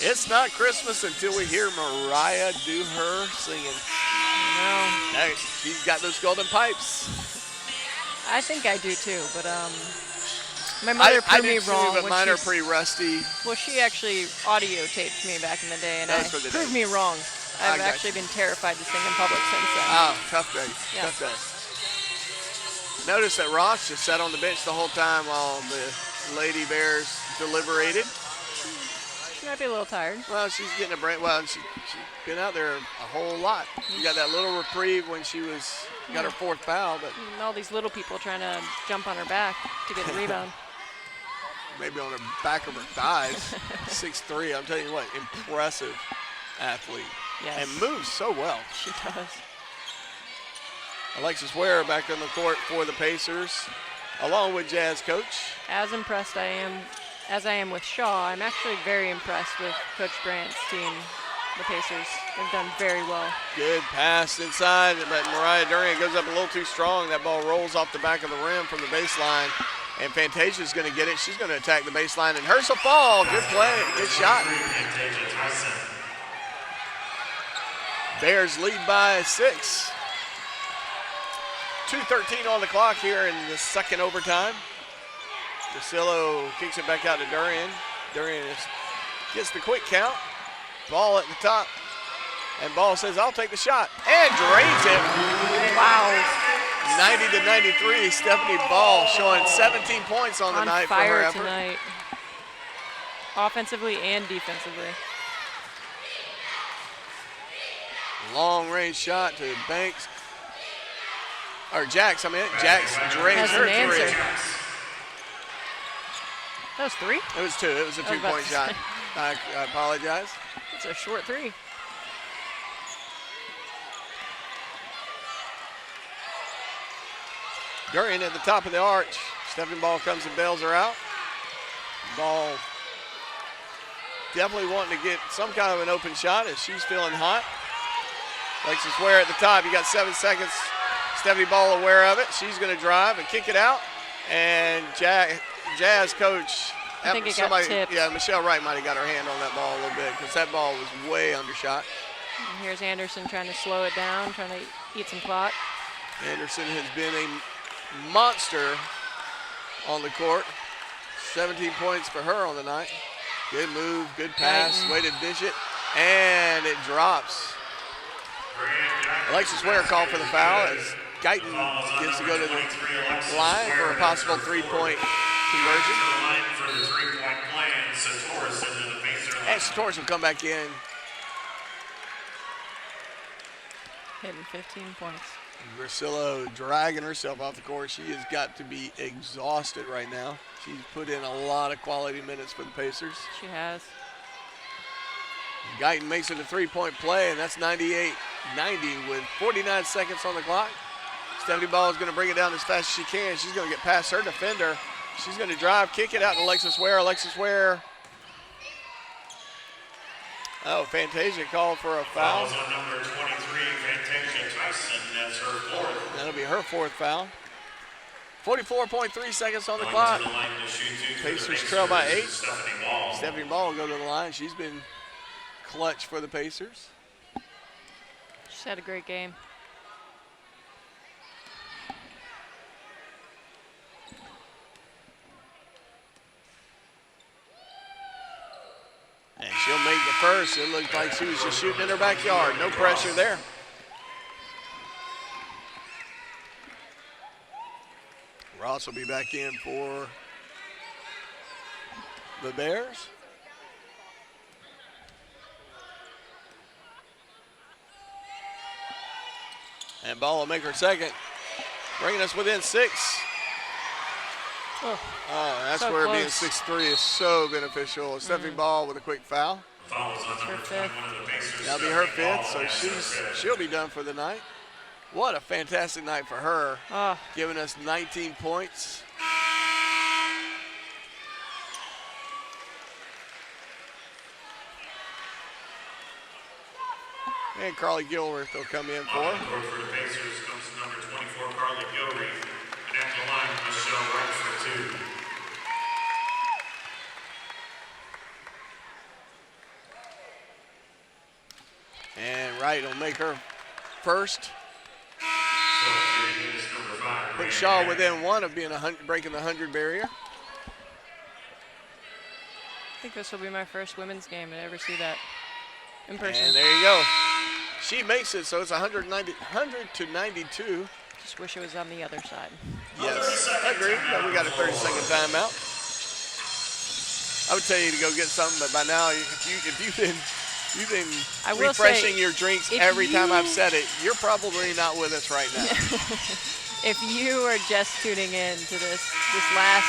It's not Christmas until we hear Mariah do her singing. No, Hey, she's got those golden pipes. I think I do too, but my mother I proved me do wrong. too, but when mine are she- pretty rusty. Well, she actually audio taped me back in the day, and That's for the proved day. me wrong. I I've got actually you. been terrified to sing in public since then. Oh, tough day. Yeah. Tough day. Notice that Ross just sat on the bench the whole time while the Lady Bears deliberated. She might be a little tired. Well, she's getting a break. Well, and she's been out there a whole lot. She got that little reprieve when she got her 4th foul, but And all these little people trying to jump on her back to get the rebound. maybe on her back of her thighs. 6'3", I'm telling you what, impressive athlete. Yes. And moves so well. She does. Alexis Ware back on the court for the Pacers, along with Jazz coach. As impressed as I am with Shaw, I'm actually very impressed with Coach Brandt's team, the Pacers. They've done very well. Good pass inside, but Mariah Durian goes up a little too strong. That ball rolls off the back of the rim from the baseline, and Fantasia's going to get it. She's going to attack the baseline, and hers will fall. Good play, good shot. Bears lead by 6. 2:13 on the clock here in the second overtime. Drusilo kicks it back out to Durian. Durian gets the quick count. Ball at the top. And Ball says, I'll take the shot. And drains it. Wow. 90-93. Stephanie Ball showing 17 points on the night for her fire effort. tonight. Offensively and defensively. Long range shot to Banks. Or Jax, Jax drains Has her an three. answer. That was 3? It was 2. It was a I was about 2-point to shot. say. I apologize. It's a short 3. Durian at the top of the arch. Stephanie Ball comes and bails her out. Ball definitely wanting to get some kind of an open shot as she's feeling hot. Alexis Ware at the top. You got 7 seconds. Stephanie Ball aware of it. She's going to drive and kick it out. And Jazz coach. I think it got tipped. Yeah, Michelle Wright might have got her hand on that ball a little bit because that ball was way undershot. And here's Anderson trying to slow it down, trying to eat some clock. Anderson has been a monster on the court. 17 points for her on the night. Good move, good pass, way to dish it, and it drops. Alexis Ware called for the foul as Guyton gets to go to the line for a possible three-point conversion. And Satoris will come back in. Hitting 15 points. Grasillo dragging herself off the court. She has got to be exhausted right now. She's put in a lot of quality minutes for the Pacers. She has. Guyton makes it a three-point play, and that's 98-90 with 49 seconds on the clock. Stephanie Ball is going to bring it down as fast as she can. She's going to get past her defender. She's going to drive, kick it out to Alexis Ware. Alexis Ware. Oh, Fantasia called for a foul. Fouls on number 23, Fantasia Tyson. That's her fourth. That'll be her fourth foul. 44.3 seconds on the clock. Pacers trail by 8. Stephanie Ball will go to the line. She's been clutch for the Pacers. She's had a great game. And she'll make the first. It looked like she was just shooting in her backyard. No pressure there. Ross will be back in for the Bears. And Ball will make her second, bringing us within 6. Oh, That's so where close. being 6'3" is so beneficial. Stephanie Ball with a quick foul. Fouls on number 21 of the Pacers. That'll be her fifth, so she'll be done for the night. What a fantastic night for her, Oh, giving us 19 points. And Carly Gilworth will come in for. On the court for the Pacers comes number 24, Carly Gilreath. And at the line, Michelle Wright for 2. And Wright will make her first. Substituting is number 5. Put Shaw within 1 of being breaking the 100 barrier. I think this will be my first women's game to ever see that in person. And there you go. She makes it, so it's 100 to 92. Just wish it was on the other side. Yes, I agree, but we got a 30-second timeout. I would tell you to go get something, but by now, if you've been I will refreshing say, your drinks if every time you- I've said it, you're probably not with us right now. If you are just tuning in to this last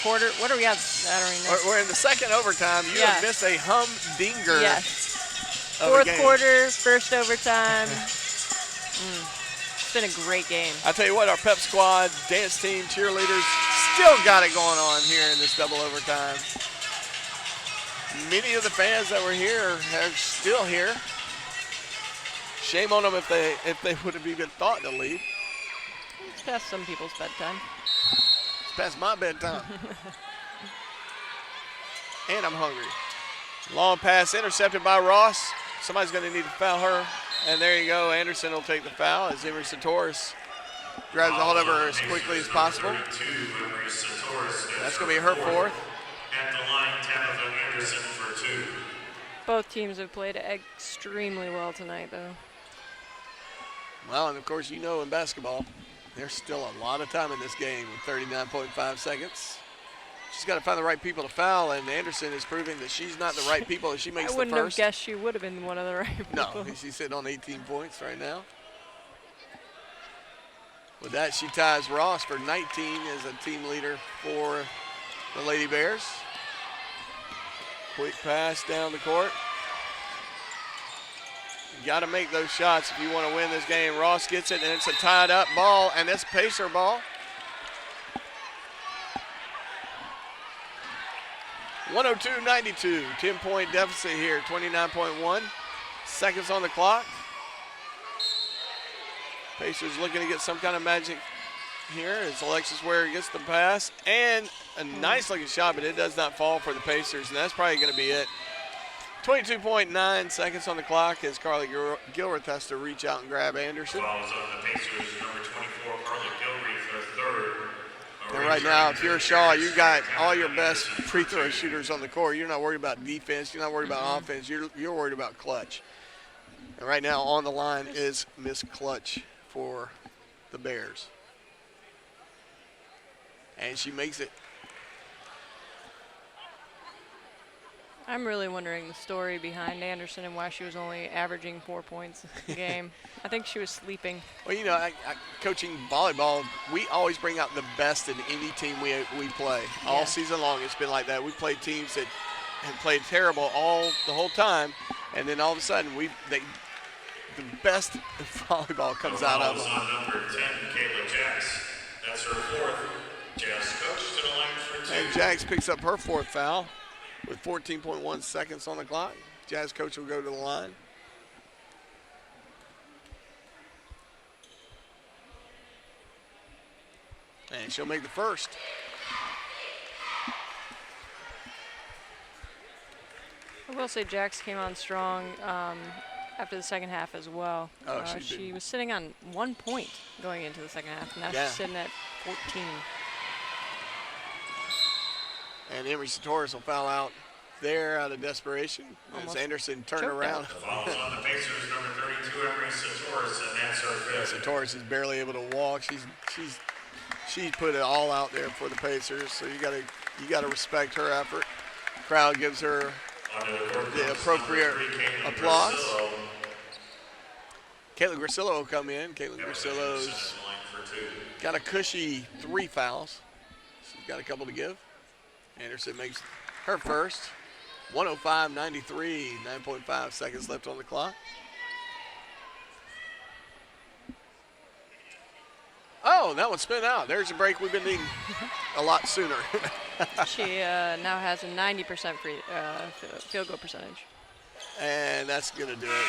quarter, what are we on? I don't even know. We're in the second overtime. You Yeah. have missed a humdinger Yes. of a Fourth game. quarter, first overtime. It's been a great game. I tell you what, our pep squad, dance team, cheerleaders still got it going on here in this double overtime. Many of the fans that were here are still here. Shame on them if they would have even thought to leave. It's past some people's bedtime. It's past my bedtime. And I'm hungry. Long pass intercepted by Ross. Somebody's going to need to foul her. And there you go. Anderson will take the foul as Emery Satoris grabs a hold of her as quickly as possible. That's going to be her fourth. At the line, Tabitha Anderson for 2. Both teams have played extremely well tonight, though. Well, and of course, you know in basketball, there's still a lot of time in this game with 39.5 seconds. She's got to find the right people to foul, and Anderson is proving that she's not the right people as she makes I the wouldn't have first. guessed she would have been one of the right people. No, she's sitting on 18 points right now. With that, she ties Ross for 19 as a team leader for the Lady Bears. Quick pass down the court. You got to make those shots if you want to win this game. Ross gets it, and it's a tied up ball, and it's Pacer ball. 102-92, 10-point deficit here, 29.1 seconds on the clock. Pacers looking to get some kind of magic here as Alexis Ware gets the pass, and a nice looking shot, but it does not fall for the Pacers, and that's probably going to be it. 22.9 seconds on the clock as Carly Gilworth has to reach out and grab Anderson. Fouls on the Pacers, number 24, Carly Gilreath for 3rd. And right now, if you're Shaw, you got all your best free throw shooters on the court. You're not worried about defense. You're not worried about offense. You're worried about clutch. And right now on the line is Miss Clutch for the Bears. And she makes it. I'm really wondering the story behind Anderson and why she was only averaging 4 points a game. I think she was sleeping. Well, you know, coaching volleyball, we always bring out the best in any team we play. All season long, it's been like that. We played teams that have played terrible the whole time, and then all of a sudden, the best volleyball comes out of them. On number 10, Kayla Jacks. That's her fourth. Jazz coach to the line for 2. And Jax picks up her 4th foul with 14.1 seconds on the clock. Jazz coach will go to the line. And she'll make the first. I will say Jax came on strong after the second half as well. Oh, she was sitting on 1 point going into the second half. Now she's sitting at 14. And Emery Satoris will foul out there out of desperation as Anderson turned around. The foul's on the Pacers, number 32, Emery Satoris, and that's her 5th. Satoris is barely able to walk. She put it all out there for the Pacers, so you gotta respect her effort. Crowd gives her the appropriate applause. Caitlin Grasillo will come in. Caitlin Grasillo's got a cushy 3 fouls. She's got a couple to give. Anderson makes her first. 105-93, 9.5 seconds left on the clock. Oh, that one spin out. There's a break we've been needing a lot sooner. She now has a 90% field goal percentage. And that's going to do it.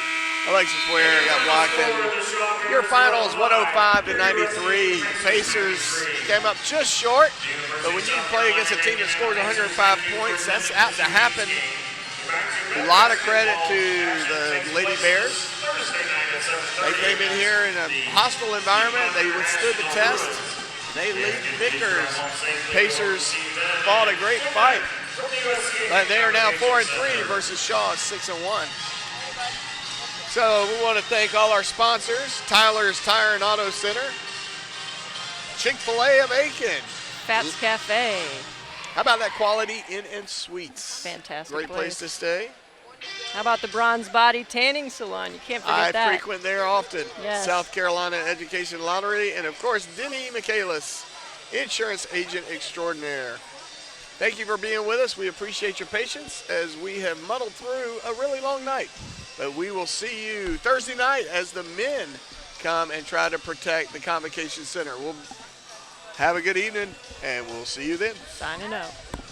Alexis Ware got blocked. And your final is 105-93. Pacers came up just short. But when you play against a team that scores 105 points, that's apt to happen. A lot of credit to the Lady Bears. They came in here in a hostile environment. They withstood the test. They lead victors. Pacers fought a great fight. But they are now 4-3 versus Shaw 6-1. So we want to thank all our sponsors: Tyler's Tire and Auto Center, Chick-fil-A of Aiken, Fats Cafe. How about that Quality Inn and Suites? Fantastic Great place to stay. How about the Bronze Body Tanning Salon? You can't forget that. I frequent there often. Yes. South Carolina Education Lottery, and of course, Denny Michaelis, Insurance Agent Extraordinaire. Thank you for being with us. We appreciate your patience as we have muddled through a really long night. But we will see you Thursday night as the men come and try to protect the Convocation Center. We'll have a good evening, and we'll see you then. Signing out.